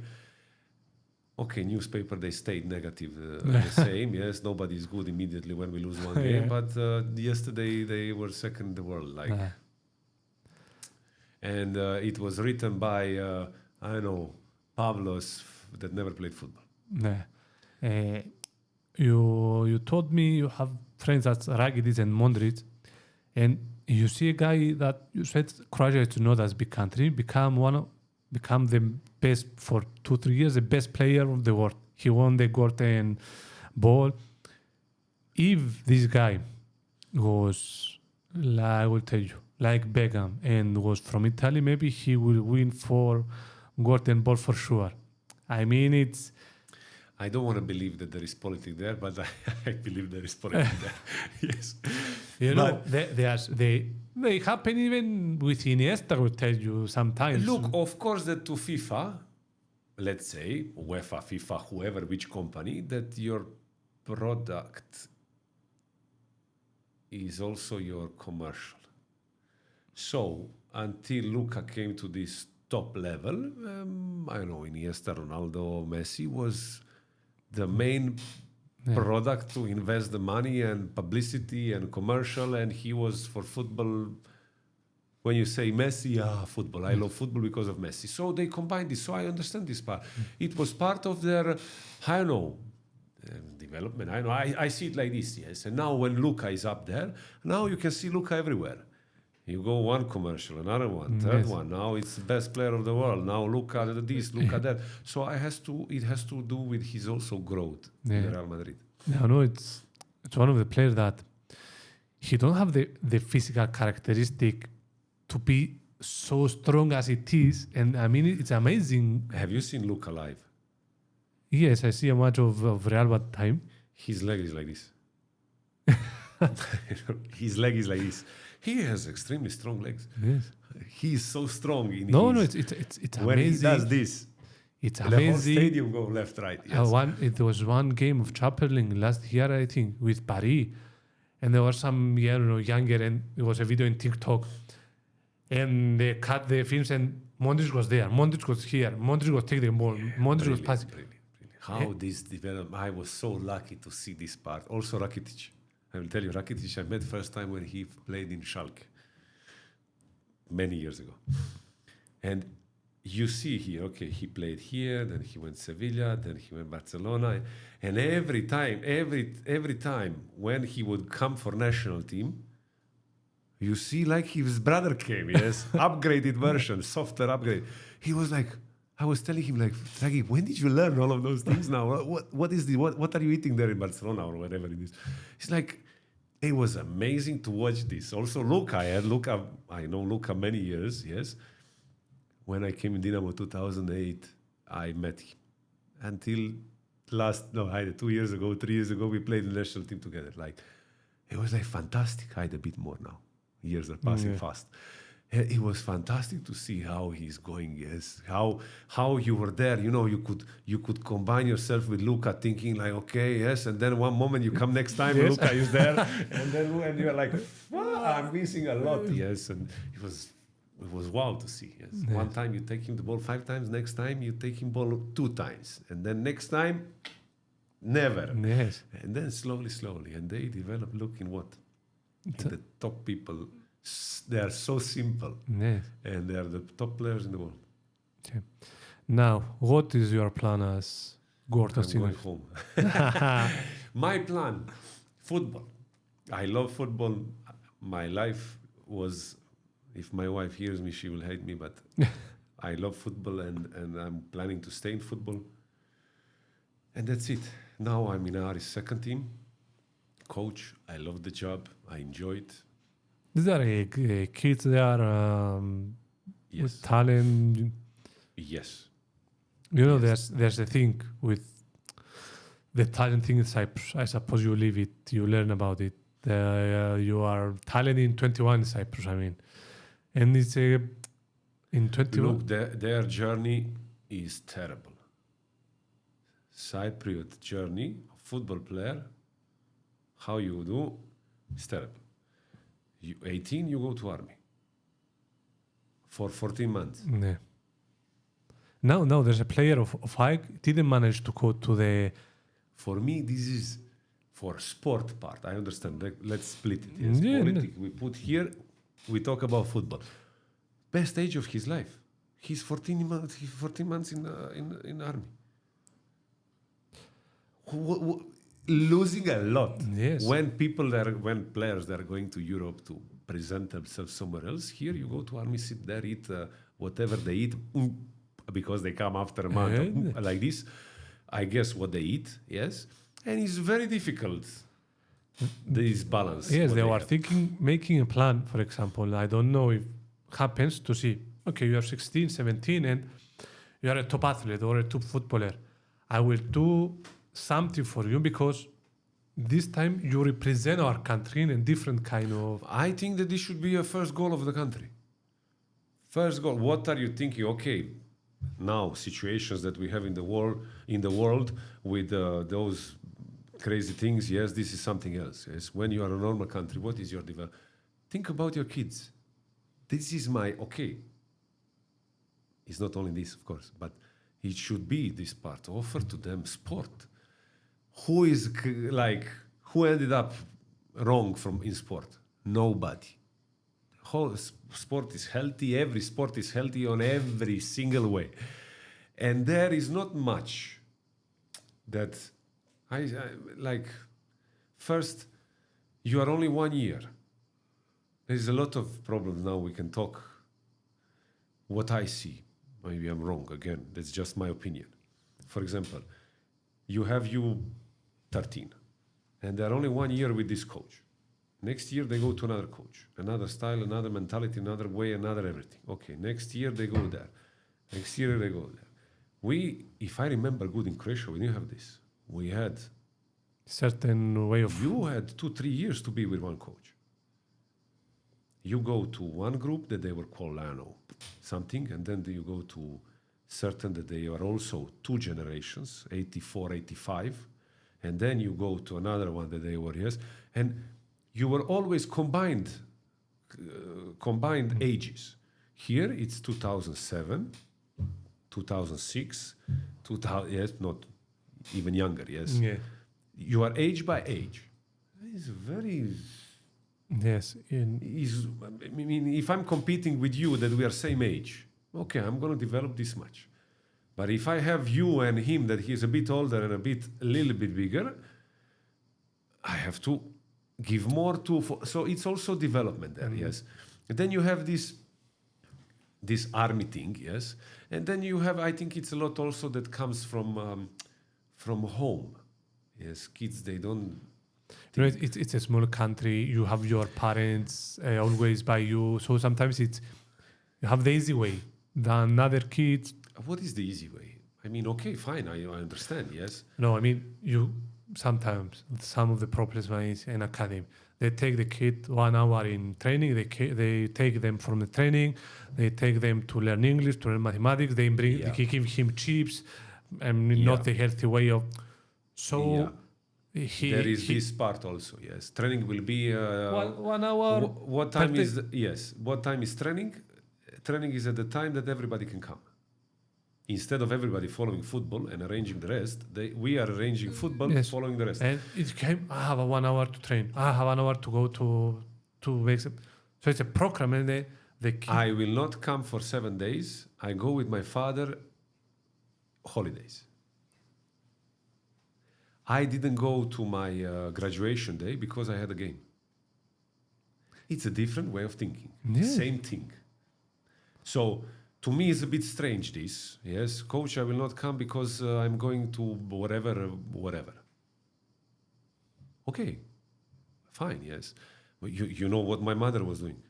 Okay, newspaper, they stayed negative the same. Yes, nobody's good immediately when we lose one game. But yesterday they were second in the world. And it was written by, I don't know, Pavlos that never played football. Ναι. You told me you have friends that's Rakitic and Modric, and you see a guy that you said Croatia is not as big country, become the best for 2-3 years, the best player of the world. He won the Gordon ball. If this guy was, I will tell you, like Beckham and was from Italy, maybe he will win 4 Gordon ball for sure. I mean, I don't want to believe that there is politics there, but I believe there is politics there. Yes. You know, they happen even with Iniesta, I will tell you sometimes. Look, of course that to FIFA, let's say, UEFA, FIFA, whoever, which company, that your product is also your commercial. So, until Luka came to this top level, I don't know, Iniesta, Ronaldo, Messi was the main product to invest the money and publicity and commercial, and he was for football. When you say Messi, football, I love football because of Messi. So they combined this, so I understand this part. It was part of their, I don't know, development. I know, I see it like this, yes. And now when Luka is up there, now you can see Luka everywhere. You go one commercial, another one, third one. Now it's the best player of the world. Now look at this, look at that. So it has to do with his also growth in Real Madrid. No, it's one of the players that he don't have the physical characteristic to be so strong as it is. And I mean, it's amazing. Have you seen Luka live? Yes, I see a match of Real at time. His leg is like this. His leg is like this. He has extremely strong legs. Yes. He is so strong in No, his... it's when amazing. He does this. It's the amazing. The whole stadium go left, right. Yes. It was one game of Champions last year, I think, with Paris. And there was some younger, and it was a video in TikTok. And they cut the films, and Modric was there. Modric was here. Modric was taking the ball. Modric was passing. Brilliant. How this developed. I was so lucky to see this part. Also Rakitic. I will tell you, Rakitic I met first time when he played in Schalke many years ago. And you see here, okay, he played here, then he went Sevilla, then he went Barcelona. And every time when he would come for national team, you see like his brother came, yes, upgraded version, softer upgrade. He was like, I was telling him like, Draghi, when did you learn all of those things now? What are you eating there in Barcelona or whatever it is? It's like, it was amazing to watch this. Also Luka, I know Luka many years, yes. When I came in Dinamo 2008, I met him. Until 2 years ago, 3 years ago, we played the national team together. Like, it was like fantastic. I had a bit more now. Years are passing fast. It was fantastic to see how he's going. Yes, how you were there. You know, you could combine yourself with Luka, thinking like, okay, yes, and then one moment you come next time, Luka is there, and you're like, I'm missing a lot. Yes, and it was wow to see. Yes, one time you take him the ball 5 times, next time you take him ball 2 times, and then next time, never. Yes, and then slowly, and they develop. Look in what the top people. They are so simple, and they are the top players in the world. Okay. Now, what is your plan as Gordon? I'm going home. My plan, football. I love football. My life was, if my wife hears me, she will hate me, but I love football, and I'm planning to stay in football. And that's it. Now I'm in Aris' second team. Coach, I love the job. I enjoy it. These are kids, they are with talent. Yes. You know, there's a thing with the talent thing in Cyprus. I suppose you live it, you learn about it. You are talented in 21 in Cyprus, I mean. And it's in 21. Look, their journey is terrible. Cypriot journey, football player, how you do, is terrible. 18, you go to army for 14 months. Yeah. Now there's a player of AEK didn't manage to go to the... For me, this is for sport part. I understand. Let's split it. Yes, politics we put here. We talk about football. best age of his life. He's 14 months in army. Losing a lot. Yes. When players are going to Europe to present themselves somewhere else, here you go to army, sit there, eat whatever they eat, because they come after a month like this. I guess what they eat, yes, and it's very difficult. This balance. Yes, they were thinking, making a plan. For example, I don't know if happens to see. Okay, you are 16, 17, and you are a top athlete or a top footballer. I will do something for you because this time you represent our country in a different kind of... I think that this should be a first goal of the country. First goal. What are you thinking? Okay, now situations that we have in the world with those crazy things, yes, this is something else. Yes, when you are a normal country, what is your development? Think about your kids. This is okay. It's not only this, of course, but it should be this part. Offer to them sport. Who ended up wrong in sport? Nobody. Whole sport is healthy. Every sport is healthy on every single way, and there is not much that I like. First, you are only 1 year. There's a lot of problems now. We can talk. What I see, maybe I'm wrong. Again, that's just my opinion. For example, you have 13, and they're only 1 year with this coach. Next year they go to another coach, another style, another mentality, another way, another everything. Okay, next year they go there. Next year they go there. If I remember good, in Croatia, we didn't have this. We had certain way of... You had 2-3 years to be with one coach. You go to one group that they were called, I don't know, something, and then you go to certain that they are also 2 generations, 84, 85, and then you go to another one that they were, yes, and you were always combined ages. Here it's 2007, 2006, 2000, yes, not even younger, yes. Yeah. You are age by age. It's very... Yes. I mean, if I'm competing with you that we are same age, okay, I'm going to develop this much. But if I have you and him that he's a bit older and a little bit bigger, I have to give more so it's also development there, yes. And then you have this army thing, yes. And then you have, I think it's a lot also that comes from home. Yes, kids, they don't... You know, it's a small country. You have your parents always by you. So sometimes you have the easy way than other kids. What is the easy way? I mean, okay, fine, I understand, yes. No, I mean, sometimes some of the problems is in academy. They take the kid 1 hour in training. They take them from the training. They take them to learn English, to learn mathematics. They give him chips, and not the healthy way of. So. Yeah. There is this part also, yes. Training will be 1 hour. What time is What time is training? Training is at the time that everybody can come. Instead of everybody following football and arranging the rest, we are arranging football, following the rest. And it came. I have 1 hour to train. I have 1 hour to go to make. So it's a program, and I will not come for 7 days. I go with my father. Holidays. I didn't go to my graduation day because I had a game. It's a different way of thinking. Yeah. Same thing. So to me, it's a bit strange, this. Yes, coach, I will not come because I'm going to whatever. Okay, fine, yes. You know what my mother was doing.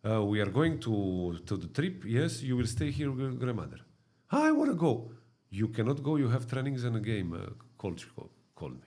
We are going to the trip. Yes, you will stay here with grandmother. I want to go. You cannot go. You have trainings and a game. Coach called me.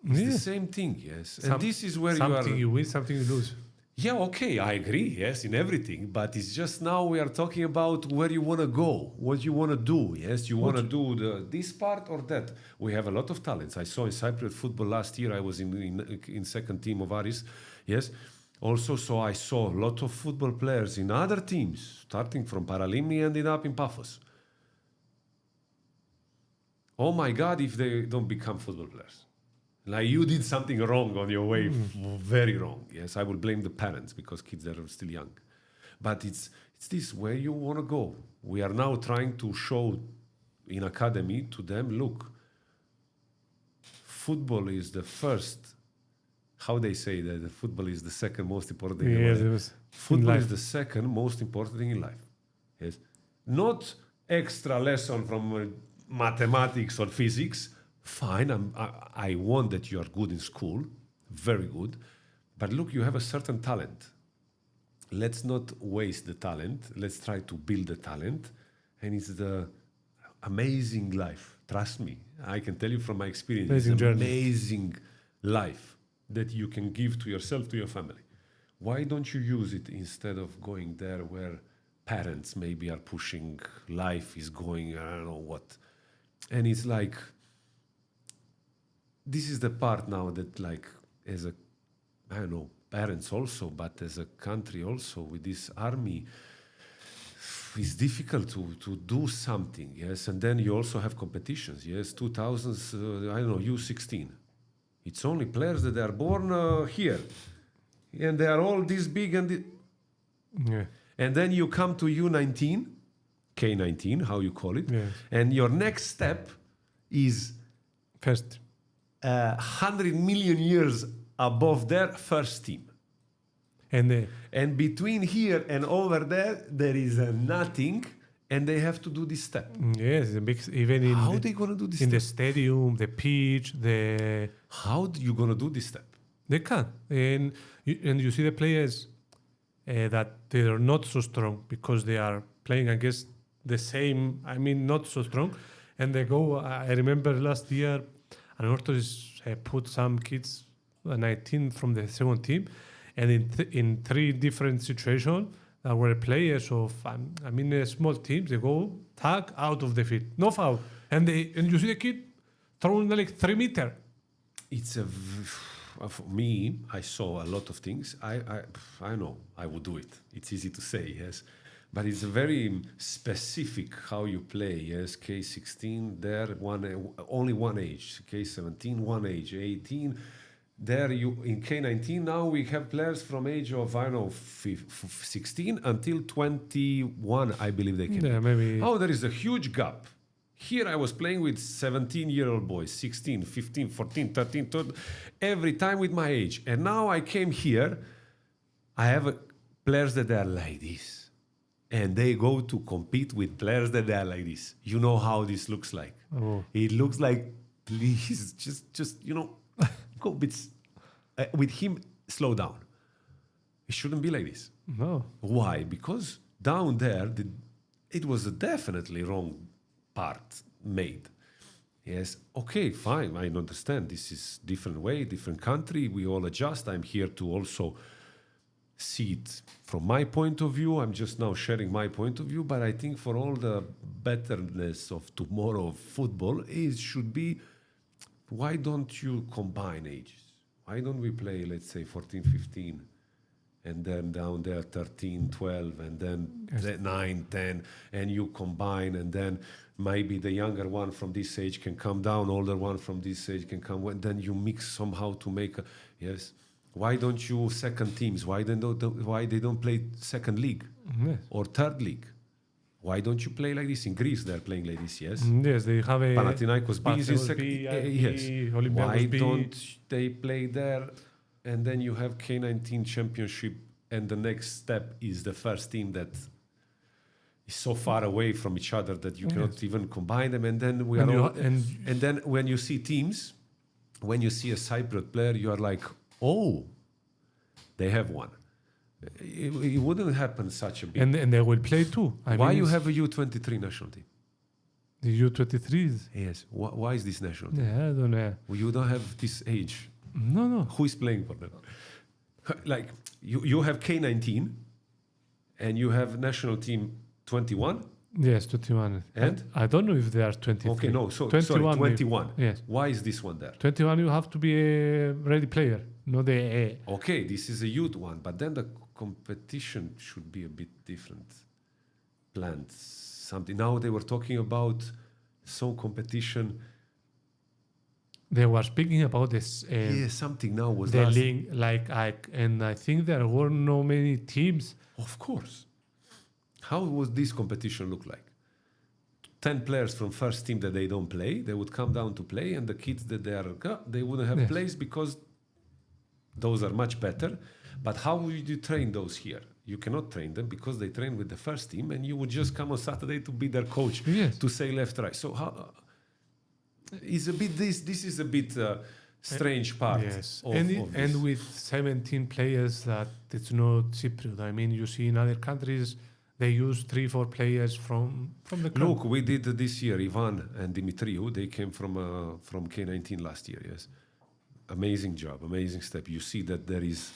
It's the same thing, yes. And this is where something you win, something you lose. Yeah, okay, I agree, yes, in everything. But it's just now we are talking about where you want to go, what you want to do, yes? You want to do this part or that. We have a lot of talents. I saw in Cypriot football last year, I was in second team of Aris, yes? Also, so I saw a lot of football players in other teams, starting from Paralimni, ending up in Paphos. Oh my God, if they don't become football players. Like you did something wrong on your way, very wrong. Yes, I will blame the parents because kids are still young. But it's this where you want to go. We are now trying to show in academy to them, look, football is the first, how they say that the football is the second most important thing in life. Football is the second most important thing in life. Yes. Not extra lesson from mathematics or physics. Fine, I want that you are good in school, very good. But look, you have a certain talent. Let's not waste the talent. Let's try to build the talent. And it's the amazing life. Trust me. I can tell you from my experience, it's an amazing life that you can give to yourself, to your family. Why don't you use it instead of going there where parents maybe are pushing, life is going, I don't know what. And it's like, this is the part now that like, as a, I don't know, parents also, but as a country also with this army, it's difficult to do something, yes? And then you also have competitions, yes? 2000s, I don't know, U16. It's only players that are born here. And they are all this big and... Yeah. And then you come to U19, K19, how you call it. Yes. And your next step is... First. 100 million years above their first team. And between here and over there is nothing, and they have to do this step. Yes, even in how they gonna do this in step? the stadium, the pitch, the... How you gonna do this step? They can. And you see the players that they are not so strong because they are playing against the same, I mean, not so strong. And they go, I remember last year, Anorthosis put some kids, 19 from the second team, and in three different situations, there were players of, I mean, small teams, they go, tag out of the field, no foul. And you see the kid throwing like 3 meters. It's for me, I saw a lot of things. I know I would do it. It's easy to say, yes. But it's very specific how you play. Yes, K16, there only one age. K17, one age. 18, there you in K19 now we have players from age of 16 until 21. I believe they can. Yeah, maybe. Oh, there is a huge gap. Here I was playing with 17-year-old boys, 16, 15, 14, 13, 12, every time with my age. And now I came here, I have players that are like this. And they go to compete with players that are like this. You know how this looks like. Oh. It looks like, please, just go bits. With him, slow down. It shouldn't be like this. No. Why? Because down there, it was a definitely wrong part made. Yes, okay, fine, I understand. This is different way, different country. We all adjust. I'm here to also see it from my point of view. I'm just now sharing my point of view, but I think for all the betterness of tomorrow of football, it should be, why don't you combine ages? Why don't we play, let's say, 14, 15, and then down there 13, 12, and then 9, 10, and you combine, and then maybe the younger one from this age can come down, older one from this age can come, and then you mix somehow to make a, yes. Why don't you second teams? Why they don't play second league or third league? Why don't you play like this? In Greece, they're playing like this, yes? Yes, they have a... Panathinaikos B is in second. Yes. Why B. don't they play there? And then you have K19 championship, and the next step is the first team that is so far away from each other that you cannot even combine them. And then and then when you see teams, when you see a Cypriot player, you are like, oh, they have one. It wouldn't happen such a big... And they will play too. Why you have a U23 national team? The U23s? Yes. Why is this national team? Yeah, I don't know. You don't have this age. No. Who is playing for them? Like, you have K19 and you have national team 21? Yes, 21. And? I don't know if they are 23. Okay, no, so 21 sorry, 21. Yes. Why is this one there? 21, you have to be a ready player, not the A. Okay, this is a youth one, but then the competition should be a bit different. Planned something. Now they were talking about some competition. They were speaking about this. Something now was the last. link, and I think there were no many teams. Of course. How would this competition look like? 10 players from first team that they don't play, they would come down to play, and the kids that they wouldn't have place because those are much better. But how would you train those here? You cannot train them because they train with the first team, and you would just come on Saturday to be their coach, to say left, right. So how is a bit this is a bit strange part of this. And with 17 players, that it's not Cypriot. I mean, you see in other countries they use 3-4 players from the club. Look, we did this year. Ivan and Dimitriou, they came from K19 last year. Yes, amazing job, amazing step. You see that there is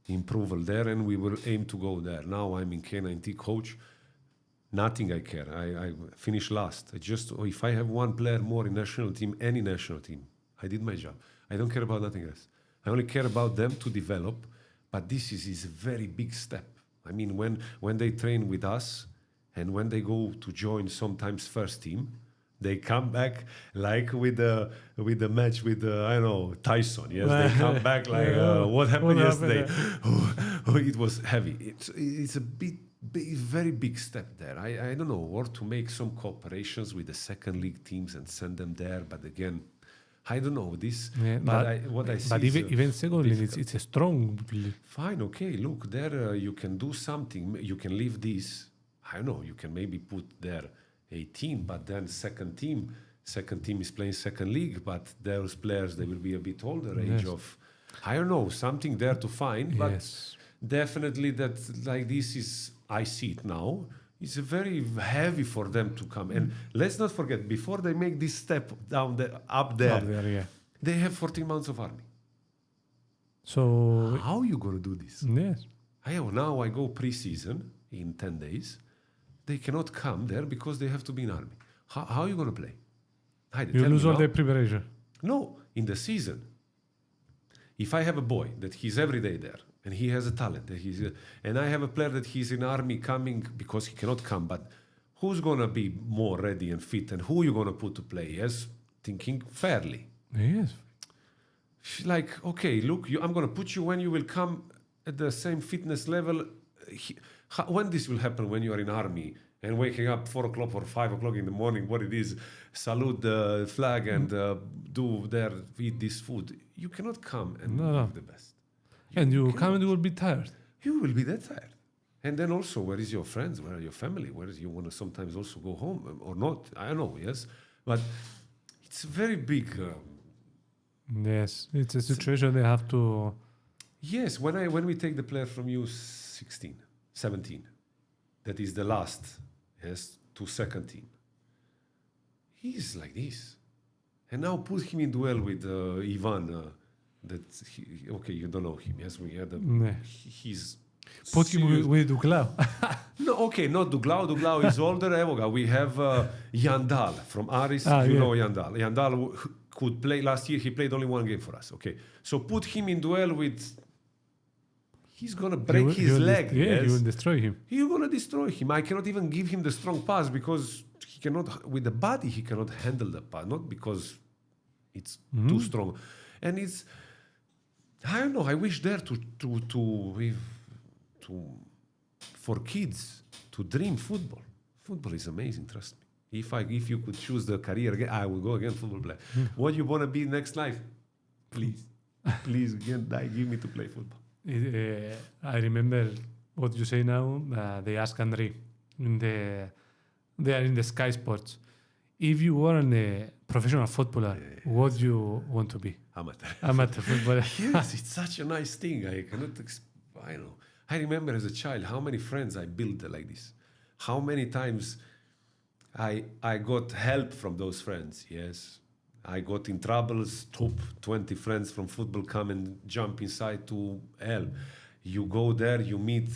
improvement there, and we will aim to go there. Now I'm in K19 coach. Nothing I care. I finished last. If I have one player more in national team, any national team, I did my job. I don't care about nothing else. I only care about them to develop. But this is a very big step. I mean, when they train with us and when they go to join sometimes first team, they come back like with the match with I don't know, Tyson. Yes, they come back like what happened yesterday. It was heavy. It's a very big step there. I don't know, or to make some cooperations with the second league teams and send them there. But again, I don't know this. What I see. But even second league, it's a strong league. Fine, okay. Look, there you can do something. You can leave this. I don't know. You can maybe put there 18, but then second team is playing second league, but those players, they will be a bit older age of, I don't know, something there to find, but definitely that like this is, I see it now, it's very heavy for them to come. And let's not forget, before they make this step up there, they have 14 months of army. So how are you going to do this? Yes. Now I go pre-season in 10 days. They cannot come there because they have to be in army. How are you going to play? You lose all the preparation. No, in the season. If I have a boy that he's every day there and he has a talent, and I have a player that he's in army coming because he cannot come, but who's going to be more ready and fit, and who are you going to put to play? Yes, thinking fairly. Yes. Like, okay, look, I'm going to put you when you will come at the same fitness level. When this will happen when you are in army and waking up 4 o'clock or 5 o'clock in the morning, what it is, salute the flag and eat this food. You cannot come and give the best. And you come and you will be tired. You will be that tired. And then also, where is your friends? Where are your family? Where is you want to sometimes also go home or not? I don't know, yes. But it's very big. Yes, it's a situation they have to... Yes, when we take the player from U16, 17, that is the last, to second team. He's like this. And now put him in duel with Ivan. You don't know him. Yes, we had he's... Put him with Duclau. No, okay, not Duclau. Duclau is older. We have Yandal from Aris. Know Yandal. Yandal could play last year. He played only one game for us. Okay, so put him in duel with... He's going to break his leg. You will destroy him. You're going to destroy him. I cannot even give him the strong pass because he cannot, with the body, he cannot handle the pass. Not because it's too strong. And it's, I don't know, I wish there for kids to dream football. Football is amazing, trust me. If you could choose the career again, I would go again football player. What you want to be next life? Please, again, give me to play football. I remember what you say now. They ask Andrei they are in the Sky Sports. If you were a professional footballer, what do you want to be? Amateur footballer. Yes, it's such a nice thing. I cannot. I know. I remember as a child how many friends I built like this. How many times I got help from those friends. Yes. I got in troubles, top 20 friends from football come and jump inside to hell. You go there, you meet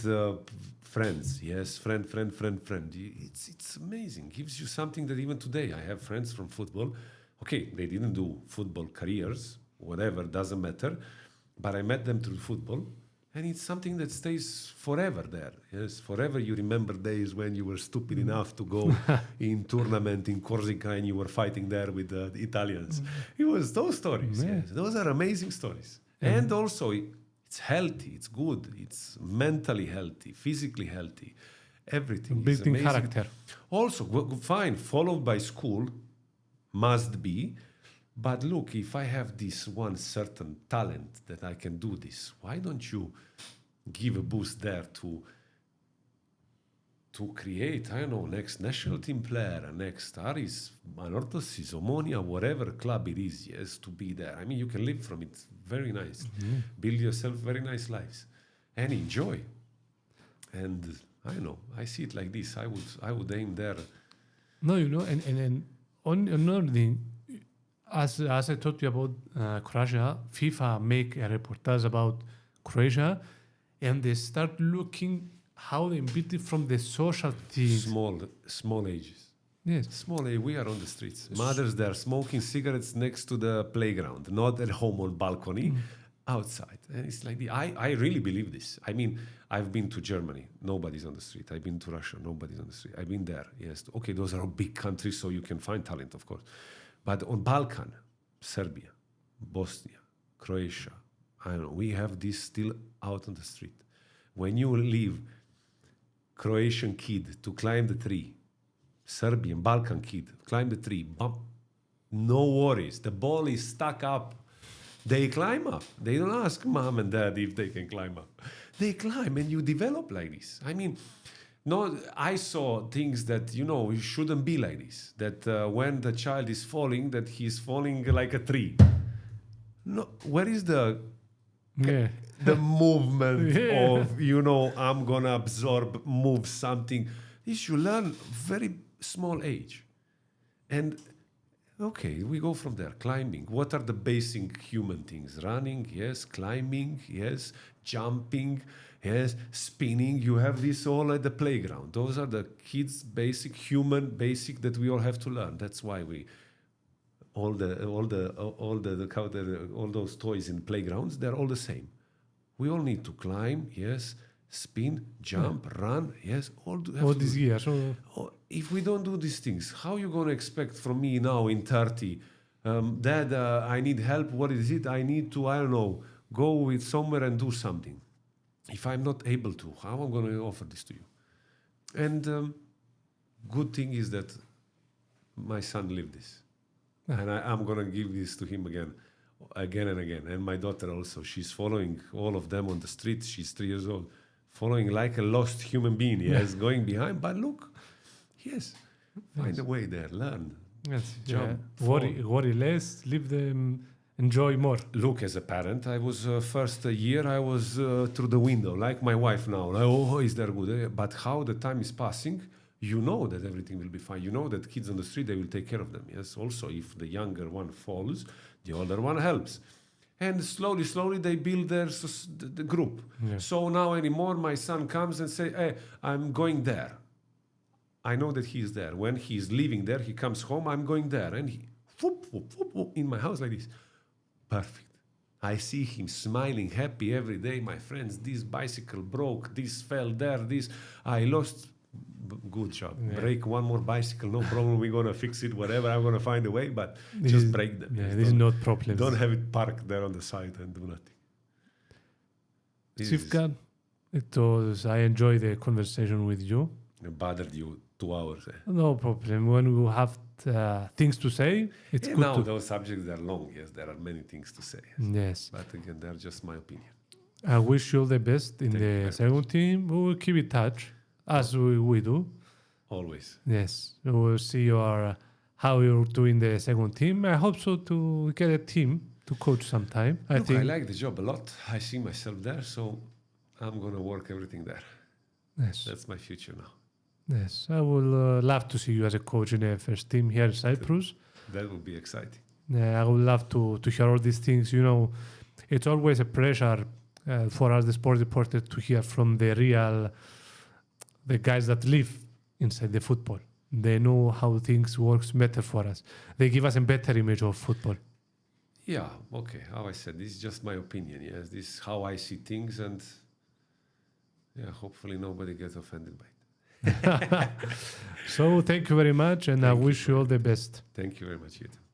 friends. Yes, friend. It's amazing. Gives you something that even today I have friends from football. Okay, they didn't do football careers, whatever, doesn't matter. But I met them through football. And it's something that stays forever there. Yes, forever you remember days when you were stupid enough to go in tournament in Corsica and you were fighting there with the Italians. It was those stories. Yeah. Yes. Those are amazing stories. And also it's healthy, it's good, it's mentally healthy, physically healthy. Everything is Building amazing. character. Also, fine, followed by school, must be. But look, if I have this one certain talent that I can do this, why don't you give a boost there to create, I don't know, next national team player, next Aris, Anorthosis, Omonia, whatever club it is, yes, to be there. I mean, you can live from it very nice. Build yourself very nice lives and enjoy. And I don't know, I see it like this. I would aim there. No, you know, and on another thing, as I told you about Croatia, FIFA make a reportage about Croatia, and they start looking how they built it from the social things. Small ages. Yes. Small age, we are on the streets. Mothers there smoking cigarettes next to the playground, not at home on balcony, outside. And it's like, I really believe this. I mean, I've been to Germany, nobody's on the street. I've been to Russia, nobody's on the street. I've been there, yes. Okay, those are big countries, so you can find talent, of course. But on Balkan, Serbia, Bosnia, Croatia, I don't know, we have this still out on the street. When you leave Croatian kid to climb the tree, Serbian, Balkan kid, climb the tree, bump, no worries. The ball is stuck up. They climb up. They don't ask mom and dad if they can climb up. They climb and you develop like this. I mean, no, I saw things that, you know, it shouldn't be like this. That when the child is falling, that he's falling like a tree. No, where is the movement of, you know, I'm going to absorb, move something. This you learn very small age. And, okay, we go from there. Climbing. What are the basic human things? Running, yes. Climbing, yes. Jumping, yes. Spinning. You have this all at the playground. Those are the kids' basic, human basic that we all have to learn. That's why all those toys in playgrounds, they're all the same. We all need to climb, yes, spin, jump, run, yes, all these years. If we don't do these things, how are you going to expect from me now in 30, Dad, I need help, what is it? I need to, I don't know, go with somewhere and do something. If I'm not able to, how am I going to offer this to you? And good thing is that my son lived this. And I'm going to give this to him again and again. And my daughter also, she's following all of them on the street. She's 3 years old, following like a lost human being, yes, going behind. But look, yes, find a way there, learn, jump, worry less, live them, enjoy more. Look, as a parent, I was first year, I was through the window, like my wife now. Like, oh, is that good? But how the time is passing, you know that everything will be fine. You know that kids on the street, they will take care of them. Yes. Also, if the younger one falls, the older one helps. And slowly, they build the group. Yeah. So now anymore, my son comes and say, hey, I'm going there. I know that he is there. When he's leaving there, he comes home, I'm going there. And he, whoop, whoop, whoop, whoop, in my house like this. Perfect. I see him smiling, happy every day. My friends, this bicycle broke, this fell there, this, I lost. Good job. Yeah. Break one more bicycle, no problem. We're going to fix it, whatever. I'm going to find a way, but just break them. Yeah, this is not problem. Don't have it parked there on the side and do nothing. Sivkan, I enjoy the conversation with you. It bothered you 2 hours. No problem. When we have things to say, it's good. Now those subjects are long. Yes, there are many things to say. Yes. But again, they're just my opinion. I wish you all the best in the second team. We will keep in touch. As we do. Always. Yes. We will see how you're doing the second team. I hope so to get a team to coach sometime. I like the job a lot. I see myself there, so I'm going to work everything there. Yes. That's my future now. Yes. I will love to see you as a coach in the first team here in Cyprus. That would be exciting. I would love to hear all these things. You know, it's always a pressure for us, the sport reporter, to hear from the guys that live inside the football. They know how things works better for us. They give us a better image of football. Yeah, okay. How I said, this is just my opinion. Yes, this is how I see things, and Yeah, hopefully nobody gets offended by it. So thank you very much, and I wish you all the best. Thank you very much, you too.